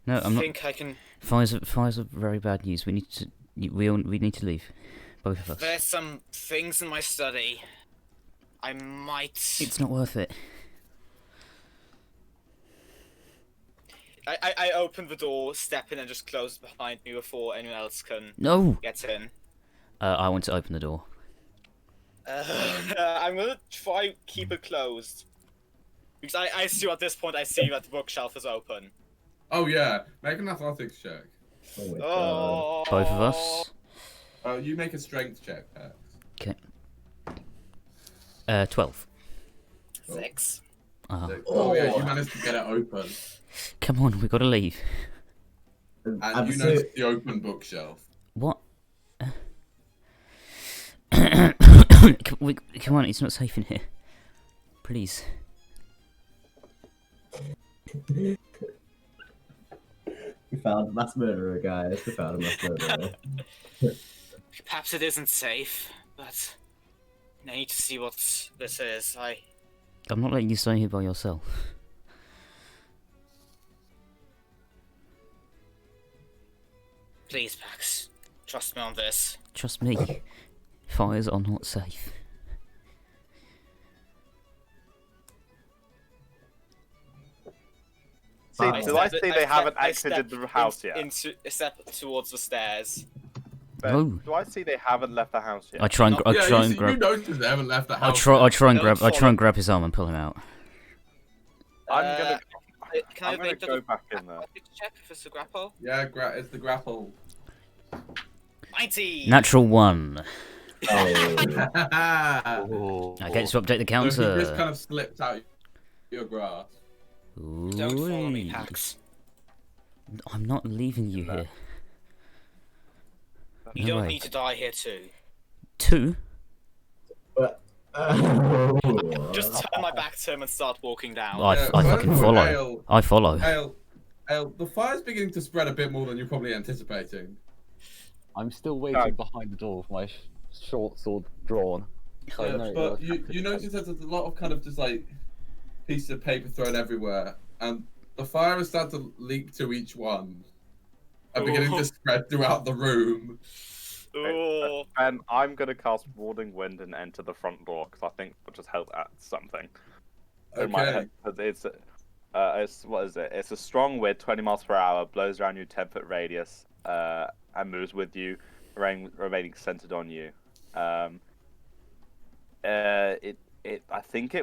No, I'm not. think I can. Fires are very bad news. We need to. We need to leave. Both of us. There's some things in my study. I might. It's not worth it. I open the door, step in, and just close it behind me before anyone else can No. get in. I want to open the door. I'm gonna try keep it closed. Because I assume at this point I see that the bookshelf is open. Oh, yeah. Make an athletics check. Oh my god. Oh. Both of us. You make a strength check, Pax. Okay. 12. 6. Oh, yeah, you managed to get it open. Come on, we gotta leave. And you notice the open bookshelf. What? Come on, it's not safe in here. Please. We found a mass murderer, guys. We found a mass murderer. Perhaps it isn't safe, but I need to see what this is. I'm not letting you stay here by yourself. Please, Pax. Trust me on this. Trust me. Fires are not safe. Do I see they haven't exited the house yet? A step towards the stairs. Ben, No. do I see they haven't left the house yet? I try and No. I Yeah, try you and grab. notice they haven't left the I house. try and Don't grab. I try follow. and grab his arm and pull him out. I'm gonna Can I I'm gonna make go back in there. check if it's a grapple? Yeah, it's the grapple. 90! Natural 1. Oh. Oh. I get to update the So he counter. just kind of slipped out your grasp. Don't follow me, Ooh-wee. Pax. I'm not leaving you here. You No don't way. need to die here too. 2? Just turn my back to him and start walking down. I fucking follow. I follow. Aial, the fire's beginning to spread a bit more than you're probably anticipating. I'm still waiting behind the door with my short sword drawn. So I know But you're you notice that there's a lot of kind of just like pieces of paper thrown everywhere, and the fire is starting to leak to each one, and beginning to spread throughout the room. Oh. And I'm gonna cast Warding Wind and enter the front door because I think it'll just help at something. In my Okay. head, 'cause it's what is it? It's a strong wind, 20 miles per hour, blows around you 10-foot radius, and moves with you, remaining centered on you. I think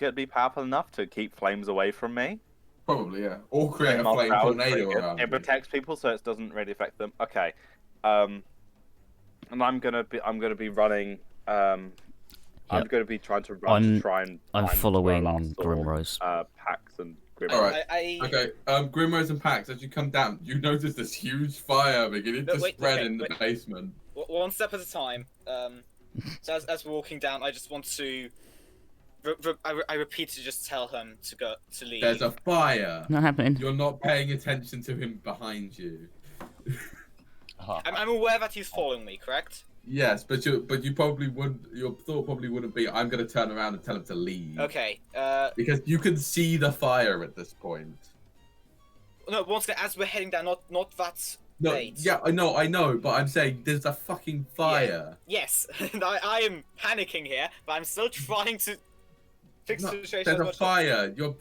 it'd be powerful enough to keep flames away from me. Probably, yeah. Or create a Miles flame per hour is tornado pretty good. around It you. protects people, so it doesn't really affect them. Okay. And I'm gonna be running. I'm gonna be trying to run to try and. I'm find following where I last saw, Grimrose. Pax and Grimrose. All right. I Okay. Grimrose and Pax, as you come down, you notice this huge fire beginning to spread in the basement. One step at a time. So as we're walking down, I just want to. I repeat to just tell him to leave. There's a fire. Not happening. You're not paying attention to him behind you. I'm aware that he's following me, correct? Yes, but you probably would. Your thought probably wouldn't be. I'm going to turn around and tell him to leave. Okay. Because you can see the fire at this point. No, once again, as we're heading down, not that. No, late. yeah, I know, but I'm saying there's a fucking fire. Yes, and I am panicking here, but I'm still trying to fix the situation. There's a fire. You're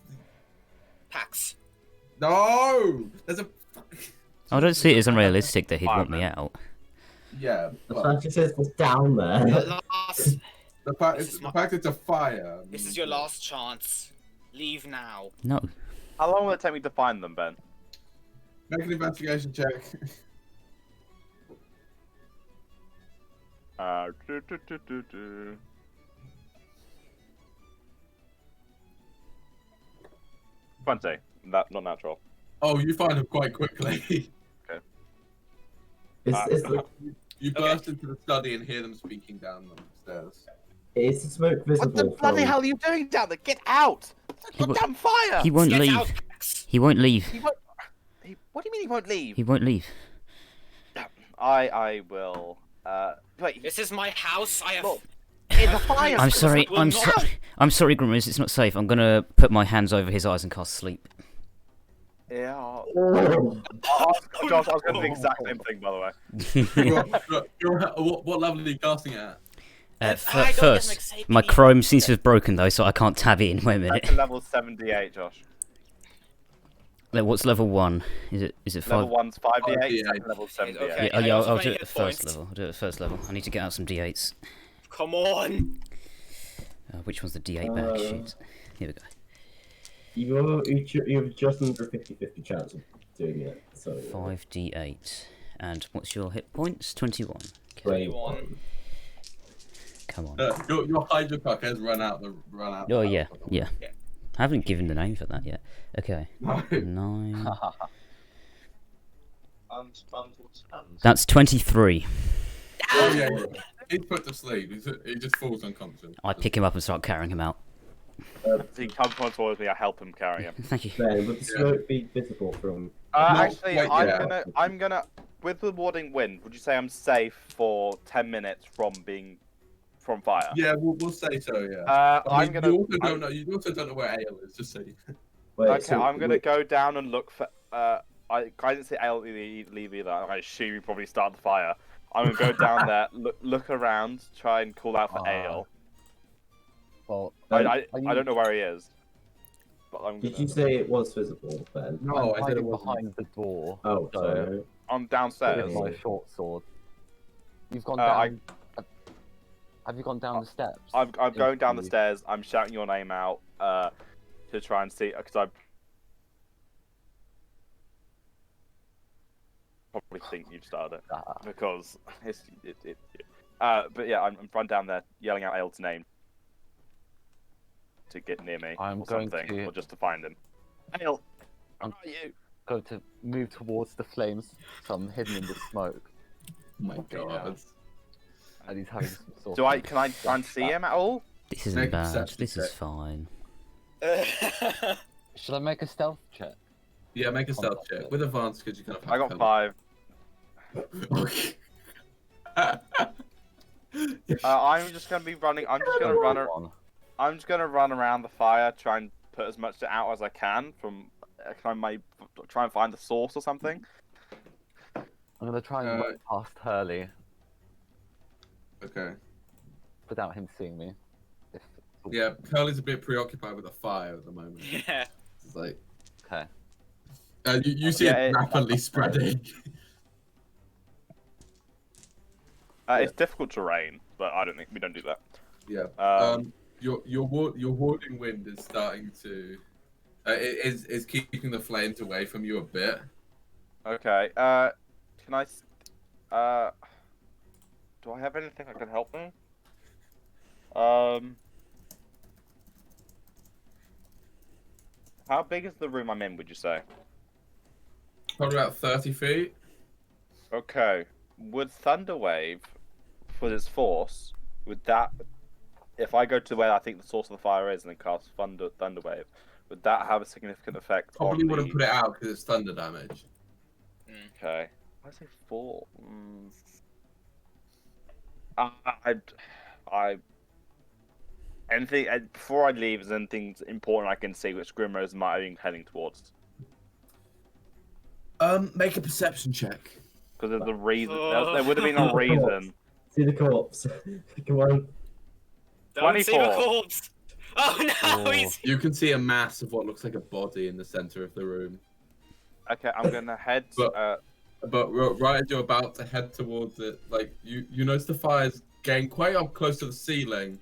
Pax. no. There's a. I don't see it as unrealistic that he'd want me out. Yeah. The But fact it says it's down there. Last. the fact it's a fire. This is your last chance. Leave now. No. How long will it take me to find them, Ben? Make an investigation check. Do. 20. Not natural. Oh, you find them quite quickly. It's like, You burst into the study and hear them speaking down the stairs. is the smoke visible What the bloody from... hell are you doing down there? Get out! He It's a damn fire! He won't Get leave. out, Pax. He won't leave. What do you mean he won't leave? He won't leave. I will. Wait. This is my house. I have. Look, it's a fire! I'm sorry. will I'm not- sorry. I'm sorry, Grimrose. It's not safe. I'm gonna put my hands over his eyes and cast sleep. Yeah. Oh, Josh, I was going to do the exact same thing, by the way. What level are you casting at? I don't get First, excited. my Chrome seems to have broken though, so I can't tab it in. Wait a minute. That's level 78, Josh. What's level 1? Is it 5? Level 1's 5d8, 5d8. second level 78. Okay. Yeah, I also I'll play do it hit at first points. level. I'll do it at first level. I need to get out some d8s. Come on. Which one's the d8 bag? Shit. Here we go. you have just under a 50-50 chance of doing it. So 5d8. And what's your hit points? 21. Okay. 21. Come on. Your hydrocock has run out. Oh yeah. I haven't given the name for that yet. Okay. No. 9. That's 23. Oh yeah. He's put to sleep. He just falls unconscious. I pick him up and start carrying him out. He comes towards me, I help him carry him. Thank you. Ben, would the smoke be visible from... Actually, quite yet. I'm gonna, with the warding wind, would you say I'm safe for 10 minutes from fire? Yeah, we'll say so. Yeah. I mean, I'm gonna. You also don't know where Aial is. Just say. Wait, Okay, so I'm gonna go down and look for. I didn't say Aial leave either. I assume you probably started the fire. I'm gonna go down there, look around, try and call out for Aial. Well, I don't know where he is. But I'm Did gonna... you say it was visible, Ben? No, I'm I said it hiding wasn't. behind the door. Oh, So- sorry. I'm downstairs. With my short sword. You've gone I- down. Have you gone down the steps? I'm going down the Into- stairs. I'm shouting your name out to try and see because I probably think you've started it because it's but yeah, I'm run down there yelling out Aial's name to get near me I'm or going something, to- or just to find him. Aial, I'm- where are you? Going to move towards the flames, so I'm hidden in the smoke, Oh my god. and he's having some sort Do of... can I try and see him at all? This isn't Make a bad. perception This is check. fine. Should I make a stealth check? Yeah, make a stealth check with advantage because you kind of. I got 5. Okay. I'm just gonna be running. I'm just gonna run. One. I'm just gonna run around the fire, try and put as much out as I can from. Can I try and find the source or something? I'm gonna try and run past Hurley Okay. without him seeing me. If... Yeah, Curly's a bit preoccupied with the fire at the moment. Yeah. It's like Okay. you see Yeah, it it- rapidly spreading. It's difficult terrain, but I don't think we don't do that. Yeah. Um, Your warding wind is starting to Is keeping the flames away from you a bit. Okay. Can I? Do I have anything that can help me? How big is the room I'm in? Would you say? Probably about 30 feet. Okay. Would Thunderwave, for its force, would that, if I go to where I think the source of the fire is and then cast Thunderwave, would that have a significant effect Probably on wouldn't the... put it out because it's thunder damage. Okay. I say 4. Anything before I leave? Is there anything important I can see which Grimrose might be heading towards? Make a perception check. Because there's a reason. There would have been a reason. See the corpse. Come on. Don't see the 24. corpse! Oh no, he's... You can see a mass of what looks like a body in the center of the room. Okay, I'm gonna head. But right as you're about to head towards it, like you notice the fire's getting quite up close to the ceiling.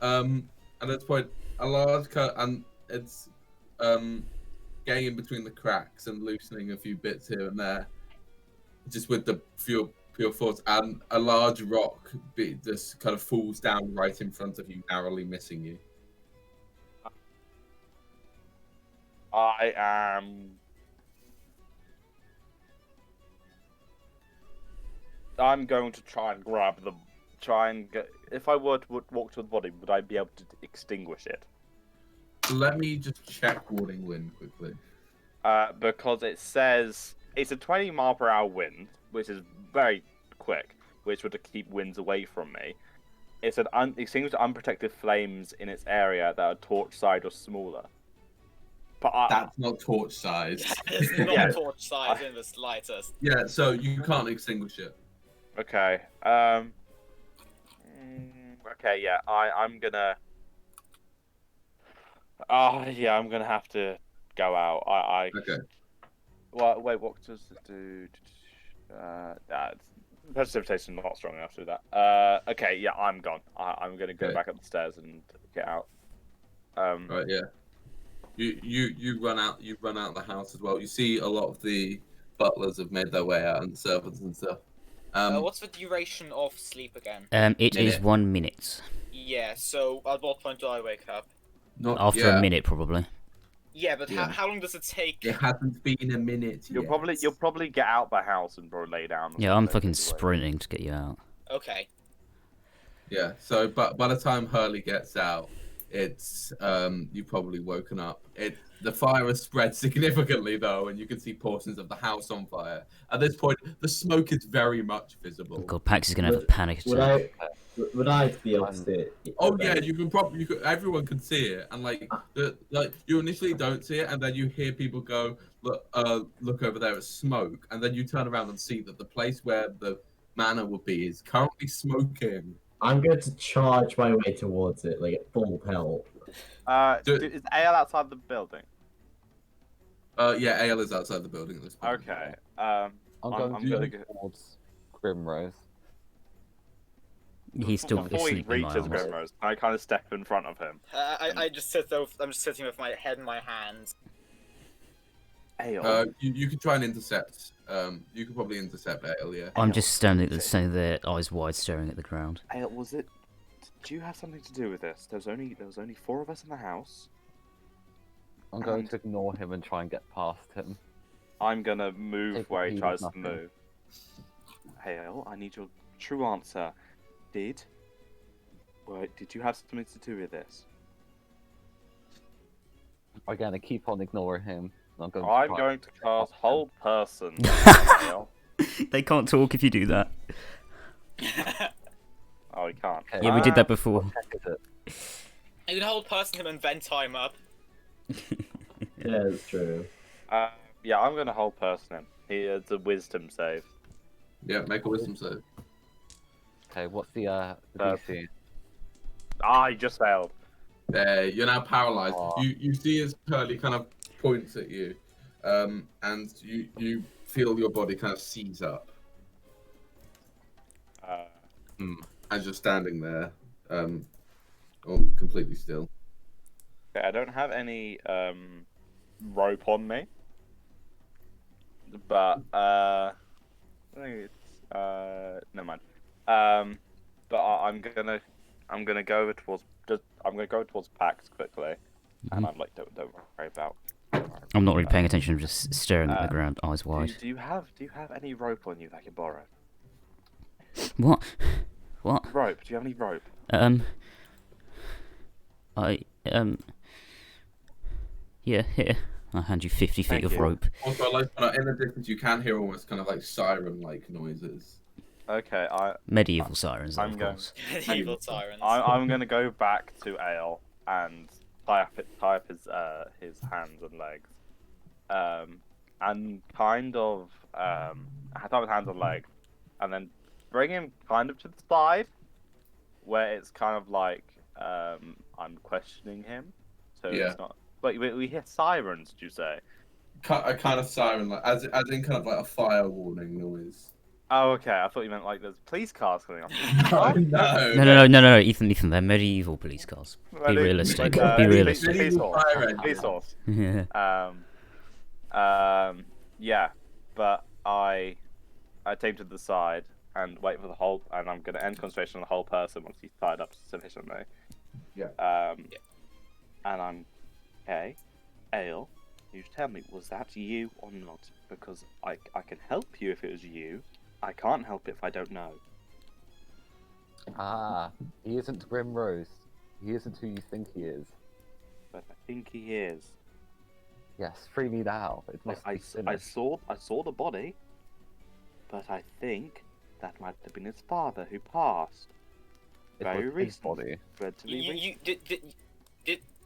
And at this point, a large cut, and it's getting in between the cracks and loosening a few bits here and there, just with the pure force. And a large rock just kind of falls down right in front of you, narrowly missing you. I am. I'm going to try and grab the. Try and get. If I were to walk to the body, would I be able to extinguish it? Let me just check Warding Wind quickly. Because it says it's a 20 mile per hour wind, which is very quick, which would keep winds away from me. It's an extinguish unprotected flames in its area that are torch side or smaller. But that's not torch size. It's not torch size in the slightest. Yeah, so you can't extinguish it. Okay. Okay. Yeah. I'm gonna. Yeah. I'm gonna have to go out. Okay. Well, wait. What does it do? Precipitation not strong enough to do that. Okay. Yeah. I'm gone. I'm gonna go back up the stairs and get out. Right. Yeah. You run out. You run out of the house as well. You see a lot of the butlers have made their way out and servants and stuff. What's the duration of sleep again? It is 1 minute. Yeah, so at what point do I wake up? Not After a minute, probably. Yeah, but how long does it take? It hasn't been a minute You'll yet. probably get out the house and probably lay down. Yeah, I'm fucking sprinting to get you out. Okay. Yeah. So, but by the time Hurley gets out, it's you've probably woken up. The fire has spread significantly though, and you can see portions of the house on fire. At this point, the smoke is very much visible. Oh god, Pax is gonna have a panic attack. Would I be able to see it? Oh yeah, you can probably. Everyone can see it, and like you initially don't see it, and then you hear people go, look over there at smoke, and then you turn around and see that the place where the manor would be is currently smoking. I'm going to charge my way towards it, like at full pelt. Is Aial outside the building? Yeah, Aial is outside the building at this point. Okay. I'm going towards Grimrose. He's still before he asleep in my reaches arms. Grimrose, I kind of step in front of him. I just sit there. I'm just sitting with my head in my hands. Aial. You could try and intercept. You could probably intercept Aial, yeah. I'm just standing there, eyes wide, staring at the ground. Aial, do you have something to do with this? There was only 4 of us in the house. I'm going to ignore him and try and get past him. I'm gonna move where he tries to nothing. move. Aial, I need your true answer. Did you have something to do with this? Again, I keep on ignoring him. I'm going to cast Hold Person. They can't talk if you do that. Oh, he can't. Okay. Yeah, we did that before. You can hold person him and then time up. Yeah, it's true. Yeah, I'm gonna Hold Person him. It's a Wisdom save. Yeah, make a Wisdom save. Okay, what's the DC? You just failed. You're now paralyzed. Aww. You see as Hurley kind of points at you, and you feel your body kind of seize up as you're standing there, or completely still. Okay, I don't have any rope on me. But I think it's never mind. But I'm gonna go over towards Pax quickly, and I'm like, don't worry about. I'm not really paying attention. I'm just staring at the ground, eyes wide. Do you have any rope on you that I can borrow? What? What? Rope? Do you have any rope? Yeah, here. I'll hand you 50 feet Thank of you. rope. Also, like in the distance, you can hear almost kind of like siren-like noises. Okay, Medieval sirens, I'm of going- course. Evil tyrants. I'm gonna go back to Aial and tie up his hands and legs, and kind of tie up his hands and legs, and then bring him kind of to the side, where it's kind of like I'm questioning him, so Yeah. it's not. But we hear sirens. Did you say? A kind of siren, like as in kind of like a fire warning noise. Oh, okay. I thought you meant like there's police cars coming up. No, Ethan, they're medieval police cars. Be realistic. Be realistic. Police horse. Yeah. Yeah, but I take him to the side and wait for the whole, and I'm gonna end concentration on the whole person once he's tied up sufficiently. Yeah. And I'm, hey, Aial, you tell me, was that you or not? Because I can help you if it was you. I can't help it if I don't know. Ah, he isn't Grimrose. He isn't who you think he is. But I think he is. Yes, free me now. It must I be finished. saw the body, but I think that might have been his father who passed. It Very was his recently. body.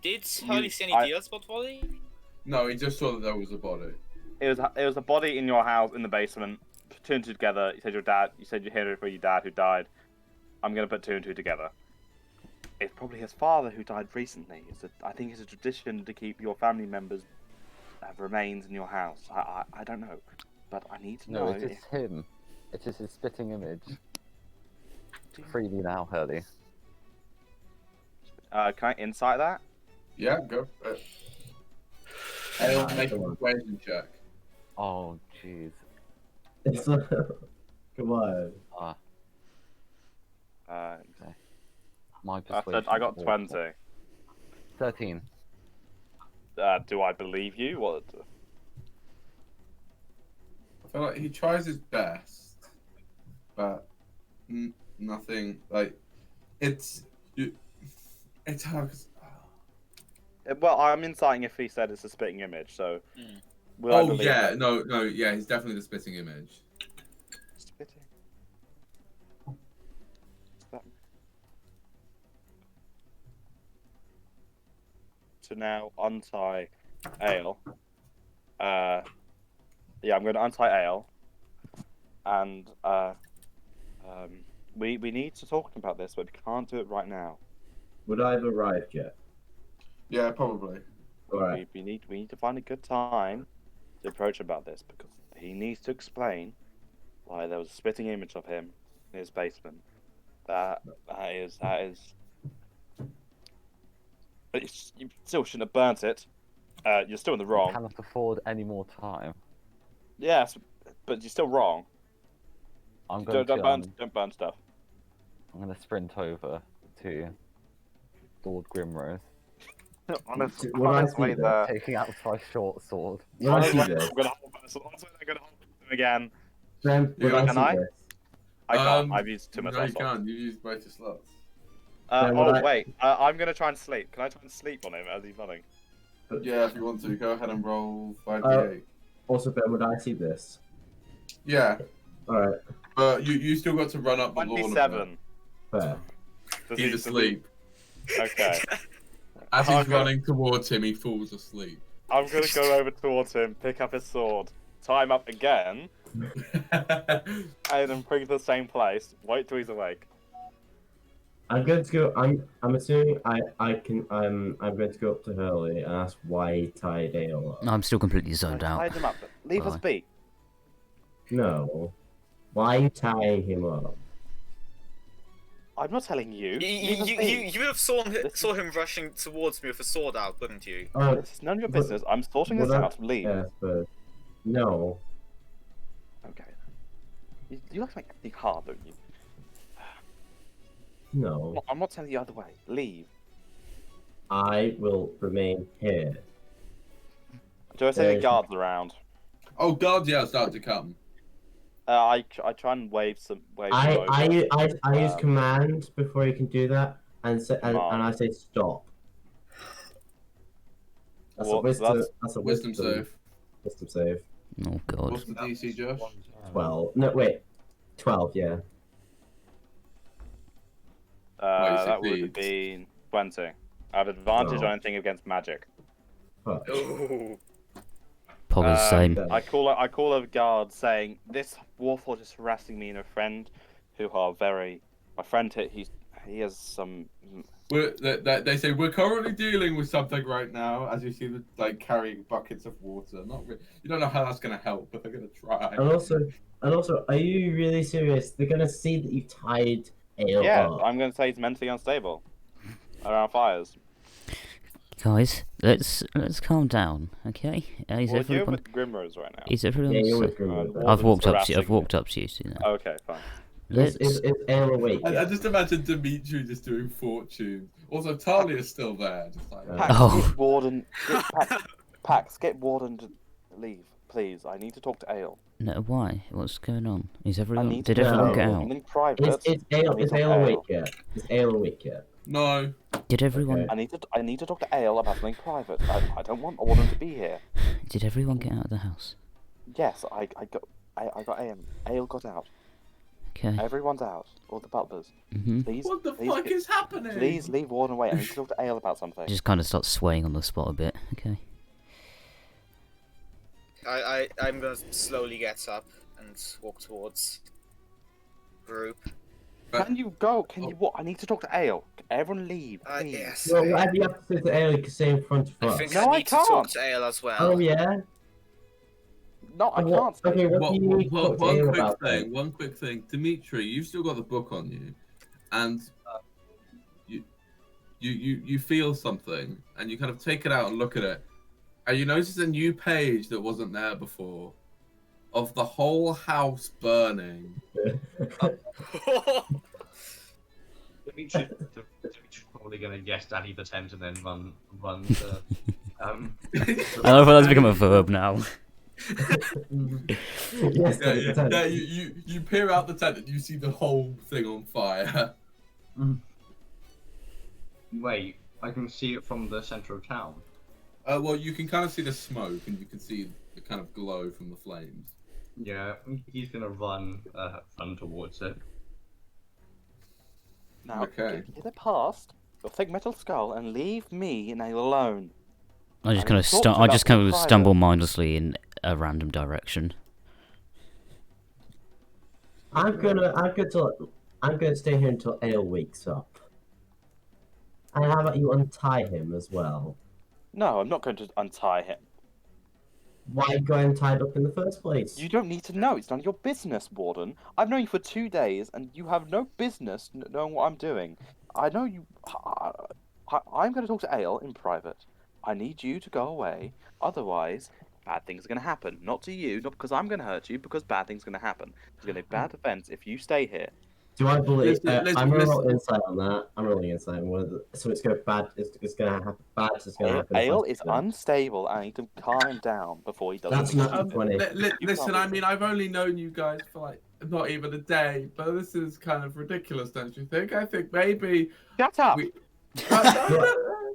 Did Hurley see any deals about body? No, he just saw that there was a body. It was a body in your house in the basement. Put two and two together. You said your dad. You said you heard it for your dad who died. I'm gonna put two and two together. It's probably his father who died recently. I think it's a tradition to keep your family members' remains in your house. I don't know, but I need to know. No, it is him. It is his spitting image. Free me now, Hurley. Can I insight that? Yeah, go for it. Aial, make a persuasion check. Oh, jeez. Come on. My I persuasion. said I got 20. 13. Do I believe you? What? I feel like he tries his best, but nothing. Like it's hard. Well, I'm inciting if he said it's a spitting image, so. Will I believe yeah, that? no, yeah, he's definitely the spitting image. Spitting. To now untie Aial. Yeah, I'm going to untie Aial, and we need to talk about this, but we can't do it right now. Would I have arrived yet? Yeah, probably. All right. We need to find a good time to approach about this, because he needs to explain why there was a spitting image of him in his basement. That is. But you still shouldn't have burnt it. You're still in the I wrong. cannot afford any more time. Yes, but you're still wrong. I'm going Don't burn stuff. I'm going to sprint over to Lord Grimrose, When I see that, taking out my short sword. when I see this, I'm gonna hold him again. when I Can see I? this, I can't. I've used too much. No, you can't. You use both your slots. Wait. I'm gonna try and sleep. Can I try and sleep on him as he's running? Yeah, if you want to, go ahead and roll 5d8. also, Ben, would I see this? Yeah, All right, but you still got to run up the lawn. 27. fair. He's asleep. Okay. As he's Okay. running towards him, he falls asleep. I'm gonna go over towards him, pick up his sword, tie him up again, and then bring it to the same place. Wait till he's awake. I'm going to go. I'm assuming I can. I'm going to go up to Hurley and ask why he tied Aial up. I'm still completely I zoned out. tied him up, but leave us be. No, why are you tying him up? I'm not telling you. You would have saw him rushing towards me with a sword out, wouldn't you? This is none of your business. I'm sorting this out. Leave. Yeah, but no. Okay. You like to make everything hard, don't you? No. I'm not telling you the other way. Leave. I will remain here. Do I say the guards around? Oh, guards, yeah, start to come. I try and wave them over. I use command before you can do that, and I say stop. That's a wisdom save. Wisdom save. Oh god. What's the DC, Josh? 12. No, wait. 12, yeah. That would have been 20. I have advantage Oh. on anything against magic. Fuck. Ooh. Probably the same. I call a guard saying, "This Warforged is harassing me and a friend, who are very. My friend, he has some." They say we're currently dealing with something right now. As you see, them like carrying buckets of water. Not really, you don't know how that's gonna help, but they're gonna try. And also, are you really serious? They're gonna see that you tied Aial Yeah, up. I'm going to say he's mentally unstable around fires. Guys, let's calm down, okay? Is Well, you're everyone? with Grimrose right now. Is everyone? Yeah, you're with Grimrose. I've walked up to you. harassing I've walked up to you. So you know. Okay, fine. Let's. Is Aial awake? I just imagine Dimitri just doing fortune. Also, Talia's still there, just like. Pax, Oh. get Warden. Pax, get Warden to leave, please. I need to talk to Aial. No, why? What's going on? Is everyone? need Did to everyone know. get I'm out? in private. Is Aial awake yet? Is Aial awake yet? No. Did everyone? Okay. I need to talk to Aial about something private. I don't want Warden to be here. Did everyone get out of the house? Yes, I got Aial got out. Okay. Everyone's out. All the butlers. Please. What the please fuck is happening? Please leave Warden away. I need to talk to Aial about something. Just kind of start swaying on the spot a bit. Okay. I'm gonna slowly get up and walk towards group. Can you go? Can you what? I need to talk to Aial. Everyone leave, please. Yes. Well, whatever you have to say to Aial, you can say in front of I us. think No, I I need to talk can't. to Aial as well. Oh yeah. No, I can't. Okay, what do you need to talk to Aial about? One quick thing. Dimitri, you've still got the book on you, and you feel something, and you kind of take it out and look at it, and you notice a new page that wasn't there before, of the whole house burning. Dimitri's probably going to guess Daddy the Tent and then run to. I love how that's become a verb now. Yes, Yeah, you peer out the tent and you see the whole thing on fire. Wait, I can see it from the center of town. Well, you can kind of see the smoke and you can see the kind of glow from the flames. Yeah, he's gonna run towards it. Now, Okay. get it past your thick metal skull and leave me and Aial alone. I just I kind mean, of talk to I about just kind of private. stumble mindlessly in a random direction. I'm gonna stay here until Aial wakes up. And how about you untie him as well? No, I'm not going to untie him. Why go and tied up in the first place? You don't need to know. It's none of your business, Warden. I've known you for 2 days, and you have no business knowing what I'm doing. I know you. I'm going to talk to Aial in private. I need you to go away. Otherwise, bad things are going to happen. Not to you, not because I'm going to hurt you, because bad things are going to happen. There's going to be bad events if you stay here. Do I believe? Listen, I'm rolling insight on that. I'm rolling insight on so it's going bad. It's going to happen. Bad is going to happen. Aial is unstable, and I need to calm him down before he does That's anything not stupid. 20. Listen, I mean, I've only known you guys for like not even a day, but this is kind of ridiculous, don't you think? I think maybe. Shut up!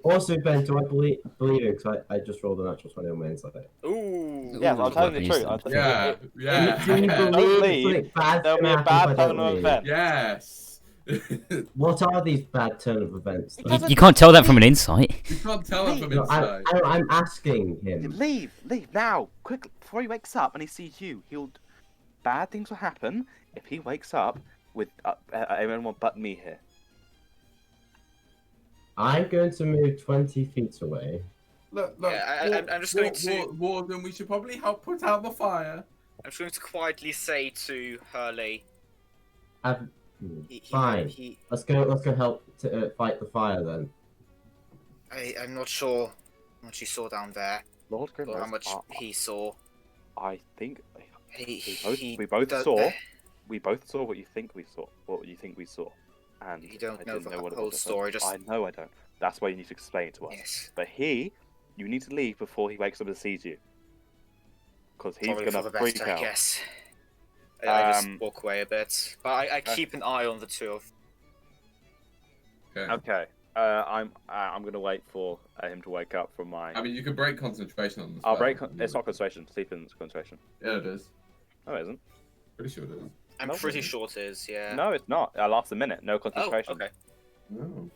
Also, Ben, do I believe it? Because I just rolled a natural 20 on my insight. Ooh. Yes, I'm telling the truth. Yeah, Do you yeah. believe leave, something bad's There'll be gonna a happen bad if I don't turn of leave? events. Yes. What are these bad turn of events? It though? doesn't- You can't tell that from an insight. You can't tell it from No, inside. I'm asking him. Leave now, quick, before he wakes up and he sees you. Bad things will happen if he wakes up with everyone but me here. I'm going to move 20 feet away. Look, Yeah, I'm just going to- Warden, we should probably help put out the fire. I'm just going to quietly say to Hurley, Fine. Let's go help to fight the fire then. I'm not sure what you saw down there, Lord or Grimrose, how much he saw. I think We we both saw what you think we saw. What you think we saw, and You don't I know didn't the what it whole was. story, just- I know I don't. That's why you need to explain it to us. Yes. But you need to leave before he wakes up and sees you, because he's Probably gonna for the freak best, out. I guess. I just walk away a bit, but I keep an eye on the two of. Okay. I'm gonna wait for him to wake up from my. I mean, you could break concentration on this. I'll break. It's not concentration. Sleeping's concentration. Yeah, it is. No, it isn't. Pretty sure it is. I'm No, pretty it isn't. sure it is. Yeah. No, it's not. It lasts a minute. No Oh, concentration. okay. No.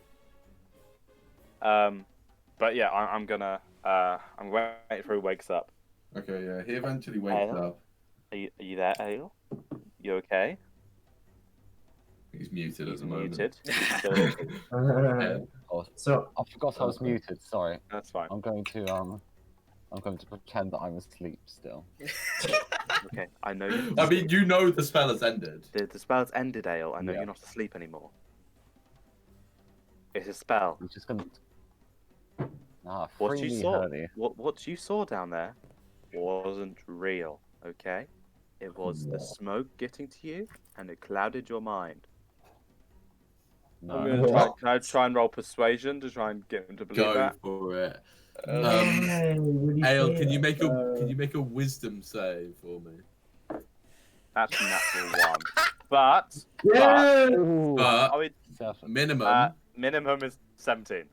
But yeah, I'm gonna. I'm waiting for he wakes up. Okay, yeah. He eventually wakes Aial? up. Are you there, Aial? You okay? He's muted He's at the moment. muted. Yeah. Oh, So I forgot I was muted. Sorry. That's fine. I'm going to pretend that I'm asleep still. Okay, I know you. I mean, you know the spell has ended. The spell's ended, Aial. I know Yeah. you're not asleep anymore. It's a spell. I'm just gonna. What free you me, saw, Hurley. what you saw down there, wasn't real. Okay, it was the smoke getting to you, and it clouded your mind. No. I'm gonna try and roll persuasion to try and get him to believe Go that. for it. Why would he Ale, say can you that? make a wisdom save for me? That's a natural one. But Yeah! But I mean, minimum. minimum is 17.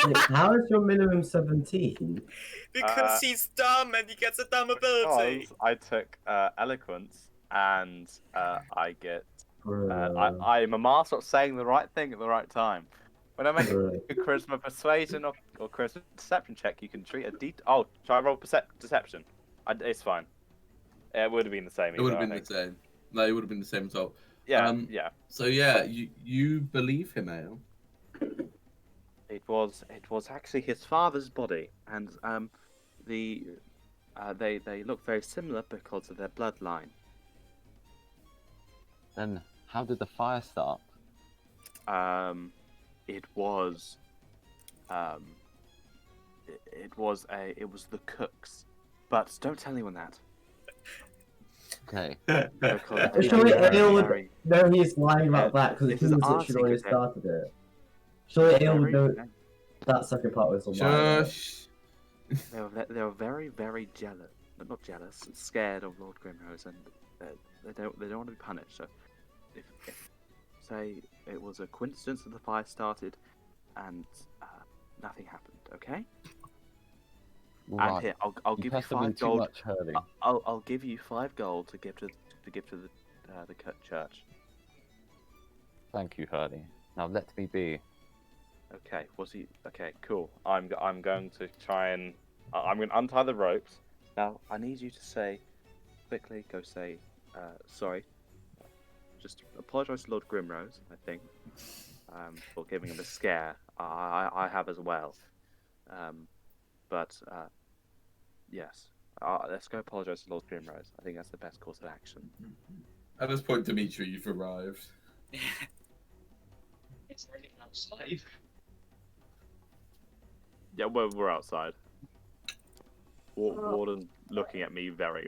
Wait, how is your minimum 17? Because he's dumb and he gets a dumb ability. Because I took eloquence and I get. Bro. I'm a master at saying the right thing at the right time. When I make Bro. a charisma persuasion or charisma deception check, you can treat a try and roll deception. It's fine. It would have been the same. It would have been the same. No, it would have been the same result. Yeah, yeah. So yeah, you believe him, Ale? It was actually his father's body, and they look very similar because of their bloodline. Then how did the fire start? It was the cooks, but don't tell anyone that. Okay. Because Surely Ale would very- know he's lying about that because this he is was our literally when he secret. started it. Surely Ale would know very- that second part was a lie. right? Shush. They were very, very jealous, but not jealous, and scared of Lord Grimrose, and they don't want to be punished. So, if say it was a coincidence that the fire started, and nothing happened, okay? And Right. here, I'll You give you pestered me 5 too gold. much, Hurley. I'll give you 5 gold to give to the church. Thank you, Hurley. Now let me be. Okay, okay? Cool. I'm going to try and I'm going to untie the ropes. Now I need you to say quickly. Go say sorry. Just apologise to Lord Grimrose. I think for giving him a scare. I have as well. But yes. Let's go apologise to Lord Grimrose. I think that's the best course of action. At this point, Dimitri, you've arrived. It's raining outside. Yeah, we're outside. Warden looking at me very.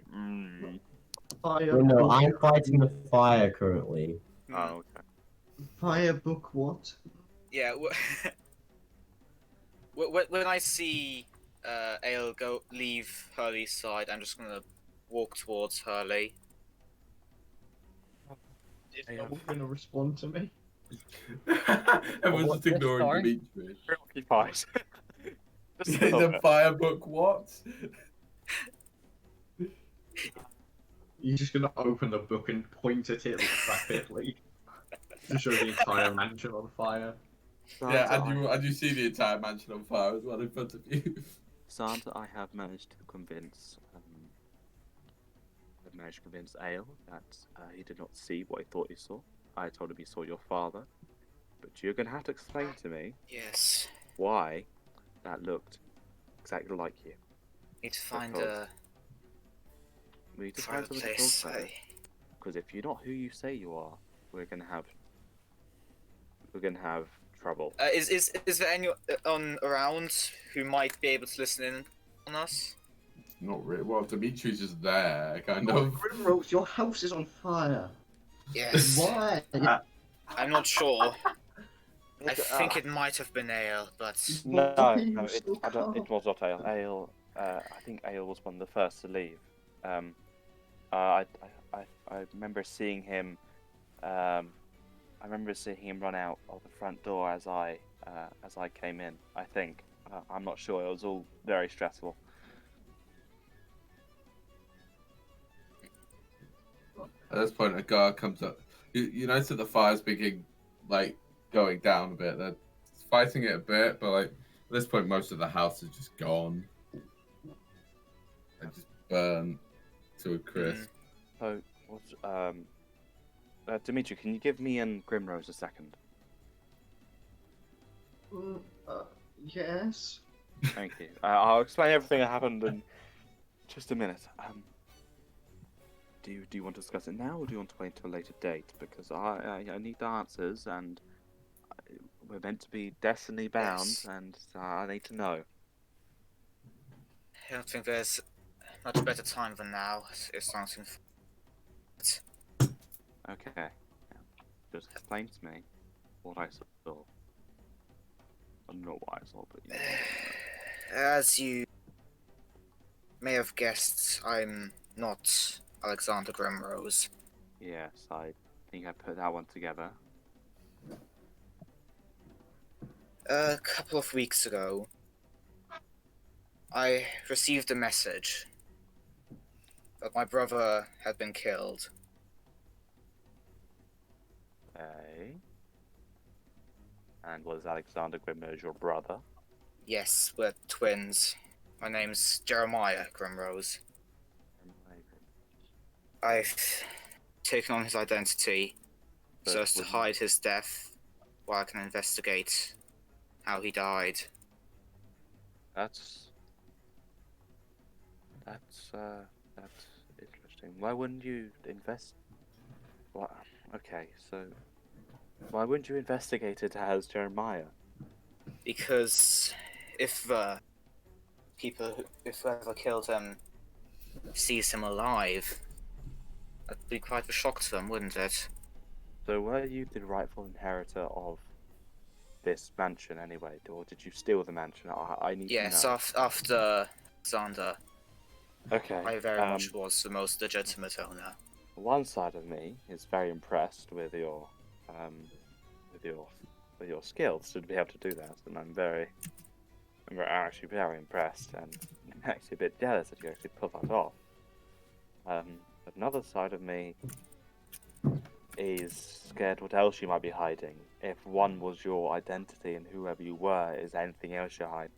Fire. Well, no, book- I'm fighting the fire currently. Oh, okay. Fire book what? Yeah. When I see Ale leave Hurley's side, I'm just gonna walk towards Hurley. Is no one going to respond to me? Everyone's What's just this, ignoring sorry? Dimitri. Preoccupied. Just a Say little the bit. fire book what? You're just going to open the book and point at it rapidly to show the entire mansion on fire. Yeah, Santa, and you see the entire mansion on fire as well in front of you. Santa, I have managed to convince. Ale that he did not see what he thought he saw. I told him he saw your father, but you're gonna have to explain to me Yes. why that looked exactly like you. Need to find Because- We need to find private something to place. talk about. Because if you're not who you say you are, we're gonna have trouble. Is there anyone around who might be able to listen in on us? Not really. Well, Dimitri's just there, kind of. Grimrose, your house is on fire. Yes. Why? I'm not sure. I think it might have been Aial, but No, Why are you no, so calm? it was not Aial. Aial, I think Aial was one of the first to leave. I remember seeing him. I remember seeing him run out of the front door as I came in. I think. I'm not sure. It was all very stressful. At this point, a guard comes up. You notice that the fire's beginning, like, going down a bit. They're fighting it a bit, but, like, at this point, most of the house is just gone. They just burn to a crisp. So, Dimitri, can you give me and Grimrose a second? Yes. Thank you. I'll explain everything that happened in just a minute. Do you want to discuss it now, or do you want to wait until a later date? Because I need the answers, and we're meant to be destiny bound, Yes. and I need to know. I don't think there's much better time than now. It's something. Okay. Now, just explain to me what I saw. I don't know what I saw, but you. As you may have guessed, I'm not Alexander Grimrose. Yes, I think I put that one together. A couple of weeks ago, I received a message that my brother had been killed. Okay. And was Alexander Grimrose your brother? Yes, we're twins. My name's Jeremiah Grimrose. I've taken on his identity so as to hide his death while I can investigate how he died. That's interesting. Why wouldn't you invest? Well, okay, so why wouldn't you investigate it as Jeremiah? Because if the if whoever killed him sees him alive, that'd be quite a shock to them, wouldn't it? So were you the rightful inheritor of this mansion anyway, or did you steal the mansion? I need Yes, to know. after Xander, Okay. I very much was the most legitimate owner. One side of me is very impressed with your skills to be able to do that, and I'm actually very impressed, and actually a bit jealous that you actually pulled that off. But another side of me is scared what else you might be hiding. If one was your identity and whoever you were is anything else you're hiding.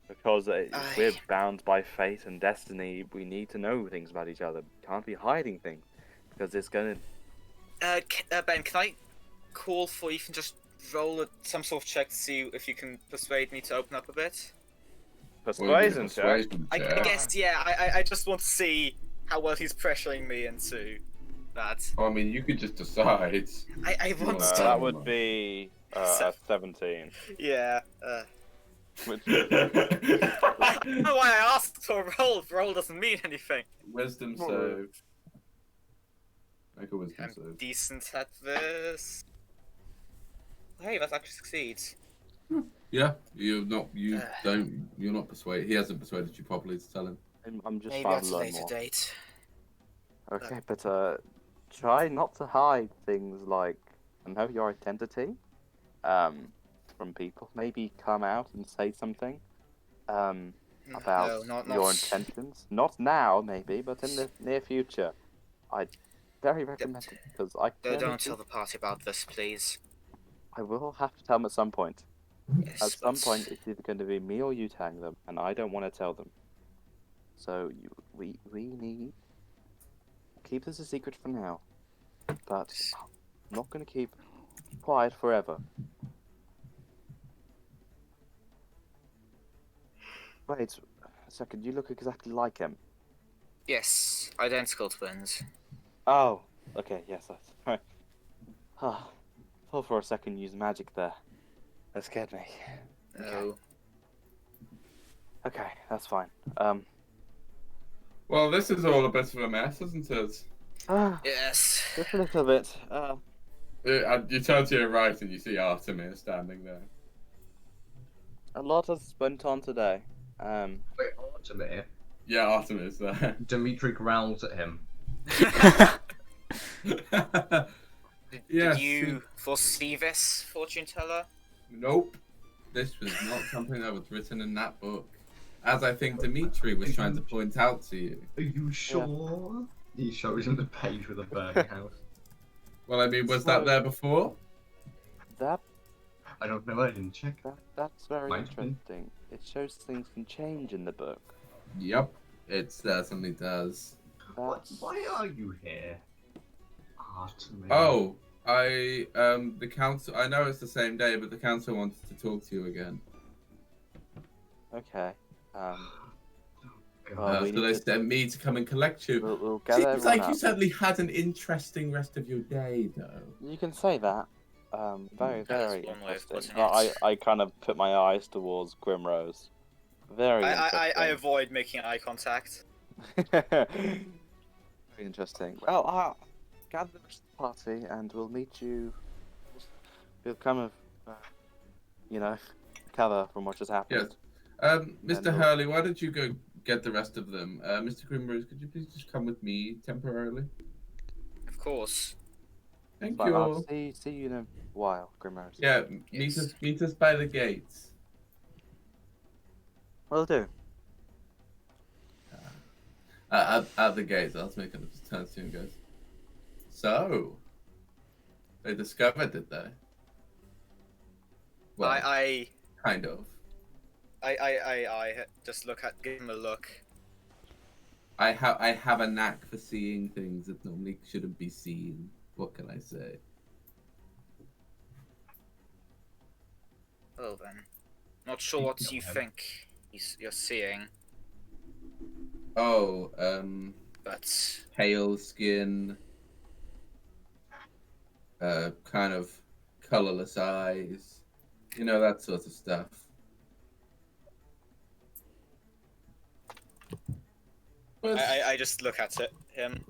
Because if we're bound by fate and destiny, we need to know things about each other. We can't be hiding things, because it's gonna... Ben, can I call for you can just roll some sort of check to see if you can persuade me to open up a bit? Persuasion check? I guess, yeah, I just want to see how well he's pressuring me into that. I mean, you could just decide. I want to... That would be a 17. Yeah, Which... I don't know why I asked for a roll if roll doesn't mean anything. Wisdom save. Make a wisdom I'm save. decent at this. Hey, that actually succeeds. Yeah, you're not persuaded. He hasn't persuaded you properly to tell him. I'm just Maybe trying at to a learn later more. date. Okay, but try not to hide things like, I know your identity, from people. Maybe come out and say something, about your intentions. Not now, maybe, but in the near future. I'd very recommend it, because I Don't tell the party about this, please. I will have to tell them at some point. Yes, At some point, it's either going to be me or you telling them, and I don't want to tell them. So we need keep this a secret for now, but I'm not going to keep quiet forever. Wait a second, you look exactly like him. Yes, identical twins. Oh, okay, yes, that's right. Thought for a second you used magic there. That scared me. No. Okay, that's fine. Well, this is all a bit of a mess, isn't it? Yes. Just a little bit. You turn to your right and you see Artemis standing there. A lot has went on today. Wait, Artemis. Yeah, Artemis there. Dimitri growls at him. Did you foresee this, fortune teller? Nope. This was not something that was written in that book. As I think Dimitri was trying to point out to you. Are you sure? Yeah. He shows him the page with a burning house. Well, I mean, was that there before? That I don't know, I didn't check. that's very Might be. interesting. It shows things can change in the book. Yep, it certainly does. Why are you here? Artemis. Oh, the council. I know it's the same day, but the council wanted to talk to you again. Okay. So they sent me to come and collect you. We'll gather Seems like everyone you up. certainly had an interesting rest of your day, though. You can say that. Very, That is very one way of interesting. putting it. I kind of put my eyes towards Grimrose. Very interesting. I avoid making eye contact. Very interesting. Well, I'll gather the rest of the party and we'll meet you. We'll kind of, recover from what just happened. Yes. Mr. And Hurley, why don't you go get the rest of them? Mr. Grimrose, could you please just come with me temporarily? Of course. Thank But you I'll all. see you in a while, Grimrose. Yeah, Yes. meet us by the gates. Will do. At the gates, Artemis kind of just turns to you and goes, "So, they discovered it, they?" Well, I kind of. just give him a look. I have a knack for seeing things that normally shouldn't be seen. What can I say? Well then, not sure what you think you're seeing, Oh, but pale skin, kind of colorless eyes, that sort of stuff. But I just look at him.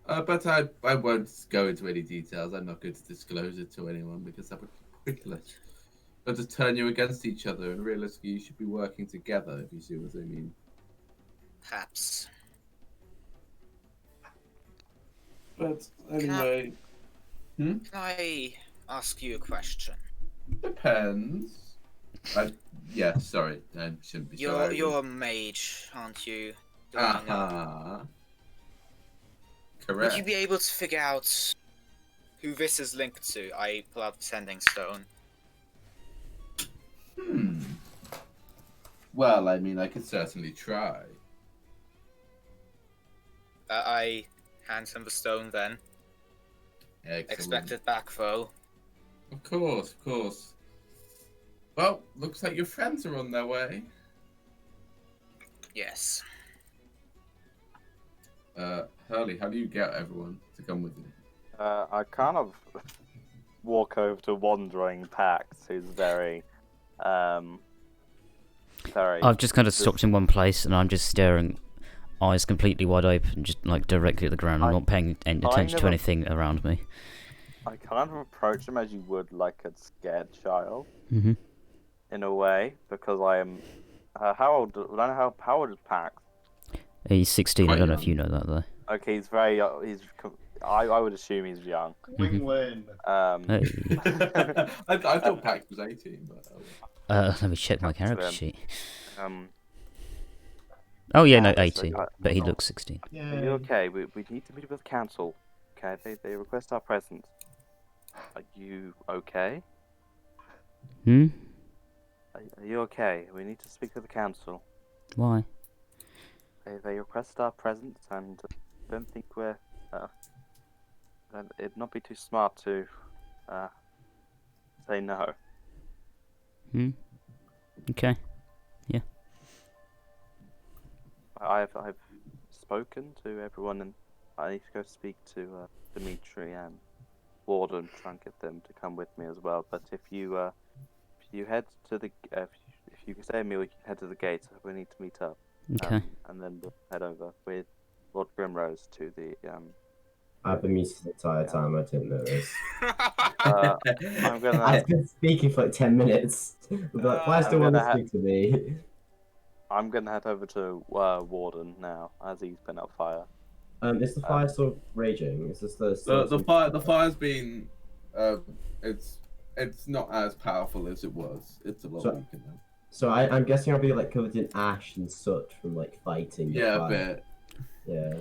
but I won't go into any details. I'm not going to disclose it to anyone because that would be ridiculous. But just turn you against each other, and realistically, you should be working together, if you see what I mean. Perhaps. But anyway... Can I ask you a question? Depends. Yeah, sorry. I shouldn't be so angry. You're a mage, aren't you? Do I know? Uh-huh. Would Correct. you be able to figure out who this is linked to? I pull out the sending stone. Well, I mean, I could certainly try. I hand him the stone then. Excellent. Expect it back though. Of course, of course. Well, looks like your friends are on their way. Yes. Hurley, how do you get everyone to come with you? I kind of walk over to wandering Pax, who's very. I've just kind of stopped in one place and I'm just staring, eyes completely wide open, just like directly at the ground. I'm not paying any attention to anything around me. I kind of approach him as you would like a scared child, Mm-hmm. in a way, because I am. How old? I don't know how old is Pax? He's 16. Quite I don't know young. if you know that though. Okay, he's very. I would assume he's young. Win-win. Hey. I thought Pax was 18, but... Let me check my Up to character them. sheet. Um, Oh yeah, no, so 18, but he looks 16. Are you okay? We need to meet with council. Okay, they request our presence. Are you okay? Hmm? Are you okay? We need to speak to the council. Why? They requested our presence, and I don't think we're. It'd not be too smart to say no. Hmm? Okay. I've spoken to everyone, and I need to go speak to Dimitri and Warden, try and get them to come with me as well. But if you head to the if you can stay with me, we can head to the gate. We need to meet up. Okay. And then we'll head over with Lord Grimrose to the I've been muted the entire time. I didn't notice. I'm gonna. I've been speaking for like 10 minutes. Like, why still want to speak to me? I'm gonna head over to Warden now, as he's been up fire. Is the fire still raging? Is this the fire's been it's not as powerful as it was. It's a lot weaker now. So I'm guessing I'll be like covered in ash and soot from like fighting. Yeah, fire. a bit. Yeah.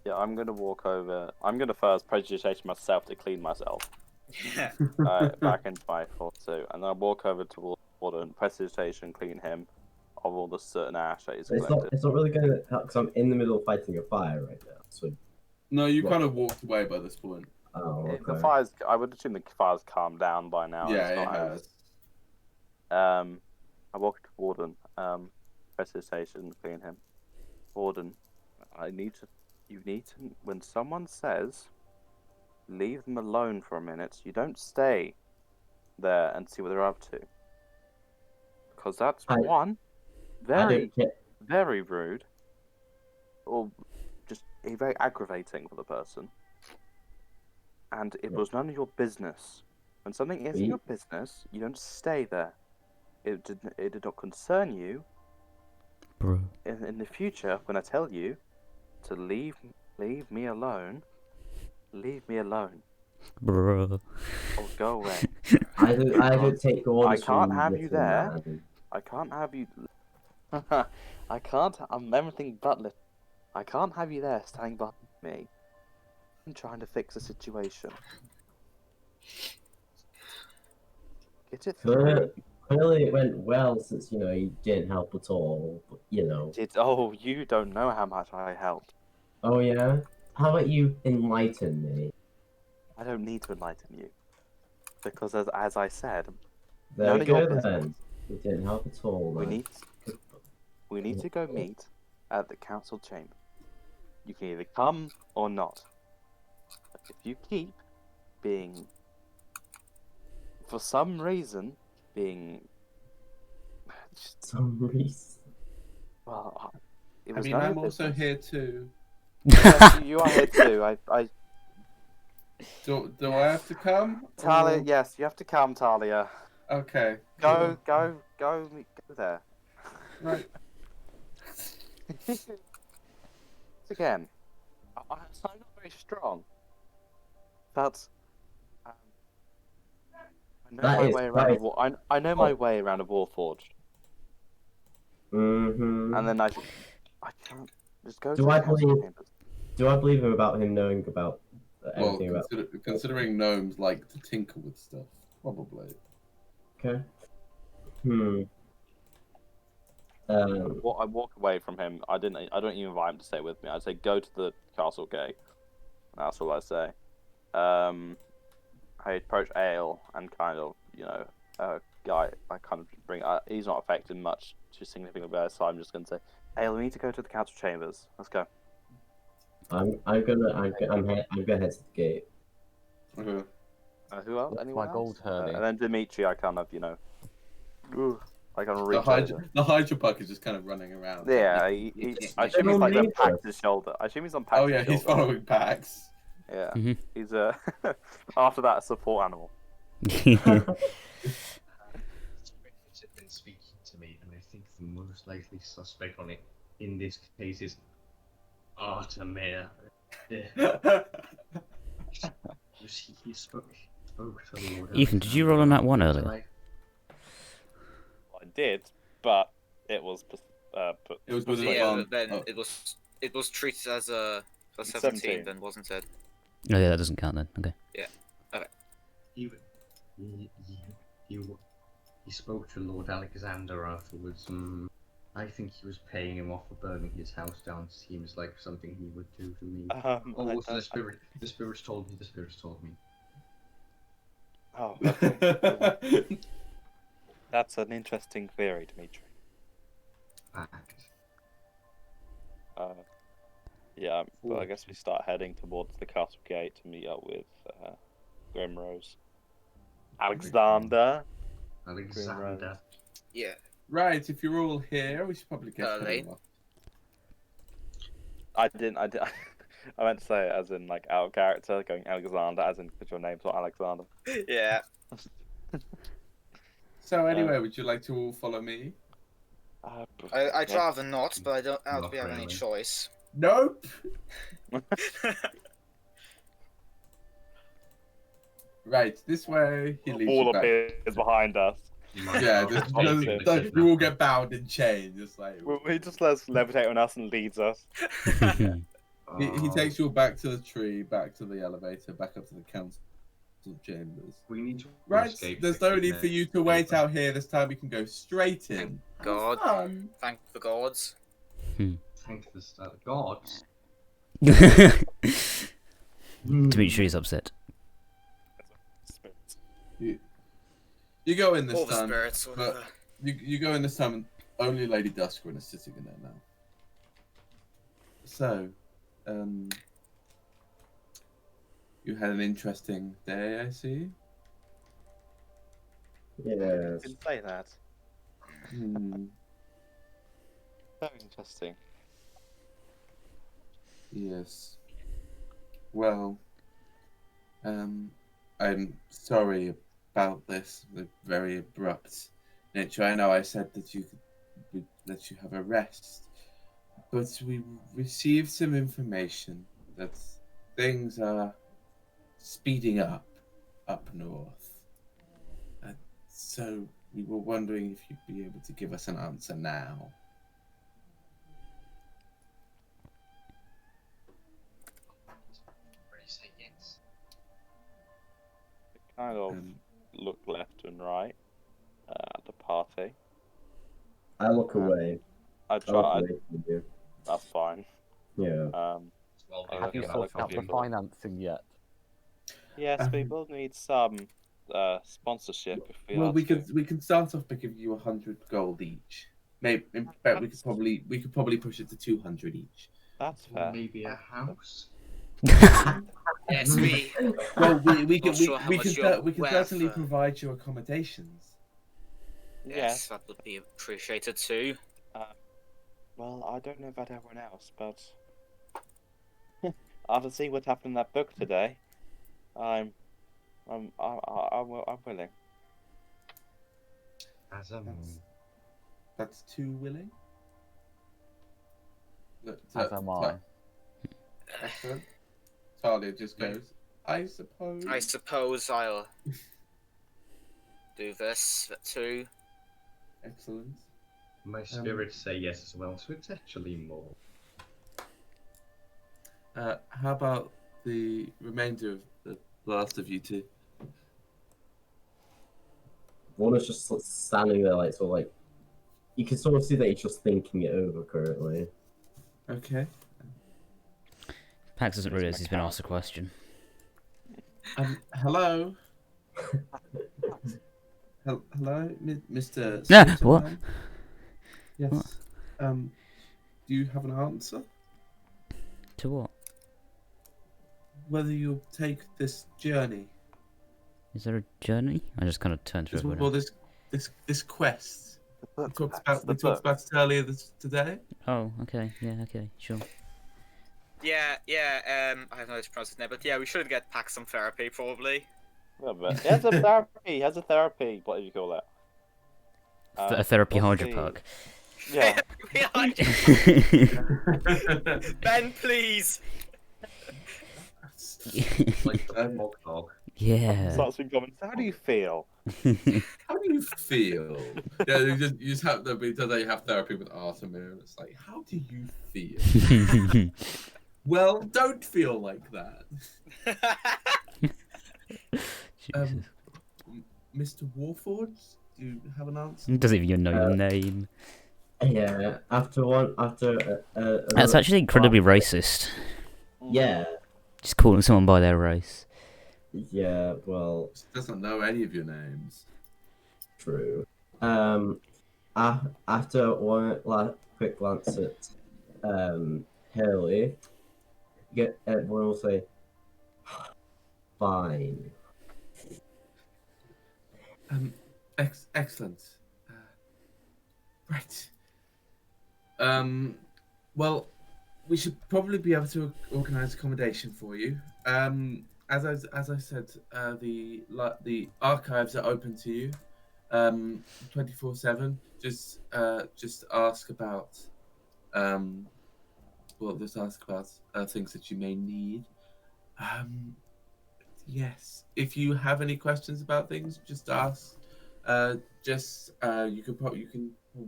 Yeah, I'm gonna walk over. I'm gonna first prestidigitate myself to clean myself. Yeah. Back into my fort too, and then I'll walk over to Warden, prestidigitation, clean him of all the soot and ash that he's collected. It's not really gonna help because I'm in the middle of fighting a fire right now. So. No, you kind of walked away by this point. Oh, okay. The fire's. I would assume the fire's calmed down by now. Yeah, it has. I walk to Warden, prestidigitation, clean him. Warden, you need to, when someone says, leave them alone for a minute, you don't stay there and see what they're up to. Because that's very rude, or just very aggravating for the person. And it was none of your business. When something isn't your business, you don't stay there. It did not concern you. Bro. In the future, when I tell you to leave me alone, leave me alone. Bro. Or go away. I don't take orders. I can't have you there. I can't have you. I can't. I'm everything but little. I can't have you there standing behind me. I'm trying to fix a situation. Get it through. Clearly it went well since, you didn't help at all, but, You don't know how much I helped. Oh, yeah? How about you enlighten me? I don't need to enlighten you. Because as I said, There none we of your go business. then. You didn't help at all, man. We need to go meet at the council chamber. You can either come or not. But if you keep being, for some reason, Some reason. Well, I'm also here too. Yes, you are here too. Do I have to come? Talia, or... yes, you have to come, Talia. Okay. Go there. Right. Again, I'm not very strong, but I know my way around a Warforged. Mm-hmm. And then I can't just go. Do I believe him about him knowing about everything about? Considering gnomes like to tinker with stuff, probably. Okay. I walk away from him. I don't even invite him to stay with me. I say go to the castle gate. That's all I say. I approach Aial and kind of, guy. I kind of bring. He's not affected much, too significantly better. So I'm just gonna say, Aial, we need to go to the council chambers. Let's go. I'm gonna head to the gate. Okay. Who else? What's Anyone my else? gold turning? And then Dimitri, I kind of, I kind of reach the Hydra Puck is just kind of running around. Yeah, I assume he's like on Pax's shoulder. I assume he's on Pax's shoulder. Oh yeah, he's following Pax. Yeah, Mhm. he's after that a support animal. He's been speaking to me, and I think the most likely suspect on it in this case is Artemir. He spoke to the Lord. Ethan, did you roll on that one earlier? I did, but it was. It was with but then it was treated as a 17, then wasn't it? Oh yeah, that doesn't count then. Okay. Yeah. Okay. He spoke to Lord Alexander afterwards. I think he was paying him off for burning his house down. Seems like something he would do to me. The spirits told me. Oh, okay. That's an interesting theory, Dimitri. Fact. Yeah, but I guess we start heading towards the castle gate to meet up with Grimrose. Alexander. Alexander. Yeah. Right, if you're all here, we should probably get Early. going off. I meant to say it as in like out of character, going Alexander, as in because your name's not Alexander. Yeah. So anyway, would you like to all follow me? I'd rather not, but I don't Not have any really. choice. Nope. Right, this way. He leads All you back. appears behind us. Yeah, you will get bound in chains. Just like He just lets levitate on us and leads us. he takes you all back to the tree, back to the elevator, back up to the council chambers. We need to Right, escape there's the no need for you to wait out here. This time we can go straight in. God. Fun. Thank the gods. Thank the gods. Dimitri's upset. You go in this All the time, spirits. but Whatever. you go in this time, and only Lady Duskrin is sitting in there now. So, you had an interesting day, I see. Yes. Didn't say that. Very interesting. Yes. Well, I'm sorry about this. The very abrupt nature. I know I said that we'd let you have a rest, but we received some information that things are speeding up north. So we were wondering if you'd be able to give us an answer now. Kind of look left and right at the party. I look away. I I look try. away from you. That's fine. Yeah. Have you sorted out the financing yet? Yes, we will need some sponsorship if we Well, are we to. can start off by giving you 100 gold each. Maybe in fact we could probably push it to 200 each. That's fair. Maybe a house. Yes, we. Well, we can Not sure how much you're certainly worth, provide you accommodations. Yes, that would be appreciated too. Well, I don't know about everyone else, but after seeing what happened in that book today, I'm willing. As That's too willing. Look, As am I. Excellent. Talia just goes, I suppose. I suppose I'll do this too. Excellent. my spirits say yes as well, so it's actually more. How about the remainder of the last of you two? One is just standing there, like, sort of like, you can sort of see that he's just thinking it over currently. Okay. Pax doesn't realise he's been asked a question. Hello? Hello, Mr. Yeah, Satyr what? Man? Yes. What? Do you have an answer? To what? Whether you'll take this journey? Is there a journey? I just kind of turned to everyone. Well, this quest. We talked about it earlier today. Oh, okay, yeah, okay, sure. Yeah, I have no idea to pronounce his name, but yeah, we should get Pax some therapy, probably. He has a therapy. He has a therapy. What do you call that? A therapy what's hydropug. Yeah. Ben, please. Like the hog dog. Yeah. Starts with comments. How do you feel? How do you feel? Yeah, you just have to be today. You have therapy with Artemir. It's like, how do you feel? Well, don't feel like that. Mr. Warforged, do you have an answer? He doesn't even know your name. Yeah, after That's actually incredibly racist. Yeah, Just calling someone by their race. yeah, well, She doesn't know any of your names. true. After one quick glance at Hurley, get everyone will say, fine. Excellent. Right. Well, we should probably be able to organise accommodation for you. As I said, the archives are open to you, 24/7. Just ask about, just ask about things that you may need. Yes. If you have any questions about things, just ask. You can probably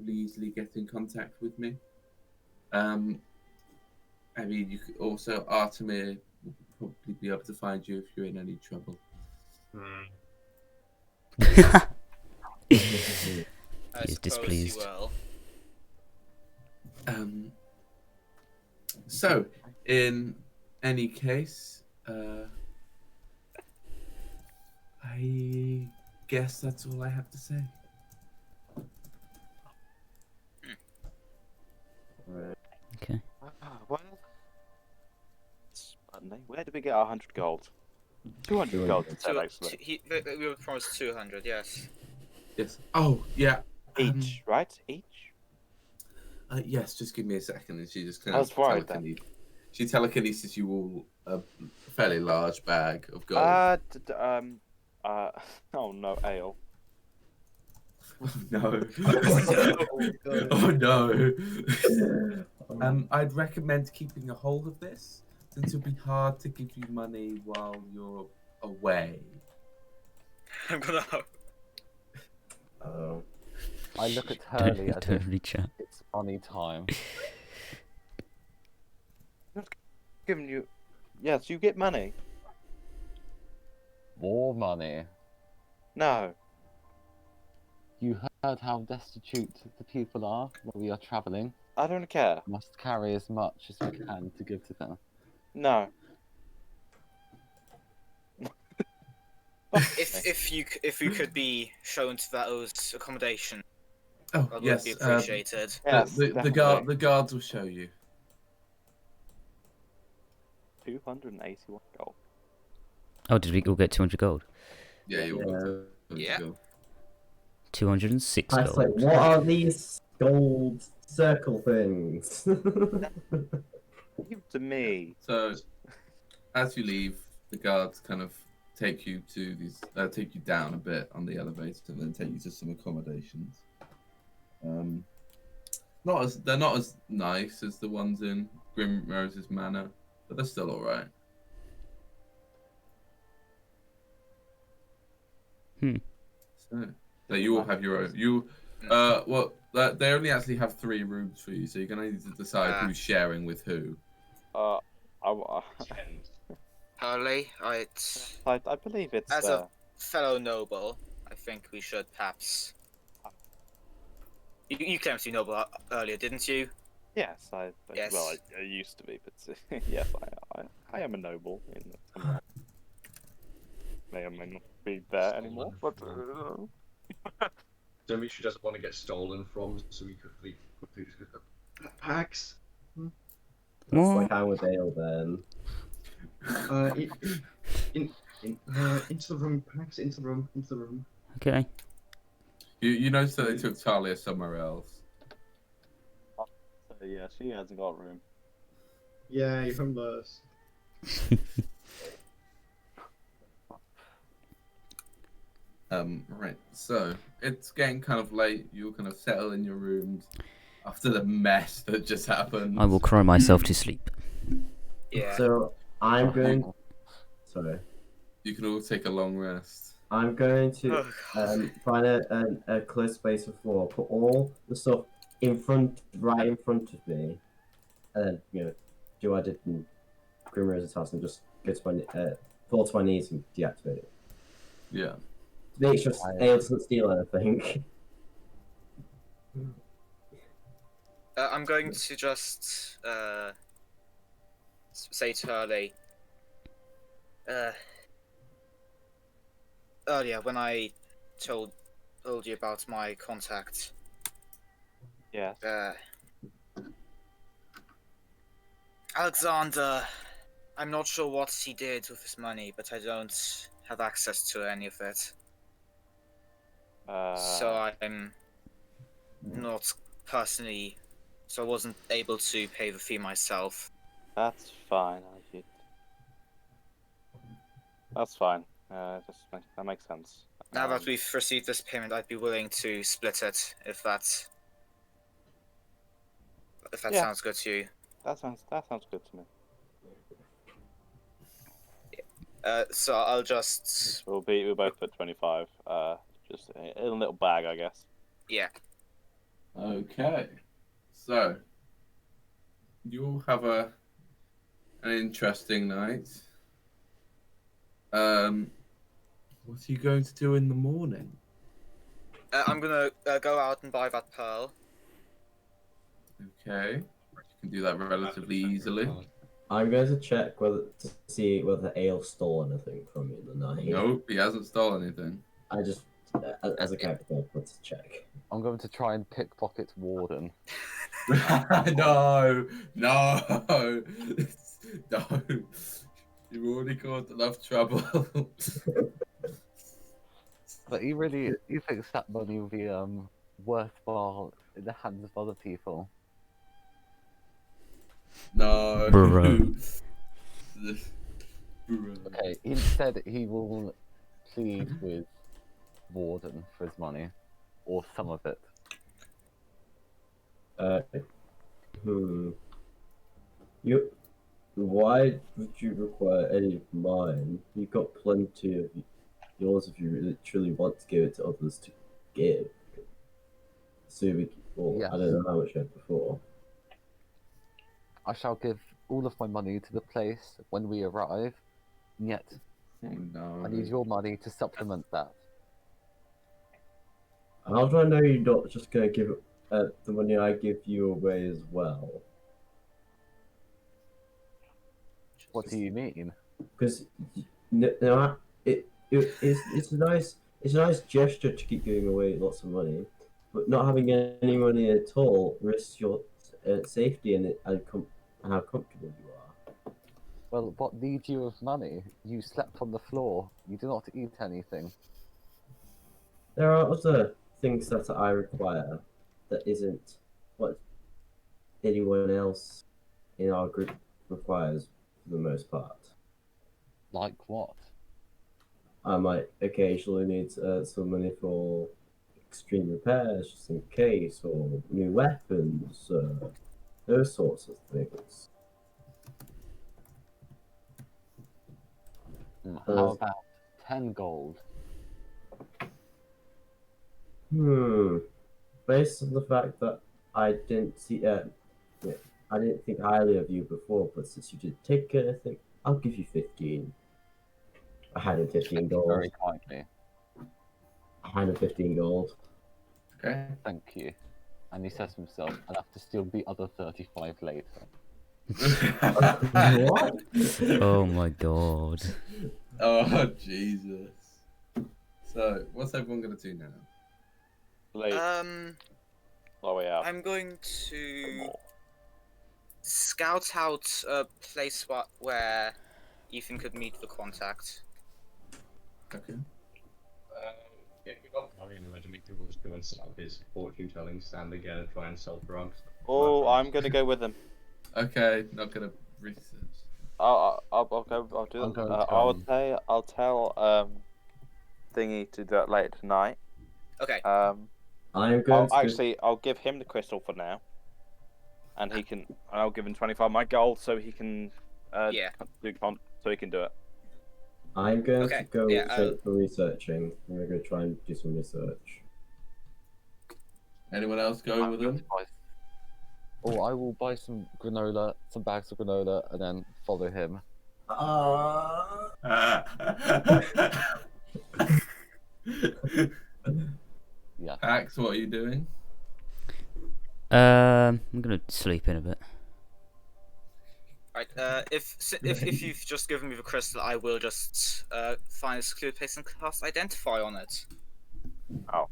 easily get in contact with me. I mean, you could also Artemir will probably be able to find you if you're in any trouble. He's displeased. So, in any case, I guess that's all I have to say. Okay. Well, where did we get our 100 gold? 200 gold instead, actually. We were promised 200, yes. Yes. Oh, yeah. Each, right? Each? Yes, just give me a second. And she just kind of telekinesis. She telekinesis you all a fairly large bag of gold. Oh no, Aial. No. Oh no. I'd recommend keeping a hold of this, since it'll be hard to give you money while you're away. I'm gonna. I look at Hurley as Totally chat. it's funny time. Not giving you. Yes, you get money. More money. No. You heard how destitute the people are when we are travelling. I don't care. We must carry as much as we can to give to them. No. If you could be shown to those accommodation, Oh that yes, would be appreciated. Yes, the guards will show you. 281 gold. Oh, did we all get 200 gold? Yeah, you'll get 200 gold. 206 I gold. say, what are these gold circle things? Give to me. So, as you leave, the guards kind of take you down a bit on the elevator, and then take you to some accommodations. They're not as nice as the ones in Grimrose's Manor, but they're still all right. So you all have your own. They only actually have 3 rooms for you, so you're gonna need to decide who's sharing with who. Hurley, I believe it's as a fellow noble, I think we should perhaps. You claimed to be noble earlier, didn't you? Yes, Yes. Well, I used to be, but yes, I am a noble. May or may not be there anymore, but. Dimitri doesn't want to get stolen from, so we quickly just go, Pax. That's like I'm with Aial then. Into the room, Pax. Into the room. Okay. You notice that they took Talia somewhere else. Yeah, she hasn't got room. Yeah, you're homeless. Right. So it's getting kind of late. You'll kind of settle in your rooms after the mess that just happened. I will cry myself to sleep. Yeah. So I'm going. Sorry. You can all take a long rest. I'm going to find a clear space for floor, put all the stuff right in front of me, and then do what I did in Grimrose's house and just go to fall to my knees and deactivate it. Yeah. Make sure Aial doesn't steal anything. I'm going to just say to Hurley. Earlier, when I told you about my contact, yeah, Alexander, I'm not sure what he did with his money, but I don't have access to any of it. So I'm not personally, so I wasn't able to pay the fee myself. That's fine. That's fine. That makes sense. Now that we've received this payment, I'd be willing to split it if that sounds good to you. That sounds good to me. So I'll just. We'll both put 25. Just in a little bag, I guess. Yeah. Okay. So you'll have an interesting night. What are you going to do in the morning? I'm gonna go out and buy that pearl. Okay. You can do that relatively easily. I'm going to check to see whether Aial stole anything from me in the night. Nope, he hasn't stolen anything. I just, as a character, want to check. I'm going to try and pickpocket Warden. No. You've already caused enough trouble. But he thinks that money will be worthwhile in the hands of other people. No. Bro. Okay, instead he will plead with Warden for his money, or some of it. Why would you require any of mine? You've got plenty of yours if you literally want to give it to others to give. So yes. I don't know how much you had before. I shall give all of my money to the place when we arrive, yet No. I need your money to supplement that. How do I know you're not just going to give the money I give you away as well? What do you mean? Because it's a nice gesture to keep giving away lots of money, but not having any money at all risks your safety and how comfortable you are. Well, what need you of money? You slept on the floor. You do not eat anything. There are other things that I require that isn't what anyone else in our group requires for the most part. Like what? I might occasionally need some money for extreme repairs, just in case, or new weapons, those sorts of things. How about 10 gold? Based on the fact that I didn't think highly of you before, but since you did take anything, I'll give you 15. I had him 15 gold. Very kindly. I had him 15 gold. Okay. Thank you. And he says to himself, I'll have to steal the other 35 later. What? Oh my god. Oh, Jesus. So, what's everyone going to do now? I'm going to scout out a place where Ethan could meet the contact. Okay. Yeah, I mean, Dimitri will just go and set up his fortune-telling stand again and try and sell drugs. Oh, I'm gonna go with him. Okay, not going to research. I'll go. I'll do that. I'll tell Thingy to do that later tonight. Okay. I'll give him the crystal for now, and I'll give him 25 my gold so he can. So he can do it. I'm going to go straight for researching. I'm going to go try and do some research. Anyone else going with him? Oh, I will buy some bags of granola, and then follow him. Yeah. Pax, what are you doing? I'm gonna sleep in a bit. Right. If you've just given me the crystal, I will just find a secluded place and cast Identify on it. Oh.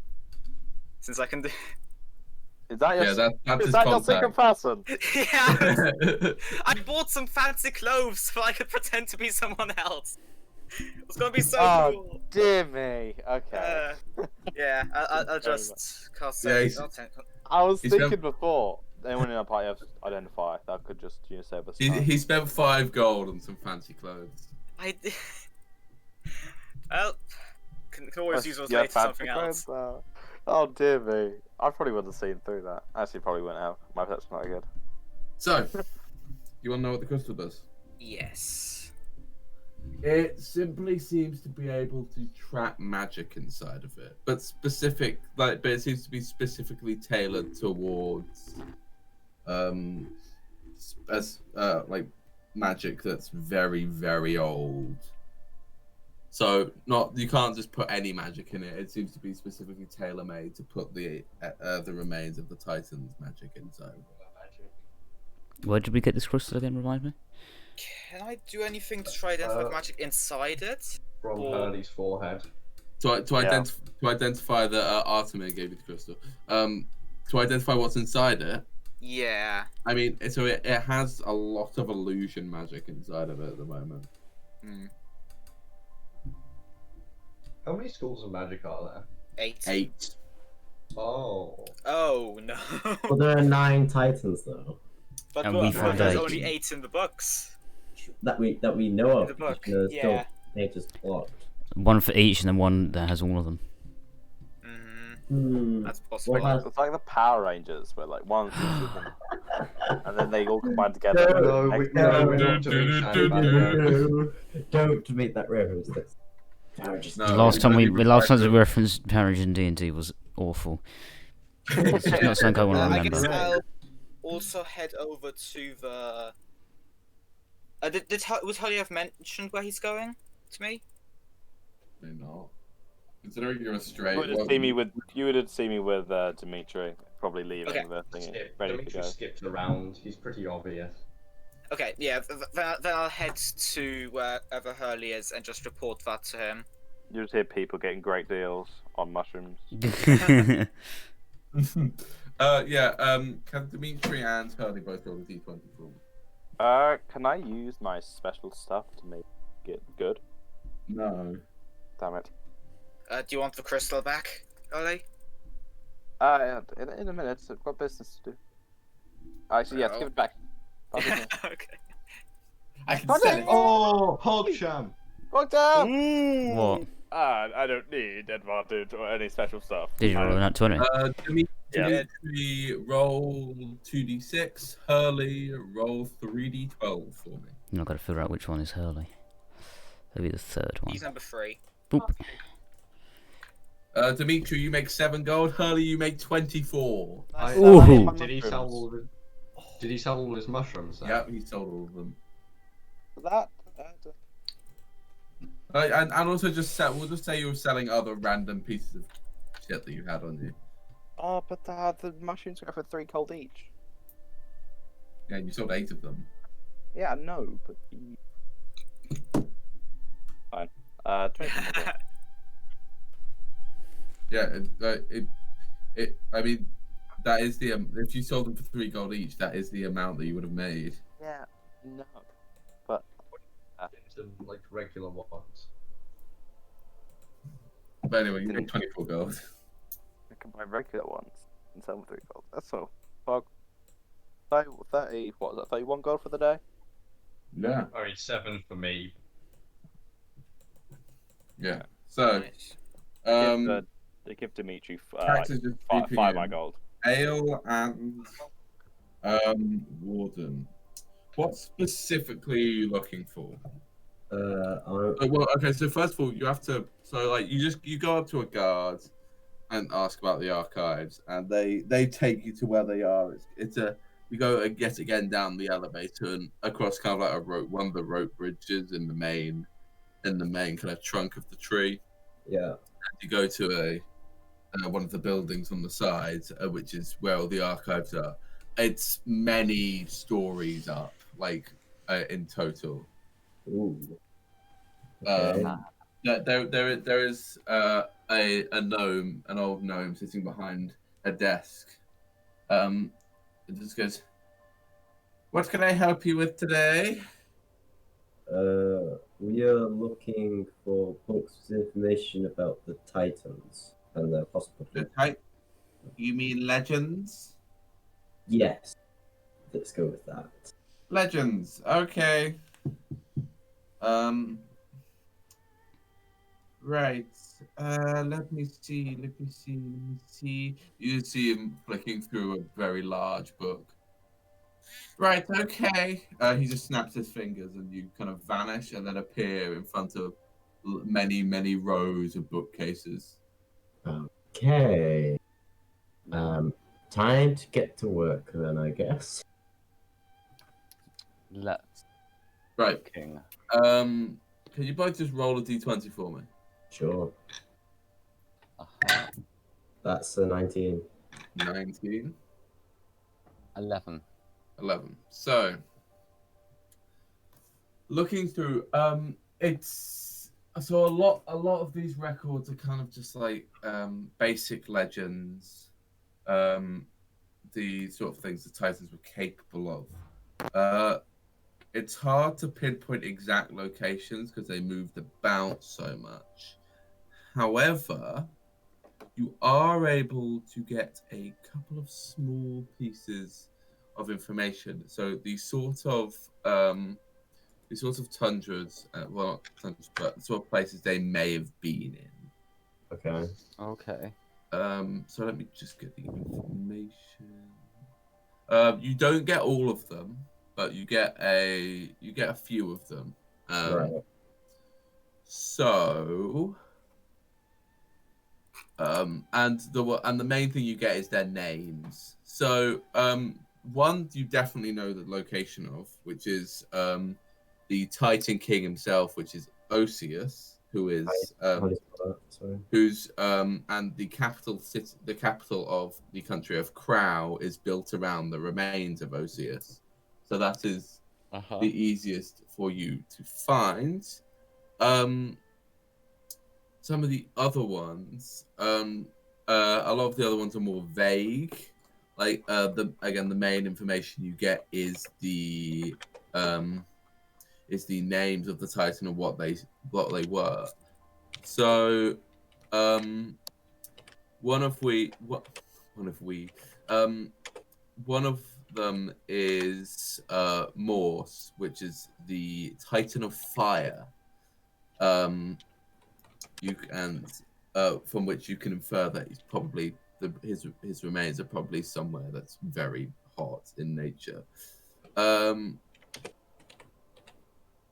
Since I can do. Is that your, that's is his that your contact. secret person? Yeah, I bought some fancy clothes so I could pretend to be someone else. It's gonna be so cool. Dear me. Okay. Yeah, I'll just cast Yeah, I was he's thinking spent- before, anyone in our party has identify that could just save us time. he spent 5 gold on some fancy clothes. Well, can always use those Yeah, later for something fancy else. clothes, oh dear me. I probably wouldn't have seen through that. Actually, probably wouldn't have. My perception's not good. So, you want to know what the crystal does? Yes. It simply seems to be able to trap magic inside of it, but but it seems to be specifically tailored towards, like magic that's very, very old. So you can't just put any magic in it. It seems to be specifically tailor-made to put the remains of the Titan's magic inside. Where did we get this crystal again? Remind me. Can I do anything to try identify magic inside it? From Hurley's forehead. To identify that Artemir gave you the crystal. To identify what's inside it. Yeah. I mean, so it has a lot of illusion magic inside of it at the moment. Hmm. How many schools of magic are there? 8. 8. Oh. Oh no. Well, there are 9 Titans though. But And we found there's 8. only 8 in the books. That we know of. In the book, There's yeah. still 8 is blocked. One for each, and then one that has all of them. That's possible. It's like the Power Rangers, where like one and then they all combine together. Don't make that reference. Last time we referenced Power Rangers in D&D was awful. It's just not something I want to I guess remember. I'll also head over to the. Was Holly have mentioned where he's going to me? Maybe not. Considering you're a straight. You would have seen me with Dimitri, probably leaving the thing, ready to go. Skipped around. He's pretty obvious. Okay, yeah. Then I'll head to wherever Hurley is and just report that to him. You just hear people getting great deals on mushrooms. Yeah. Can Dimitri and Hurley both roll a d20 for me? Can I use my special stuff to make it good? No. Damn it. Do you want the crystal back, Hurley? In a minute. I've got business to do. Actually, yes, give it back. Okay. I can sell it. Oh, Hogsham! Fuck down! What? I don't need advantage or any special stuff. Did you roll that 20? Dimitri, roll 2d6. Hurley, roll 3d12 for me. I've got to figure out which one is Hurley. That'll be the third one. He's number 3. Boop. Dimitri, you make 7 gold. Hurley, you make 24. Ooh. Did he sell all his mushrooms? Then? Yeah, he sold all of them. That. And also we'll just say you were selling other random pieces of shit that you had on you. Oh, but the mushrooms go for 3 gold each. Yeah, and you sold 8 of them. Yeah, I know, but fine. 20. Yeah, I mean, that is the if you sold them for 3 gold each, that is the amount that you would have made. Yeah, no, but Into like regular ones. But anyway, you make 24 gold. I can buy regular ones and sell them 3 gold. That's all. Fuck. 30. What was that? 31 gold for the day. Yeah. I mean, 7 for me. Yeah. So, They give Dimitri characters just 5 grouping my in. gold. Aial and Warden. What specifically are you looking for? Well, okay. So first of all, you have to. So like, you go up to a guard and ask about the archives, and they take you to where they are. You go and get again down the elevator and across kind of like a rope, one of the rope bridges in the main kind of trunk of the tree. Yeah. And you go to one of the buildings on the side, which is where all the archives are. It's many stories up, like in total. Ooh. Okay. There is a gnome, an old gnome, sitting behind a desk, It just goes, "What can I help you with today?" We are looking for books with information about the Titans and the hospital. You mean legends? Yes. Let's go with that. Legends. Okay. Right. Let me see. You see him flicking through a very large book. Right. Okay. He just snaps his fingers, and you kind of vanish, and then appear in front of many rows of bookcases. Okay. Time to get to work then, I guess. Let's. Right. King. Can you both just roll a d20 for me? Sure. Uh-huh. That's a 19. 19. 11. 11. So, looking through, it's so a lot of these records are kind of just like basic legends, the sort of things the Titans were capable of. It's hard to pinpoint exact locations because they moved about so much. However, you are able to get a couple of small pieces of information. So these sort of tundras, well, not tundras, but sort of places they may have been in. Okay. Okay. So let me just get the information. You don't get all of them, but you get a few of them. Right. So, and the main thing you get is their names. So, one you definitely know the location of, which is the Titan King himself, which is Osius, who is who's and the capital of the country of Crow is built around the remains of Osius. So that is the easiest for you to find. Some of the other ones, a lot of the other ones are more vague. Like the main information you get is the names of the Titan and what they were. So, one of them is Morse, which is the Titan of Fire. From which you can infer that he's probably his remains are probably somewhere that's very hot in nature. And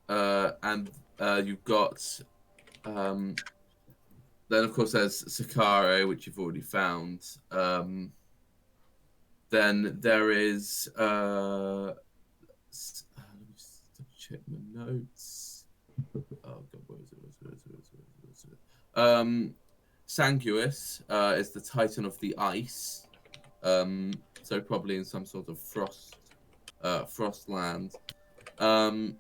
you've got then of course there's Secare, which you've already found. Then there is let me just check my notes. Oh god, where is it? Sanguis is the Titan of the Ice. So probably in some sort of frost land. And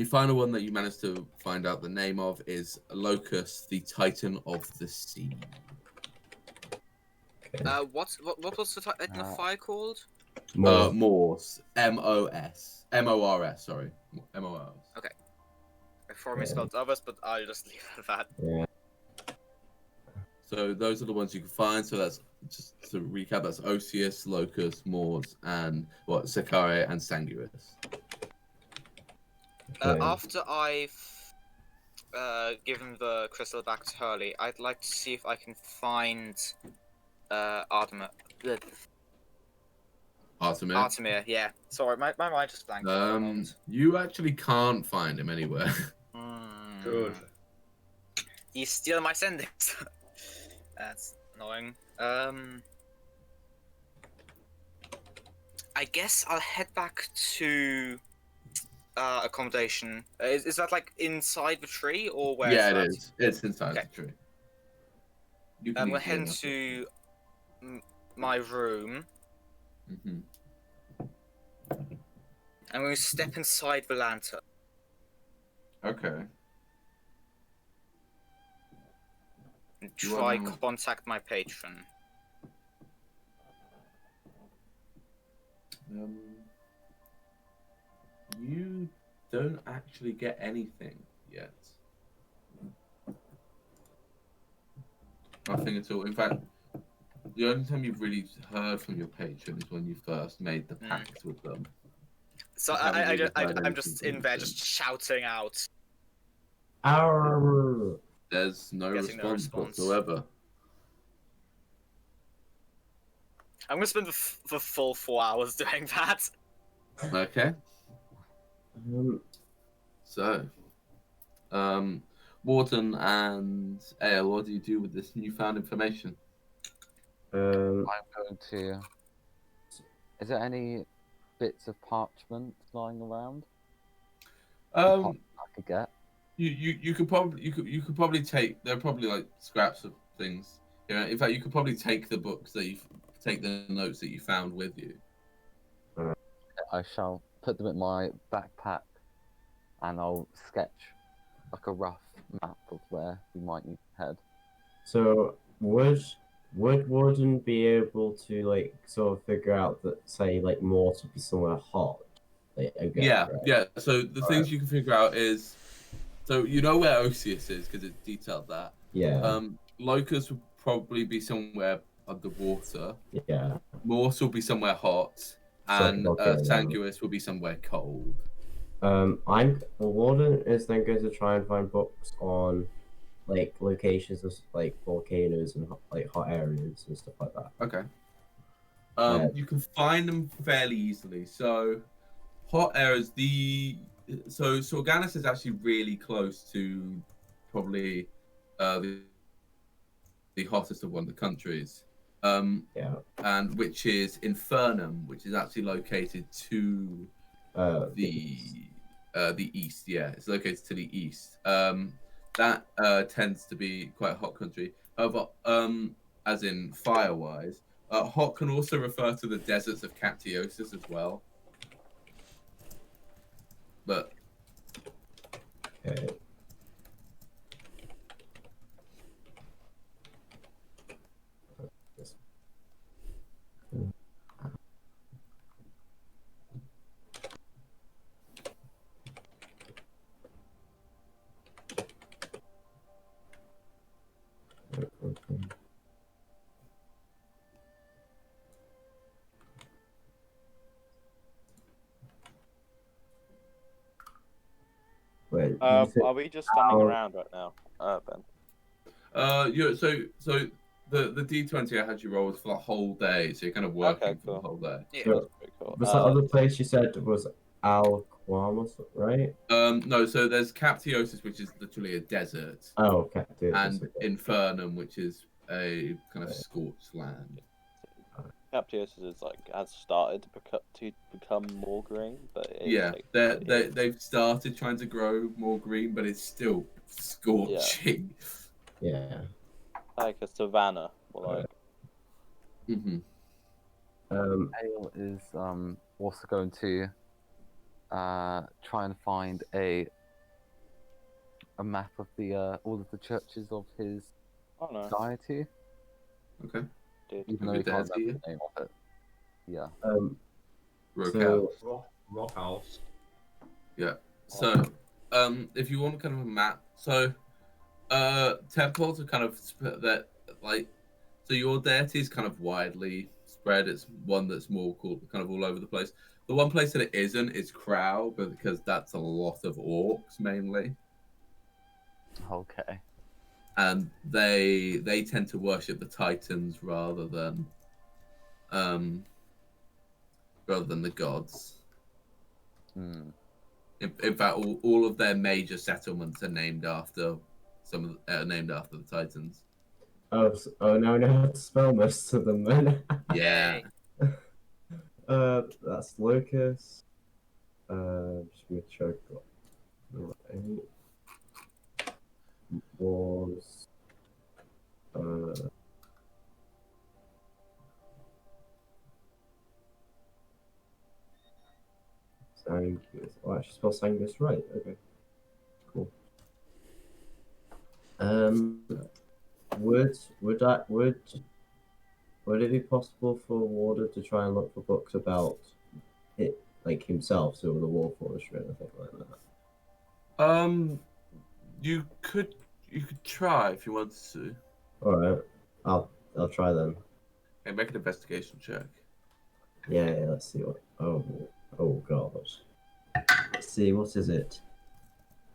the final one that you managed to find out the name of is Locus, the Titan of the Sea. What was the Titan of Fire called? Morse. M-O-S. M-O-R-S, sorry. M-O-R-S. Okay. I formally spelled others, but I'll just leave it at that. Yeah. So those are the ones you can find. So that's, just to recap, that's Osius, Locus, Morse, and Secare and Sanguis. After I've given the crystal back to Hurley, I'd like to see if I can find Artemir. Artemir, yeah. Sorry, my mind just blanked. You actually can't find him anywhere. Good. He's stealing my sendings. That's annoying. I guess I'll head back to accommodation. Is that like inside the tree or where? Yeah, it is. It's inside the tree. I'm gonna head into my room. Mm-hmm. I'm going to step inside the lantern. Okay. And try contact my patron. You don't actually get anything yet. Nothing at all. In fact, the only time you've really heard from your patron is when you first made the pact with them. So I'm just in there, just shouting out. Arr! There's no response whatsoever. I'm gonna spend the full 4 hours doing that. Okay. So, Warden and Aial, what do you do with this newfound information? I'm going to. Is there any bits of parchment lying around? I could get. You could probably take. There are probably like scraps of things. You know, in fact, you could probably take the books that you take the notes that you found with you. I shall put them in my backpack, and I'll sketch like a rough map of where we might need to head. So would Warden be able to like sort of figure out that, say, like more to be somewhere hot? Like, yeah. So the things you can figure out is, so you know where Osius is because it detailed that. Yeah. Locust would probably be somewhere underwater. Yeah. Morse will be somewhere hot, and Sanguis will be somewhere cold. Warden is then going to try and find books on like locations of like volcanoes and like hot areas and stuff like that. Okay. You can find them fairly easily. So hot areas, so Sorganis is actually really close to probably the hottest of one of the countries. And which is Infernum, which is actually located to the east. Yeah, it's located to the east. That tends to be quite a hot country. However, as in fire-wise, hot can also refer to the deserts of Captiosis as well. But okay. Wait, are we just standing around right now, Ben? So the D20 I had you roll was for the whole day, so you're kind of working for the whole day. Yeah, so, that's pretty cool. Was that other place you said was Alquamos, right? No, so there's Captiosis, which is literally a desert. Oh, Captiosis. And Infernum, which is a kind of scorched land. Captiosis is has started to become more green, but they've started trying to grow more green, but it's still scorching. Yeah. Like a savanna, or like. Aial is also going to try and find a map of the all of the churches of his society. Okay. Even though he can't remember the name of it. Yeah. Rock House. Yeah. So, if you want kind of a map, so temples are kind of split that like, so your deity is kind of widely spread. It's one that's more cool, kind of all over the place. The one place that it isn't is Crow, but because that's a lot of orcs mainly. Okay. And they tend to worship the Titans rather than the gods. In fact, all of their major settlements are named after named after the Titans. Oh, now I know how to spell most of them then. Yeah. That's Locust. Just gonna check. Was Sangus. Oh, I actually spell Sangus right. Okay, cool. Would it be possible for Warden to try and look for books about it like himself, so the Warforged or anything like that? You could try if you wanted to. All right, I'll try then. Hey, make an investigation check. Yeah, let's see what. Oh god. Let's see, what is it?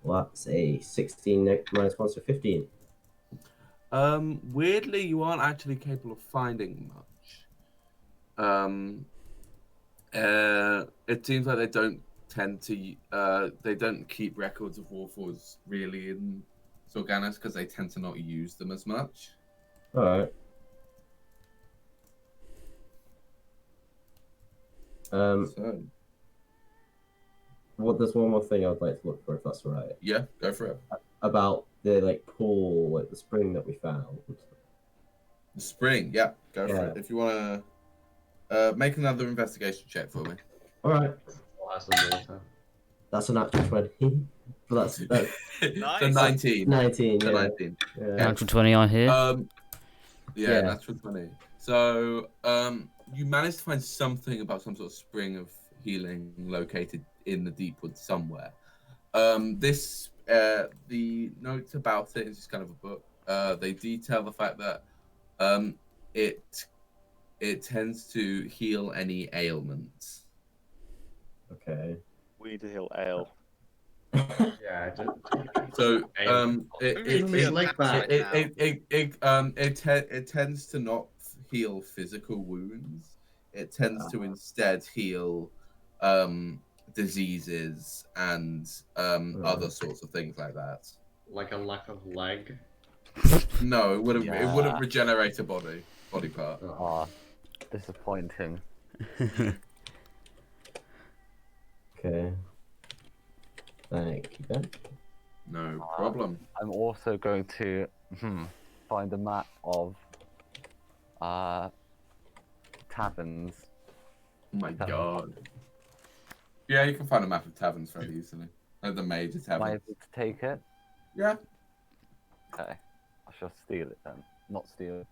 Well, that's a 16 minus 1, so 15. Weirdly, you aren't actually capable of finding much. It seems like they don't tend to. They don't keep records of Warforged really in Sorganas because they tend to not use them as much. All right. So, there's one more thing I'd like to look for, if that's all right. yeah, go for it. About the pool, the spring that we found. The spring, yeah, go for it. If you want to make another investigation check for me. All right. That's the water. That's an actual 20. But that's Nice. So 19. 19. Yeah. 19. Yeah. Natural 20, I hear. Yeah, natural 20. So, you managed to find something about some sort of spring of healing located in the deep woods somewhere. The notes about it is just kind of a book. They detail the fact that it tends to heal any ailments. Okay. We need to heal ale. Yeah. So it tends to not heal physical wounds. It tends to instead heal diseases and other sorts of things like that. Like a lack of leg. No, it wouldn't. Yeah. It wouldn't regenerate a body part. Ah, disappointing. Okay. Thank you, Ben. No problem. I'm also going to find a map of taverns. Oh my god. Yeah, you can find a map of taverns fairly easily. Like the major Am I taverns. able to take it? Yeah. Okay. I shall steal it then. Not steal it.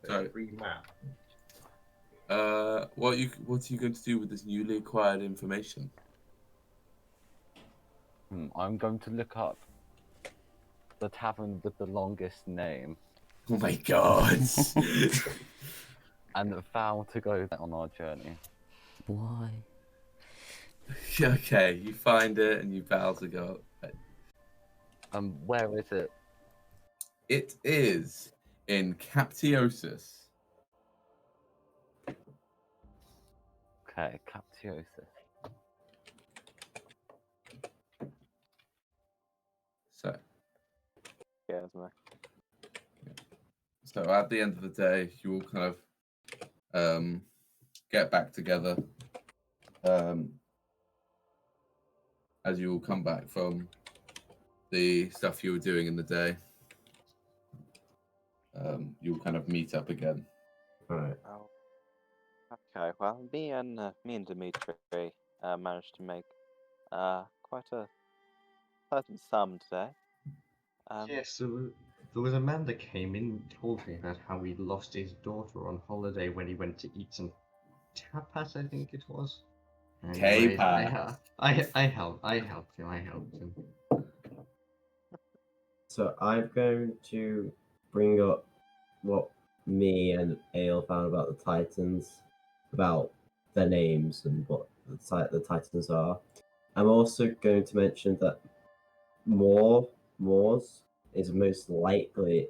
So, Free map. what are you going to do with this newly acquired information? I'm going to look up the tavern with the longest name Oh my god. and vow to go there on our journey. Why? Okay, you find it and you vow to go. Where is it? It is in Captiosis. Okay, Captiosis. So, Scares me. so at the end of the day, you all kind of get back together. As you all come back from the stuff you were doing in the day, you'll kind of meet up again. All right. Oh. Okay. Well, me and Dimitri managed to make quite a pleasant sum today. Yes, so there was a man that came in and told me about how he lost his daughter on holiday when he went to eat some tapas, I think it was. Anyways, Tapas. I helped him. So I'm going to bring up what me and Aial found about the Titans, about their names and what the Titans are. I'm also going to mention that Moors is most likely,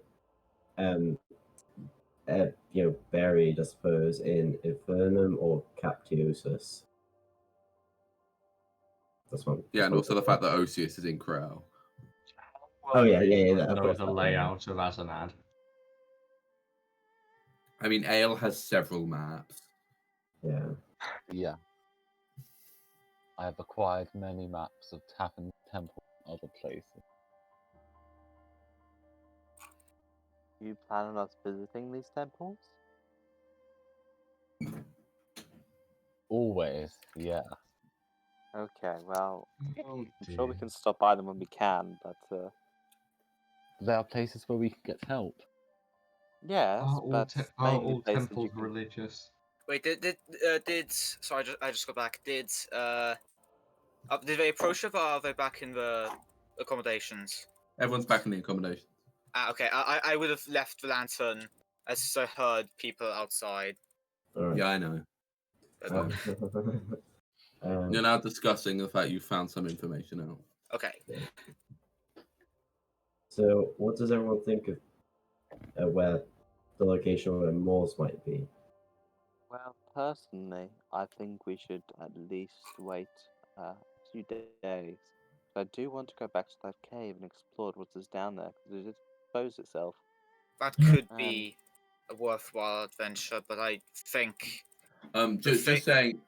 buried, I suppose, in Infernum or Captiosus. That's one. Yeah, and also the fact that Osius is in Crow. Oh yeah. Know the layout of Azanad. I mean, Ale has several maps. Yeah. Yeah. I have acquired many maps of taverns, temples, and other places. You plan on us visiting these temples? Always, yeah. Okay. Well, Oh, I'm sure we can stop by them when we can, but There are places where we can get help. yes, Are but all mainly places temples you can. religious? Wait, sorry, I just got back. Did they approach it, or are they back in the accommodations? Everyone's back in the accommodation. Okay. I would have left the lantern as I heard people outside. Right. Yeah, I know. You're now discussing the fact you found some information out. Okay. So, what does everyone think of where the location where Moors might be? Well, personally, I think we should at least wait a few days. I do want to go back to that cave and explore what is down there, because it exposed itself. That could be a worthwhile adventure, but I think... Just saying,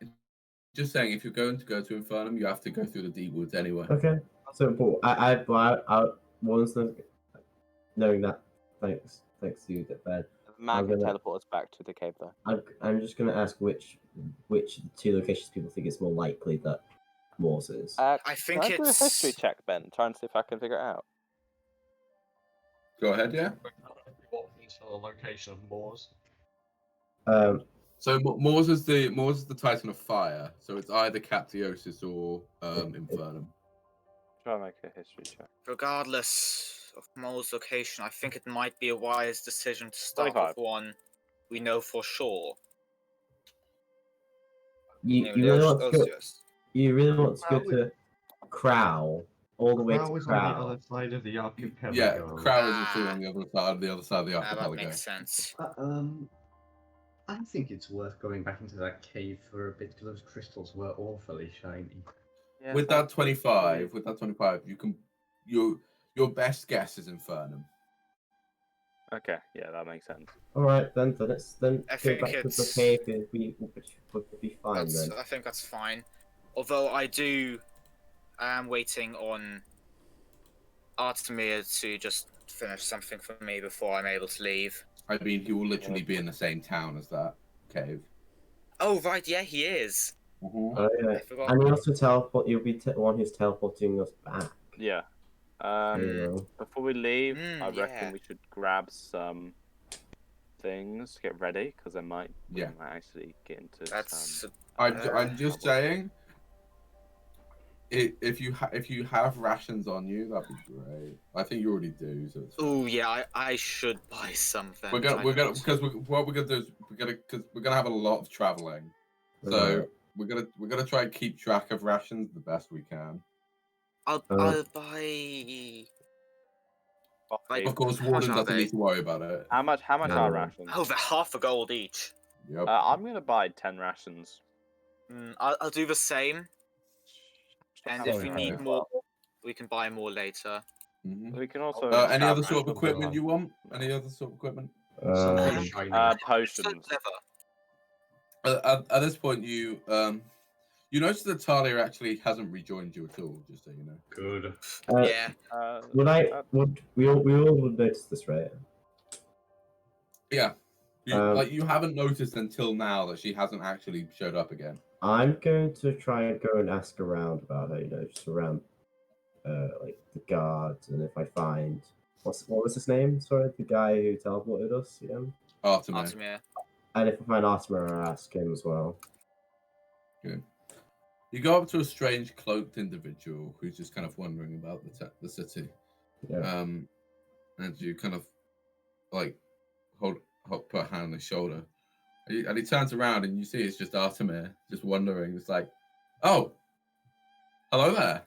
if you're going to go to Infernum, you have to go through the deep woods anyway. Okay. So, but I was knowing that. Thanks to you, Ben. The man can teleport us back to the cave, though. I'm just going to ask which two locations people think it's more likely that Moors is. I think can I do a history check, Ben? Try and see if I can figure it out. Go ahead, yeah. What is the location of Moors? So Moors is the Titan of Fire. So it's either Captiosis or Infernum. Try and make a history check. Regardless of Moor's location, I think it might be a wise decision to start with one we know for sure. You really want to go to Crow, all the way to Crow. Is on the other side of the archipelago. Yeah, Crow is actually on the other side of the archipelago. That makes sense. I think it's worth going back into that cave for a bit because those crystals were awfully shiny. Yeah, with that 25, you can your best guess is Infernum. Okay, yeah, that makes sense. All right, then let's go back to the cave. We'll be fine then. I think that's fine. Although I am waiting on Artemir to just finish something for me before I'm able to leave. I mean, he will literally be in the same town as that cave. Oh right, yeah, he is. Mm-hmm. Oh, yeah. And he also you'll be one who's teleporting us back. Yeah. Before we leave, I reckon we should grab some things to get ready because we might actually get into. I'm just saying. If you have rations on you, that'd be great. I think you already do. So oh yeah, I should buy something. We're gonna have a lot of traveling, so we're gonna try and keep track of rations the best we can. I'll buy. Of course, Warden doesn't need to worry about it. How much are rations? Oh, they're half a gold each. Yep. I'm gonna buy 10 rations. I'll do the same. And if we need more, we can buy more later. Mm-hmm. We can also. Any other sort of equipment you want? Any other sort of equipment? Potions. At this point, you notice that Talia actually hasn't rejoined you at all. Just so you know. Good. Yeah. We all would notice this, right? Yeah. You haven't noticed until now that she hasn't actually showed up again. I'm going to try and go and ask around about her, just around, like the guards, and if I find what was his name? Sorry, the guy who teleported us, Artemir. And if I find Artemir, I'll ask him as well. Good. You go up to a strange cloaked individual who's just kind of wandering about the city. Yeah. And you kind of like put a hand on his shoulder. And he turns around and you see it's just Artemir, just wondering. It's like, oh, hello there.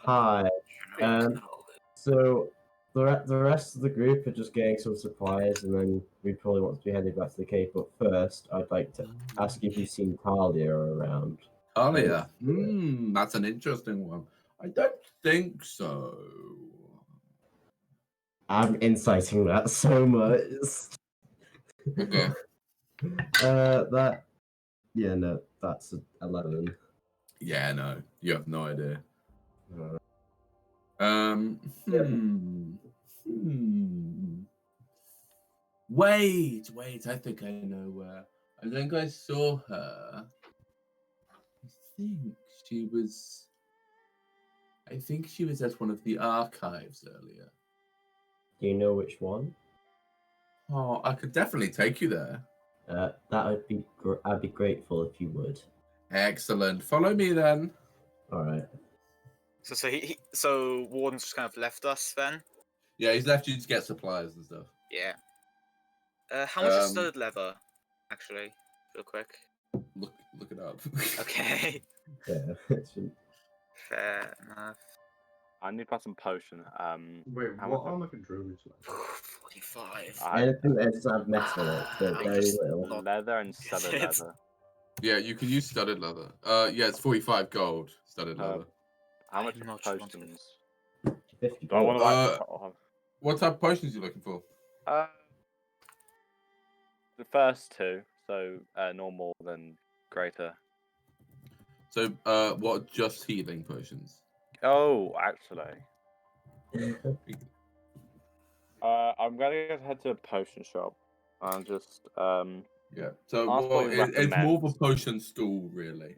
Hi. So the rest of the group are just getting some supplies, and then we probably want to be heading back to the cave. But first, I'd like to ask if you've seen Talia around. Talia? That's an interesting one. I don't think so. I'm inciting that so much. Okay. That's 11. Yeah, no, you have no idea. Wait, I think I know where. I think I saw her. I think she was at one of the archives earlier. Do you know which one? Oh, I could definitely take you there. That would be. I'd be grateful if you would. Excellent. Follow me then. All right. So Warden's just kind of left us then. Yeah, he's left you to get supplies and stuff. Yeah. How much is studded leather, actually, real quick? Look it up. Okay. Yeah. Fair enough. I need to buy some potion. Wait, how what much- armor can druids like? 45. Anything that doesn't have metal in it, so I very just little. not leather and studded It's- leather. Yeah, you can use studded leather. Yeah, it's 45 gold studded leather. How much I'm are not sure. potions? 50 Do I want gold. to What type of potions are you looking for? the first two, so normal then greater. So, what just healing potions? Oh, actually, I'm gonna head to a potion shop and just Yeah. So, ask what he it's more of a recommends. potion stool, really.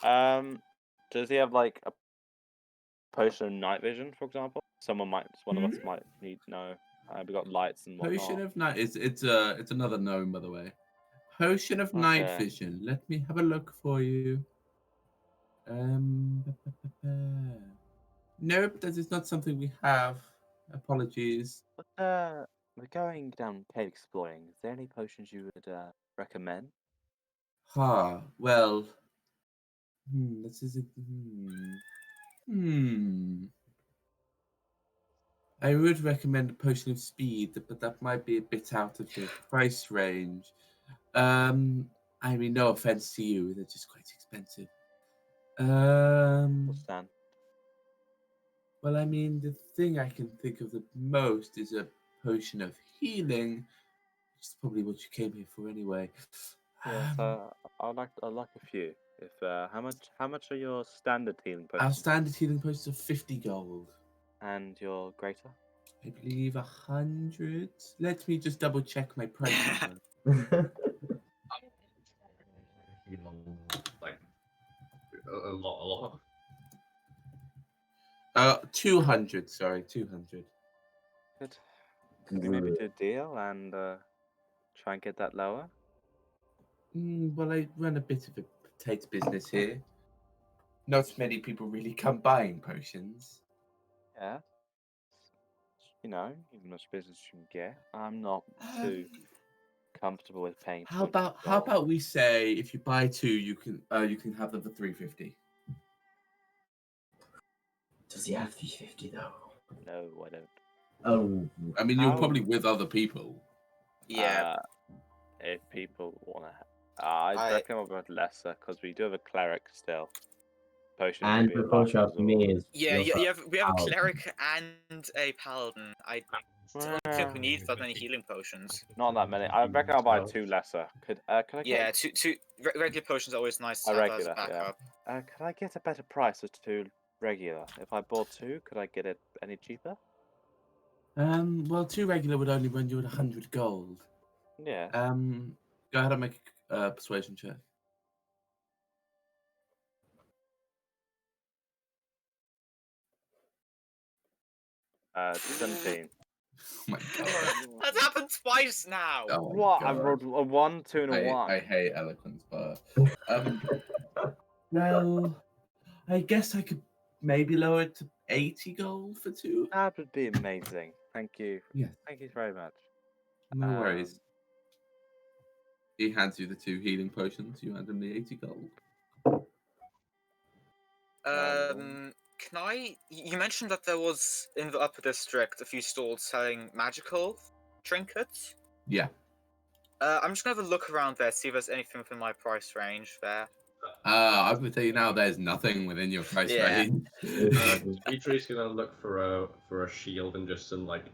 Does he have like a potion of night vision, for example? One of us might need to know. We got lights and whatnot. Potion of night. It's another gnome, by the way. Potion of night Okay. vision. Let me have a look for you. Nope, that is not something we have. Apologies. We're going down cave exploring. Is there any potions you would recommend? Well. This is a. I would recommend a potion of speed, but that might be a bit out of your price range. I mean, no offense to you, they're just quite expensive. Understand. Well, I mean, the thing I can think of the most is a potion of healing, which is probably what you came here for anyway. Yeah, so I'd like a few. If how much are your standard healing potions? Our standard healing potions are 50 gold. And your greater? I believe 100. Let me just double check my price. Like a lot. 200. Sorry, 200. Good. Could we maybe do a deal and try and get that lower? Well, I run a bit of a potato business here. Not many people really come buying potions. Yeah. You know, as much business you can get. I'm not too comfortable with paying. How about we say if you buy two, you can have them for 350. Does he have 350 though? No, I don't. Oh. I mean, you're probably with other people. Yeah. If people wanna, I reckon I'll go with lesser because we do have a cleric still. Potion. And the contrast for me is. We have a cleric and a paladin. I don't think we need that many healing potions. Not that many. I reckon I'll buy two lesser. Could I get? Yeah, two regular potions are always nice to have as a backup. Yeah. Could I get a better price with two regular? If I bought two, could I get it any cheaper? Well, two regular would only run you at 100 gold. Yeah. Go ahead and make a persuasion check. 17. Oh my god. That's happened twice now. Oh my What? God. I rolled a 1, 2, and a 1. I hate eloquence, but well, I guess I could maybe lower it to 80 gold for two. That would be amazing. Thank you. Yes. Thank you very much. No worries. He hands you the two healing potions. You hand him the 80 gold. Can I? You mentioned that there was in the upper district a few stalls selling magical trinkets. Yeah. I'm just gonna have a look around there, see if there's anything within my price range there. I'm gonna tell you now. There's nothing within your price range. Dimitri's gonna look for a shield and just some like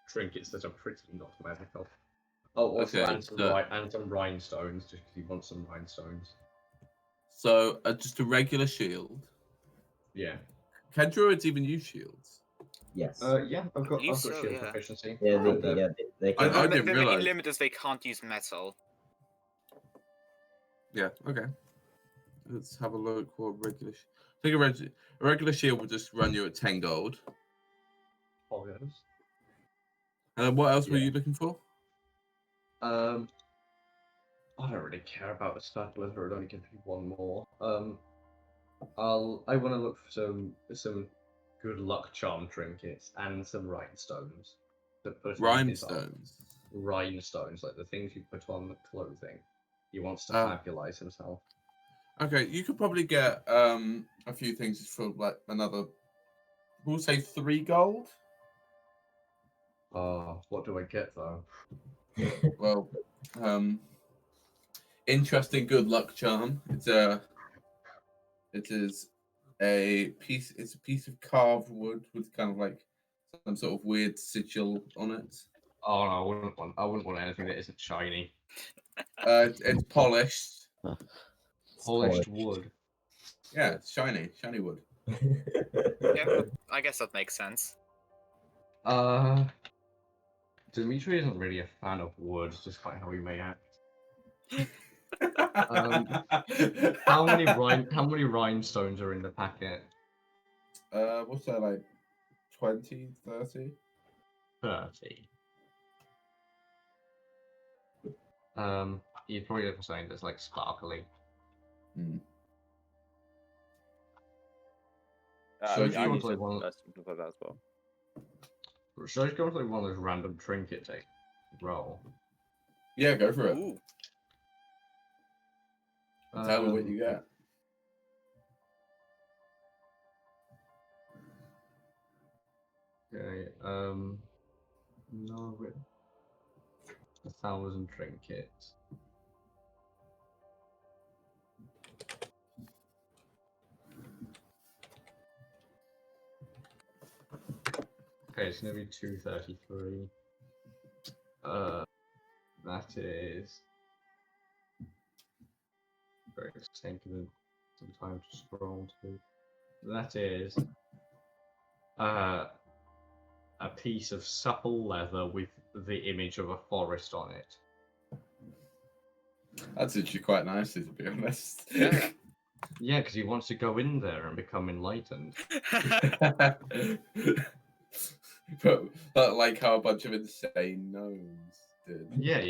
trinkets that are pretty not magical. Oh, also Okay, and some rhinestones, just because he wants some rhinestones. So just a regular shield. Yeah. Can druids even use shields? Yes. Yeah, I've got shield yeah. proficiency. Yeah, they can. I didn't the main realize. limit is they can't use metal. Yeah. Okay. Let's have a look. What regular? I think a regular shield will just run you at 10 gold. Oh yes. What else were you looking for? I don't really care about the stat level. It only gives me one more. I want to look for some good luck charm trinkets and some rhinestones to put on his arm. Rhinestones. Rhinestones, like the things you put on the clothing. He wants to fabulise himself. Okay, you could probably get a few things for like another. We'll say 3 gold. What do I get though? Well, interesting good luck charm. It is a piece. It's a piece of carved wood with kind of like some sort of weird sigil on it. Oh no, I wouldn't want anything that isn't shiny. It's polished. Polished wood. Yeah, it's shiny wood. Yeah, I guess that makes sense. Dimitri isn't really a fan of wood, despite how he may act. How many rhinestones are in the packet? What's that, like 20, 30? 30. You'd probably look for something that's like sparkly. So I if you need want to one, invest in stuff like that as well. should I just go for like one of those random trinket roll? Yeah, go for it. Ooh. Tell me what you get. Okay, no, 1,000 trinkets. Okay, it's gonna be 233. That is. Very taking some time to scroll to. That is. A piece of supple leather with the image of a forest on it. That's actually quite nicely, to be honest. Yeah. Yeah, because he wants to go in there and become enlightened. but like how a bunch of insane gnomes did. Yeah,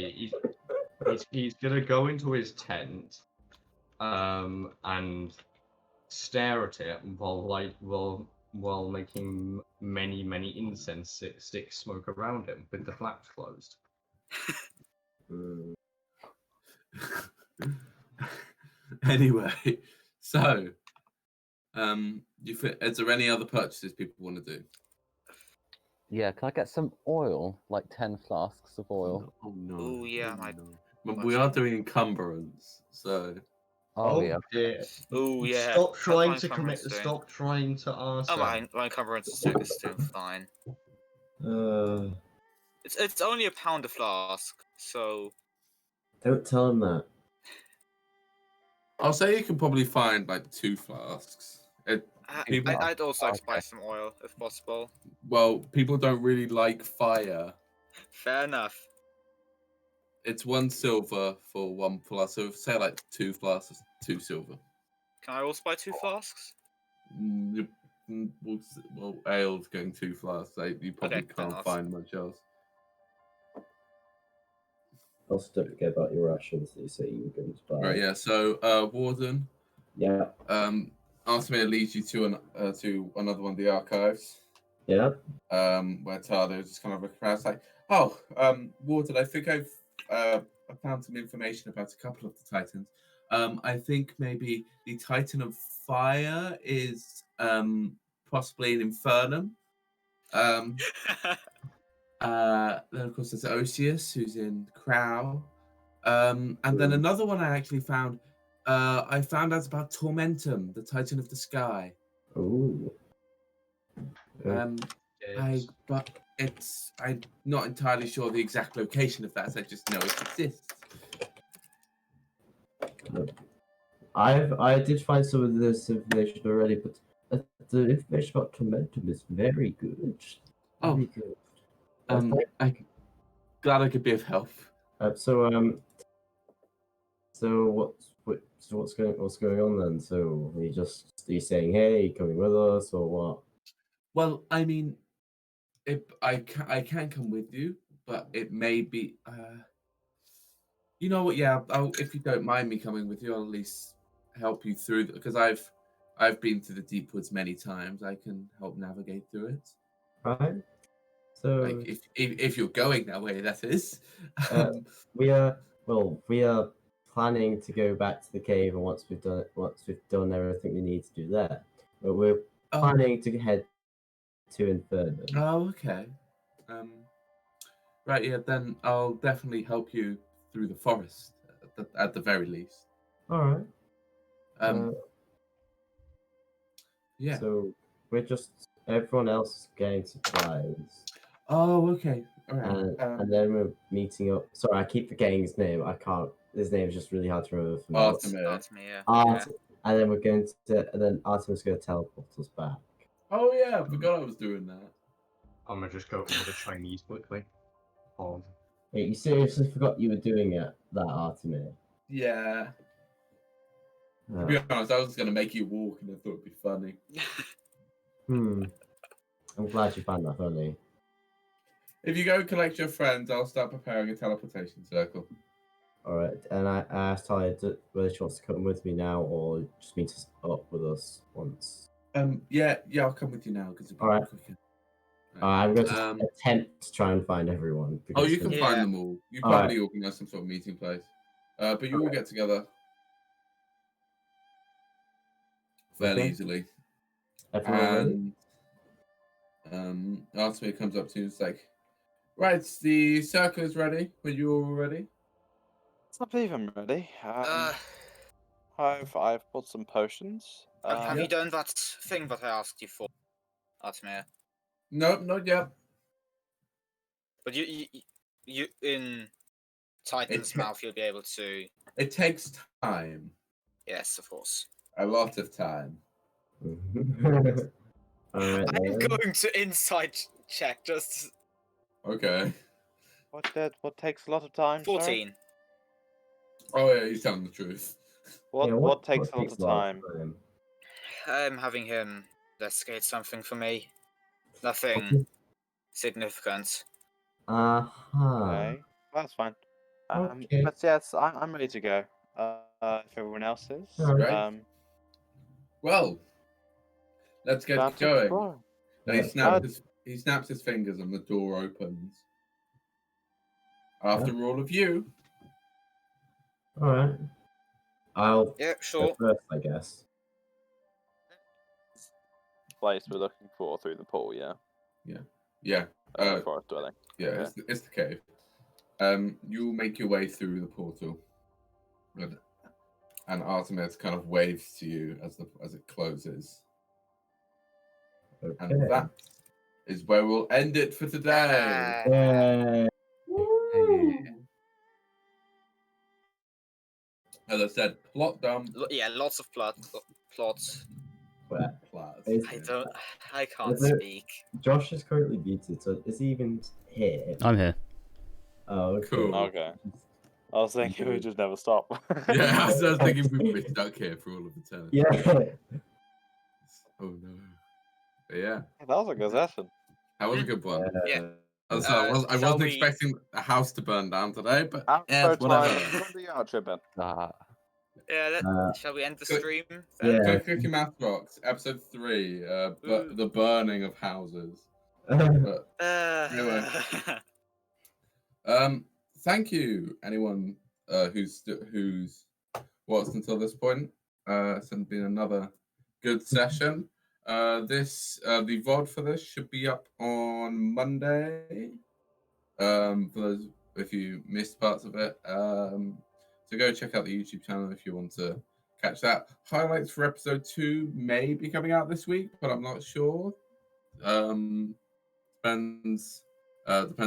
he's gonna go into his tent, and stare at it while making many incense sticks smoke around him with the flaps closed. Anyway, so is there any other purchases people want to do? Yeah, can I get some oil? Like 10 flasks of oil. Oh no. Ooh, yeah, But we are doing encumbrance, so. Oh, yeah. Dear. Ooh, yeah. Stop trying How's to my commit. encumbrance doing? Stop trying to ask. Oh, my encumbrance is still fine. It's only a pound a flask, so. Don't tell him that. I'll say you can probably find like 2 flasks. I'd also like to buy some oil if possible. Well, people don't really like fire. Fair enough. It's 1 silver for 1 flask. So say like 2 flasks, 2 silver. Can I also buy 2 flasks? Well, ale's going 2 flasks. You probably can't find much else. Also, don't forget about your rations that you say you were going to buy. Right, yeah. So, Warden. Yeah. Asked me to lead you to another one of the archives. Yeah. Where Tado just kind of looking around, like, oh, Warden, I think I found some information about a couple of the Titans. I think maybe the Titan of Fire is possibly an Infernum. Then of course there's Osius, who's in Crow. And then another one I actually found. I found out about Tormentum, the Titan of the Sky. Ooh. But I'm not entirely sure the exact location of that. So I just know it exists. I did find some of this information already, but the information about Tormentum is very good. Very good. I'm glad I could be of help. So what's going on then? So are you saying, hey, coming with us, or what? Well, I mean, I can come with you, but it may be You know what? Yeah, if you don't mind me coming with you, I'll at least help you through because I've been to the deep woods many times. I can help navigate through it. Right. So Like if you're going that way, that is. we are planning to go back to the cave, and once we've done everything we need to do there, but we're planning to head to Inferno. Oh, okay. Right, yeah. Then I'll definitely help you through the forest at the very least. All right. Yeah. So everyone else is getting supplies. Oh, okay. All right. And then we're meeting up. Sorry, I keep forgetting his name. I can't. His name is just really hard to remember for me. Artemir. And then we're going to. And then Artemis is going to teleport us back. Oh yeah, I forgot I was doing that. I'm gonna just go over the Chinese quickly. Wait, you seriously forgot you were doing it, that Artemir? Yeah. To be honest, I was just gonna make you walk, and I thought it'd be funny. I'm glad you found that funny. If you go collect your friends, I'll start preparing a teleportation circle. All right, and I asked Talia whether she wants to come with me now or just meet us up with us once. Yeah, I'll come with you now because it'll be quicker. I'm going to attempt to try and find everyone. Oh, you can find them all. You probably organise some sort of meeting place. But you all get together fairly easily. Everyone and Artemir comes up to you and is like, right, the circle is ready. Are you all ready? I believe I'm ready. I've bought some potions. Have you done that thing that I asked you for, Artemir? No, not yet. But you in Titan's mouth, you'll be able to. It takes time. Yes, of course. A lot of time. Alright, I'm going to insight check just. Okay. What takes a lot of time? 14. Sorry? Oh yeah, you're telling the truth. What takes a lot of time? I'm having him investigate something for me. Nothing significant. Okay, that's fine. Okay. But yes, I'm ready to go. If everyone else is. Right. Well, let's get going. Now he snaps his fingers and the door opens. After all of you. All right. I'll sure. go first, I guess. Place we're looking for through the pool, yeah. Yeah. Forest dwelling. Yeah, Okay. it's the cave. You make your way through the portal, and Artemis kind of waves to you as it closes. Okay. And that is where we'll end it for today. Yay. As I said, plot dump. Yeah, lots of plots. I can't speak. Josh is currently muted, so is he even here? I'm here. Oh, okay. Cool. Okay. I was thinking we just never stop. Yeah, I was thinking we'd be stuck here for all of eternity. Yeah. Oh no. But yeah. That was a good session. That was a good one. Yeah. I wasn't expecting a house to burn down today, but whatever. Shall we end the stream? Clicky Clicky Math Rocks, episode 3, the burning of houses. But anyway, thank you anyone who's watched until this point. It's been another good session. The VOD for this should be up on Monday. For those if you missed parts of it. So go check out the YouTube channel if you want to catch that. Highlights for episode 2 may be coming out this week, but I'm not sure. Depends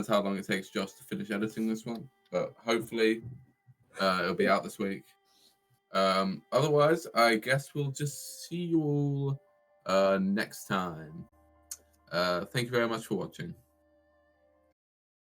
how long it takes Josh to finish editing this one, but hopefully it'll be out this week. Otherwise, I guess we'll just see you all next time. Thank you very much for watching.